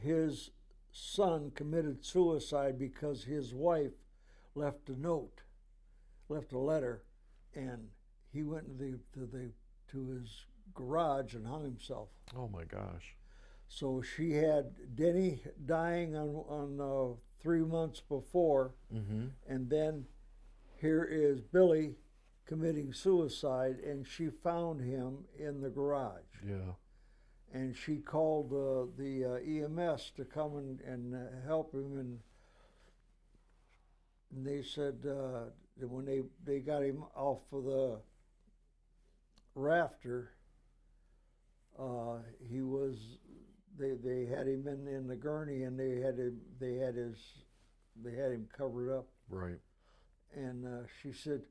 his son committed suicide because his wife left a letter, and he went to his garage and hung himself. Oh my gosh. So she had Denny dying on 3 months before, Mm-hmm. and then here is Billy committing suicide, and she found him in the garage. Yeah. And she called the EMS to come and help him, and they said that when they got him off of the rafter, he was they had him in the gurney, and they had him covered up. Right. And she said,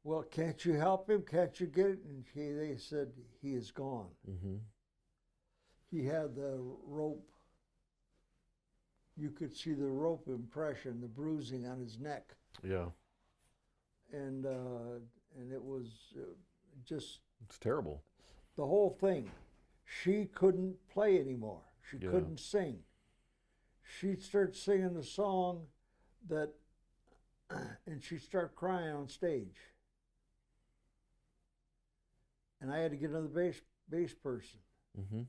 "Well, can't you help him? Can't you get it?" And they said, "He is gone." Mm-hmm. He had the rope. You could see the rope impression, the bruising on his neck, Yeah. and it was just It's terrible. the whole thing. She couldn't play anymore. She Yeah. couldn't sing. She'd start singing the song that, and she'd start crying on stage. And I had to get another bass person. Mm-hmm.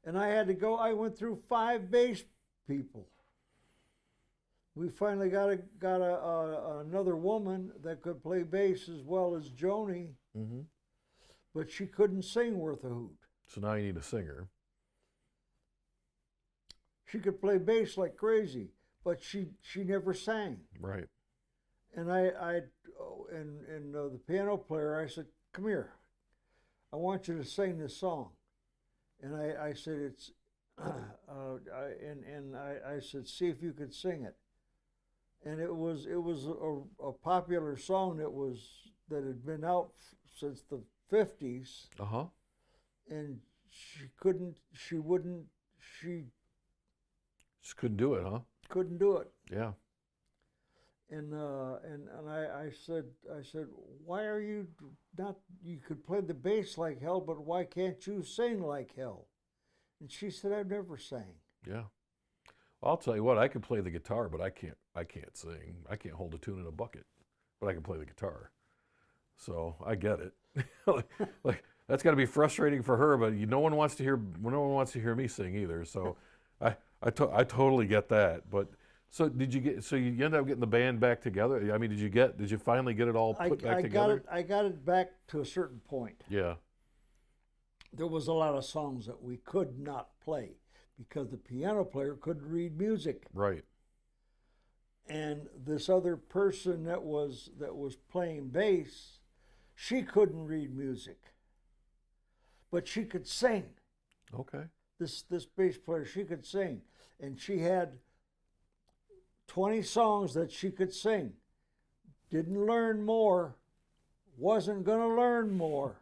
And I had to go. I went through 5 bass people. We finally got another woman that could play bass as well as Joni, Mm-hmm. but she couldn't sing worth a hoot. So now you need a singer. She could play bass like crazy, but she never sang. Right. And the piano player, I said, "Come here, I want you to sing this song." And I said, "It's," I said, "See if you could sing it." And it was a popular song that had been out since the 50s, Uh-huh. and she Just couldn't do it, huh? couldn't do it. Yeah. And I said, "Why are you not? You could play the bass like hell, but why can't you sing like hell?" And she said, "I've never sang." Yeah. I'll tell you what, I can play the guitar, but I can't sing. I can't hold a tune in a bucket, but I can play the guitar. So I get it. like that's got to be frustrating for her, but no one wants to hear me sing either. So I totally get that. But so you end up getting the band back together? I mean, did you finally get it all put back together? I got it back to a certain point. Yeah. There was a lot of songs that we could not play because the piano player couldn't read music. Right. And this other person that was playing bass, she couldn't read music, but she could sing. Okay. This bass player, she could sing, and she had 20 songs that she could sing. Didn't learn more, wasn't gonna learn more.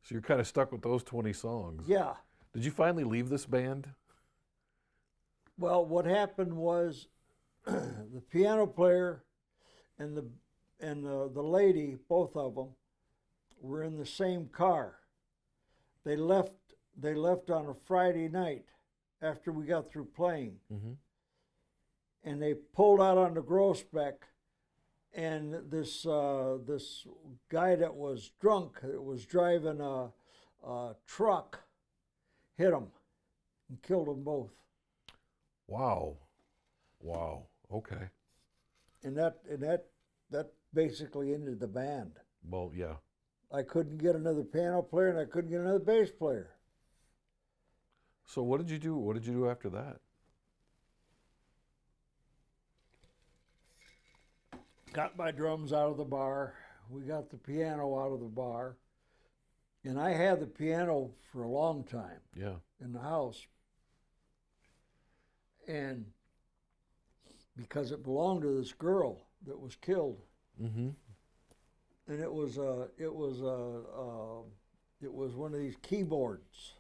So you're kind of stuck with those 20 songs. Yeah. Did you finally leave this band? Well, what happened was the piano player and the lady, both of them, were in the same car. They left on a Friday night after we got through playing. Mm-hmm. And they pulled out on the Grossbeck, and this guy that was drunk, that was driving a truck, hit them and killed them both. Wow. Okay. And that basically ended the band. Well, yeah. I couldn't get another piano player, and I couldn't get another bass player. So what did you do? What did you do after that? Got my drums out of the bar. We got the piano out of the bar. And I had the piano for a long time. Yeah. In the house. And because it belonged to this girl that was killed. Mm-hmm. And it was one of these keyboards,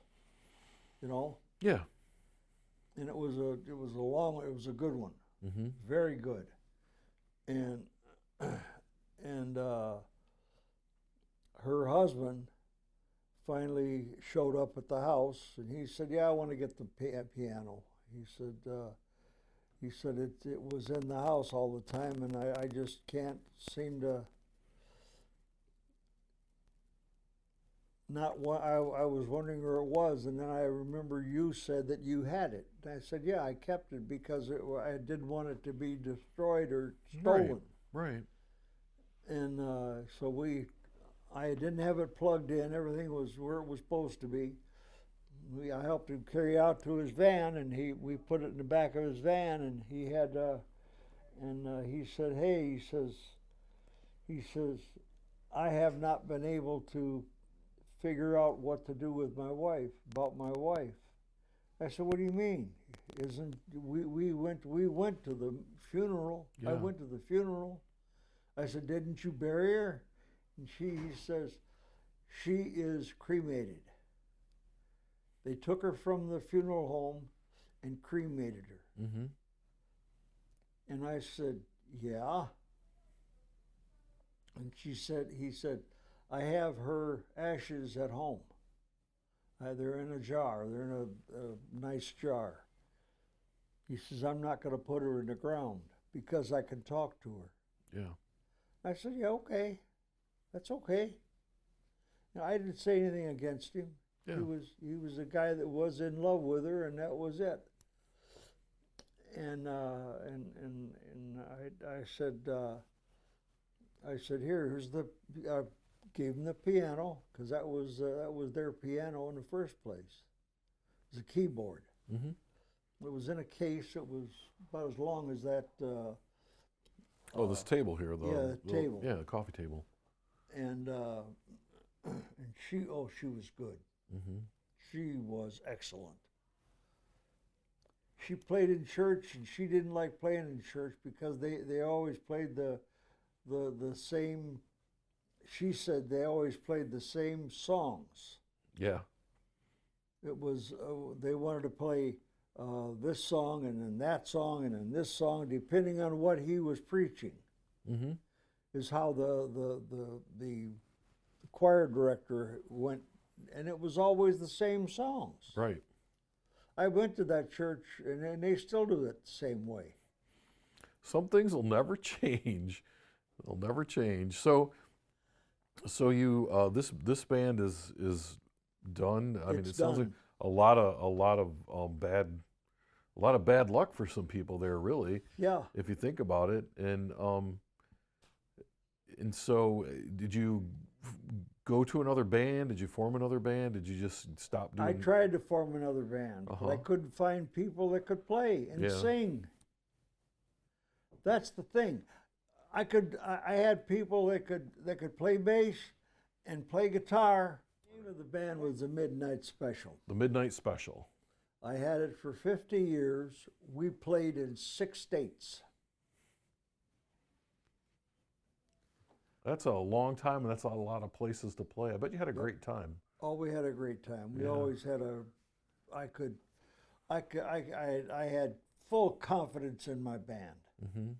you know. Yeah. And it was a good one. Mm-hmm. Very good. And her husband finally showed up at the house, and he said, "Yeah, I want to get the piano." He said it was in the house all the time, and I just can't seem to not want. I was wondering where it was, and then I remember you said that you had it. And I said, "Yeah, I kept it because I didn't want it to be destroyed or stolen." Right. And so I didn't have it plugged in. Everything was where it was supposed to be. I helped him carry out to his van, and we put it in the back of his van, and he had and he said, "Hey," he says, "I have not been able to figure out what to do with my wife, about my wife." I said, "What do you mean? Isn't we went to the funeral? Yeah. I went to the funeral." I said, "Didn't you bury her?" And he says, "She is cremated. They took her from the funeral home and cremated her." Mm-hmm. And I said, "Yeah." And he said, "I have her ashes at home. They're in a jar. They're in a nice jar." He says, "I'm not going to put her in the ground because I can talk to her." Yeah. I said, "Yeah, okay. That's okay." Now, I didn't say anything against him. Yeah. He was a guy that was in love with her, and that was it. And I said, here's the gave him the piano, because that was their piano in the first place. It was a keyboard. Mm-hmm. It was in a case. It was about as long as that. This table here, though. Yeah, the table. Yeah, the coffee table. And she was good. Mm-hmm. She was excellent. She played in church, and she didn't like playing in church because they always played the same. She said they always played the same songs. Yeah. It was they wanted to play this song and then that song and then this song, depending on what he was preaching. Mm-hmm. Is how the choir director went, and it was always the same songs. Right. I went to that church, and they still do it the same way. Some things will never change. They'll never change. So you this band is done. I mean, it sounds like a lot of bad luck for some people there, really. Yeah. If you think about it, and so did you go to another band? Did you form another band? Did you just stop doing? I tried to form another band, but I couldn't find people that could play and sing. That's the thing. I had people that could play bass and play guitar. The name of the band was the Midnight Special. The Midnight Special. I had it for 50 years. We played in 6 states. That's a long time, and that's a lot of places to play. I bet you had a great time. Oh, we had a great time. We always had I had full confidence in my band. Mm-hmm.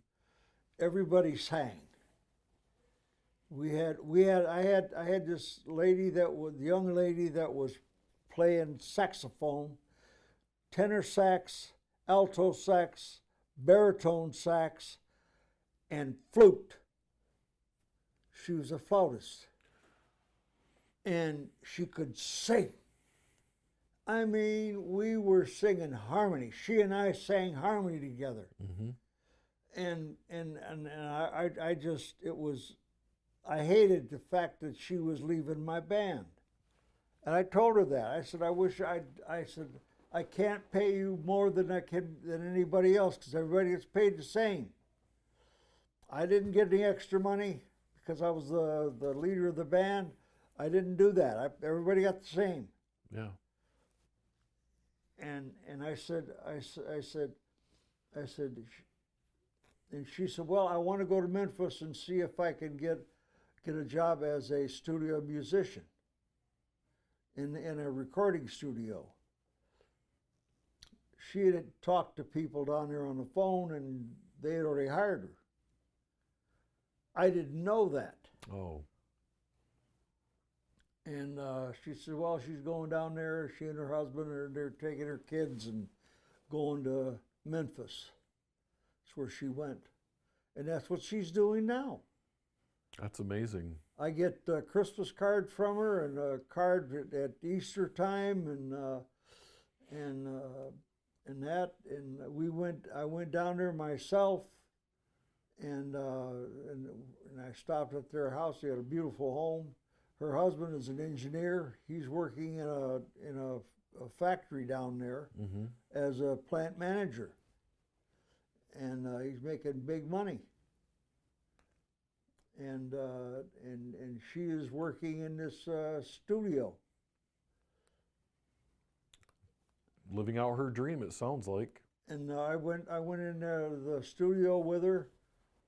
Everybody sang. I had this young lady that was playing saxophone, tenor sax, alto sax, baritone sax, and flute. She was a flautist, and she could sing. I mean, we were singing harmony. She and I sang harmony together. Mm-hmm. And I hated the fact that she was leaving my band. And I told her that. I said, I said, "I can't pay you more than anybody else, because everybody gets paid the same." I didn't get any extra money because I was the leader of the band. I didn't do that. Everybody got the same. Yeah. And I said, and she said, "Well, I want to go to Memphis and see if I can get a job as a studio musician in a recording studio." She had talked to people down there on the phone, and they had already hired her. I didn't know that. Oh. And she said, "Well, she's going down there. She and her husband they're taking her kids and going to Memphis." That's where she went. And that's what she's doing now. That's amazing. I get a Christmas card from her and a card at Easter time and I went down there myself and I stopped at their house. They had a beautiful home. Her husband is an engineer. He's working in a factory down there as a plant manager. And he's making big money. And she is working in this studio. Living out her dream, it sounds like. And I went in the studio with her,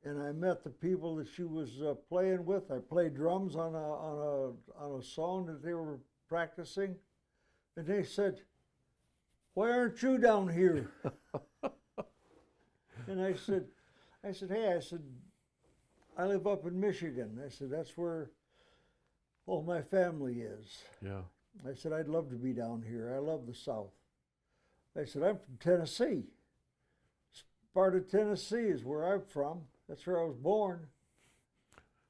and I met the people that she was playing with. I played drums on a song that they were practicing, and they said, "Why aren't you down here?" And I said, "Hey," I said, "I live up in Michigan." I said, "That's where all my family is." Yeah. I said, "I'd love to be down here. I love the South." I said, "I'm from Tennessee. Sparta, Tennessee is where I'm from. That's where I was born."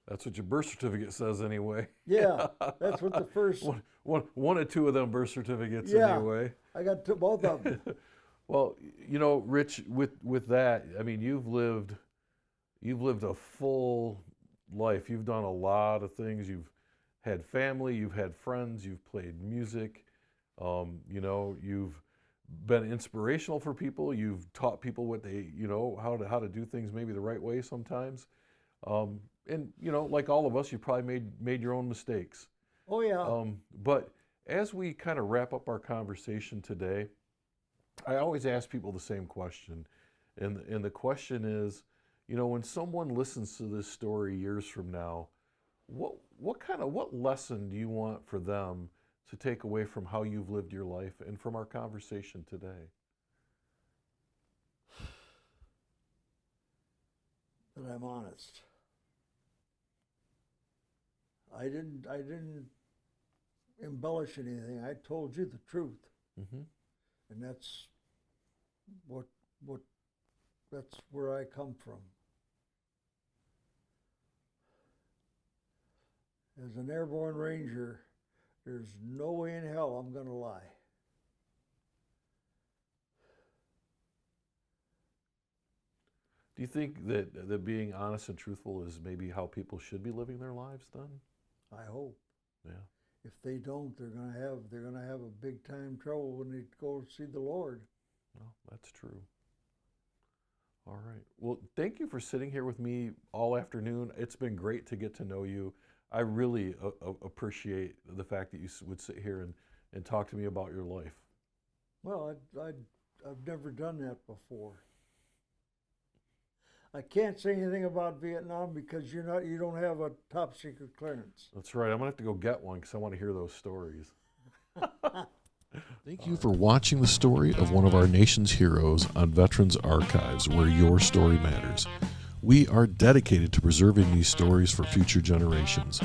That's what your birth certificate says anyway. Yeah, that's what the first. One or two of them birth certificates Yeah. anyway. I got both of them. Well, Rich, with that, I mean, you've lived a full life. You've done a lot of things. You've had family, you've had friends, you've played music. You've been inspirational for people. You've taught people what they, how to do things maybe the right way sometimes. And like all of us, you probably made your own mistakes. Oh yeah. But as we kind of wrap up our conversation today, I always ask people the same question, and the question is, when someone listens to this story years from now, what lesson do you want for them to take away from how you've lived your life and from our conversation today? That I'm honest. I didn't embellish anything. I told you the truth, Mm-hmm. and that's that's where I come from. As an airborne ranger, there's no way in hell I'm going to lie. Do you think that being honest and truthful is maybe how people should be living their lives then? I hope. Yeah. If they don't, they're gonna have a big time trouble when they go see the Lord. Well, that's true. All right. Well, thank you for sitting here with me all afternoon. It's been great to get to know you. I really appreciate the fact that you would sit here and talk to me about your life. Well, I've never done that before. I can't say anything about Vietnam because you don't have a top secret clearance. That's right. I'm going to have to go get one because I want to hear those stories. Thank you for watching the story of one of our nation's heroes on Veterans Archives, where your story matters. We are dedicated to preserving these stories for future generations.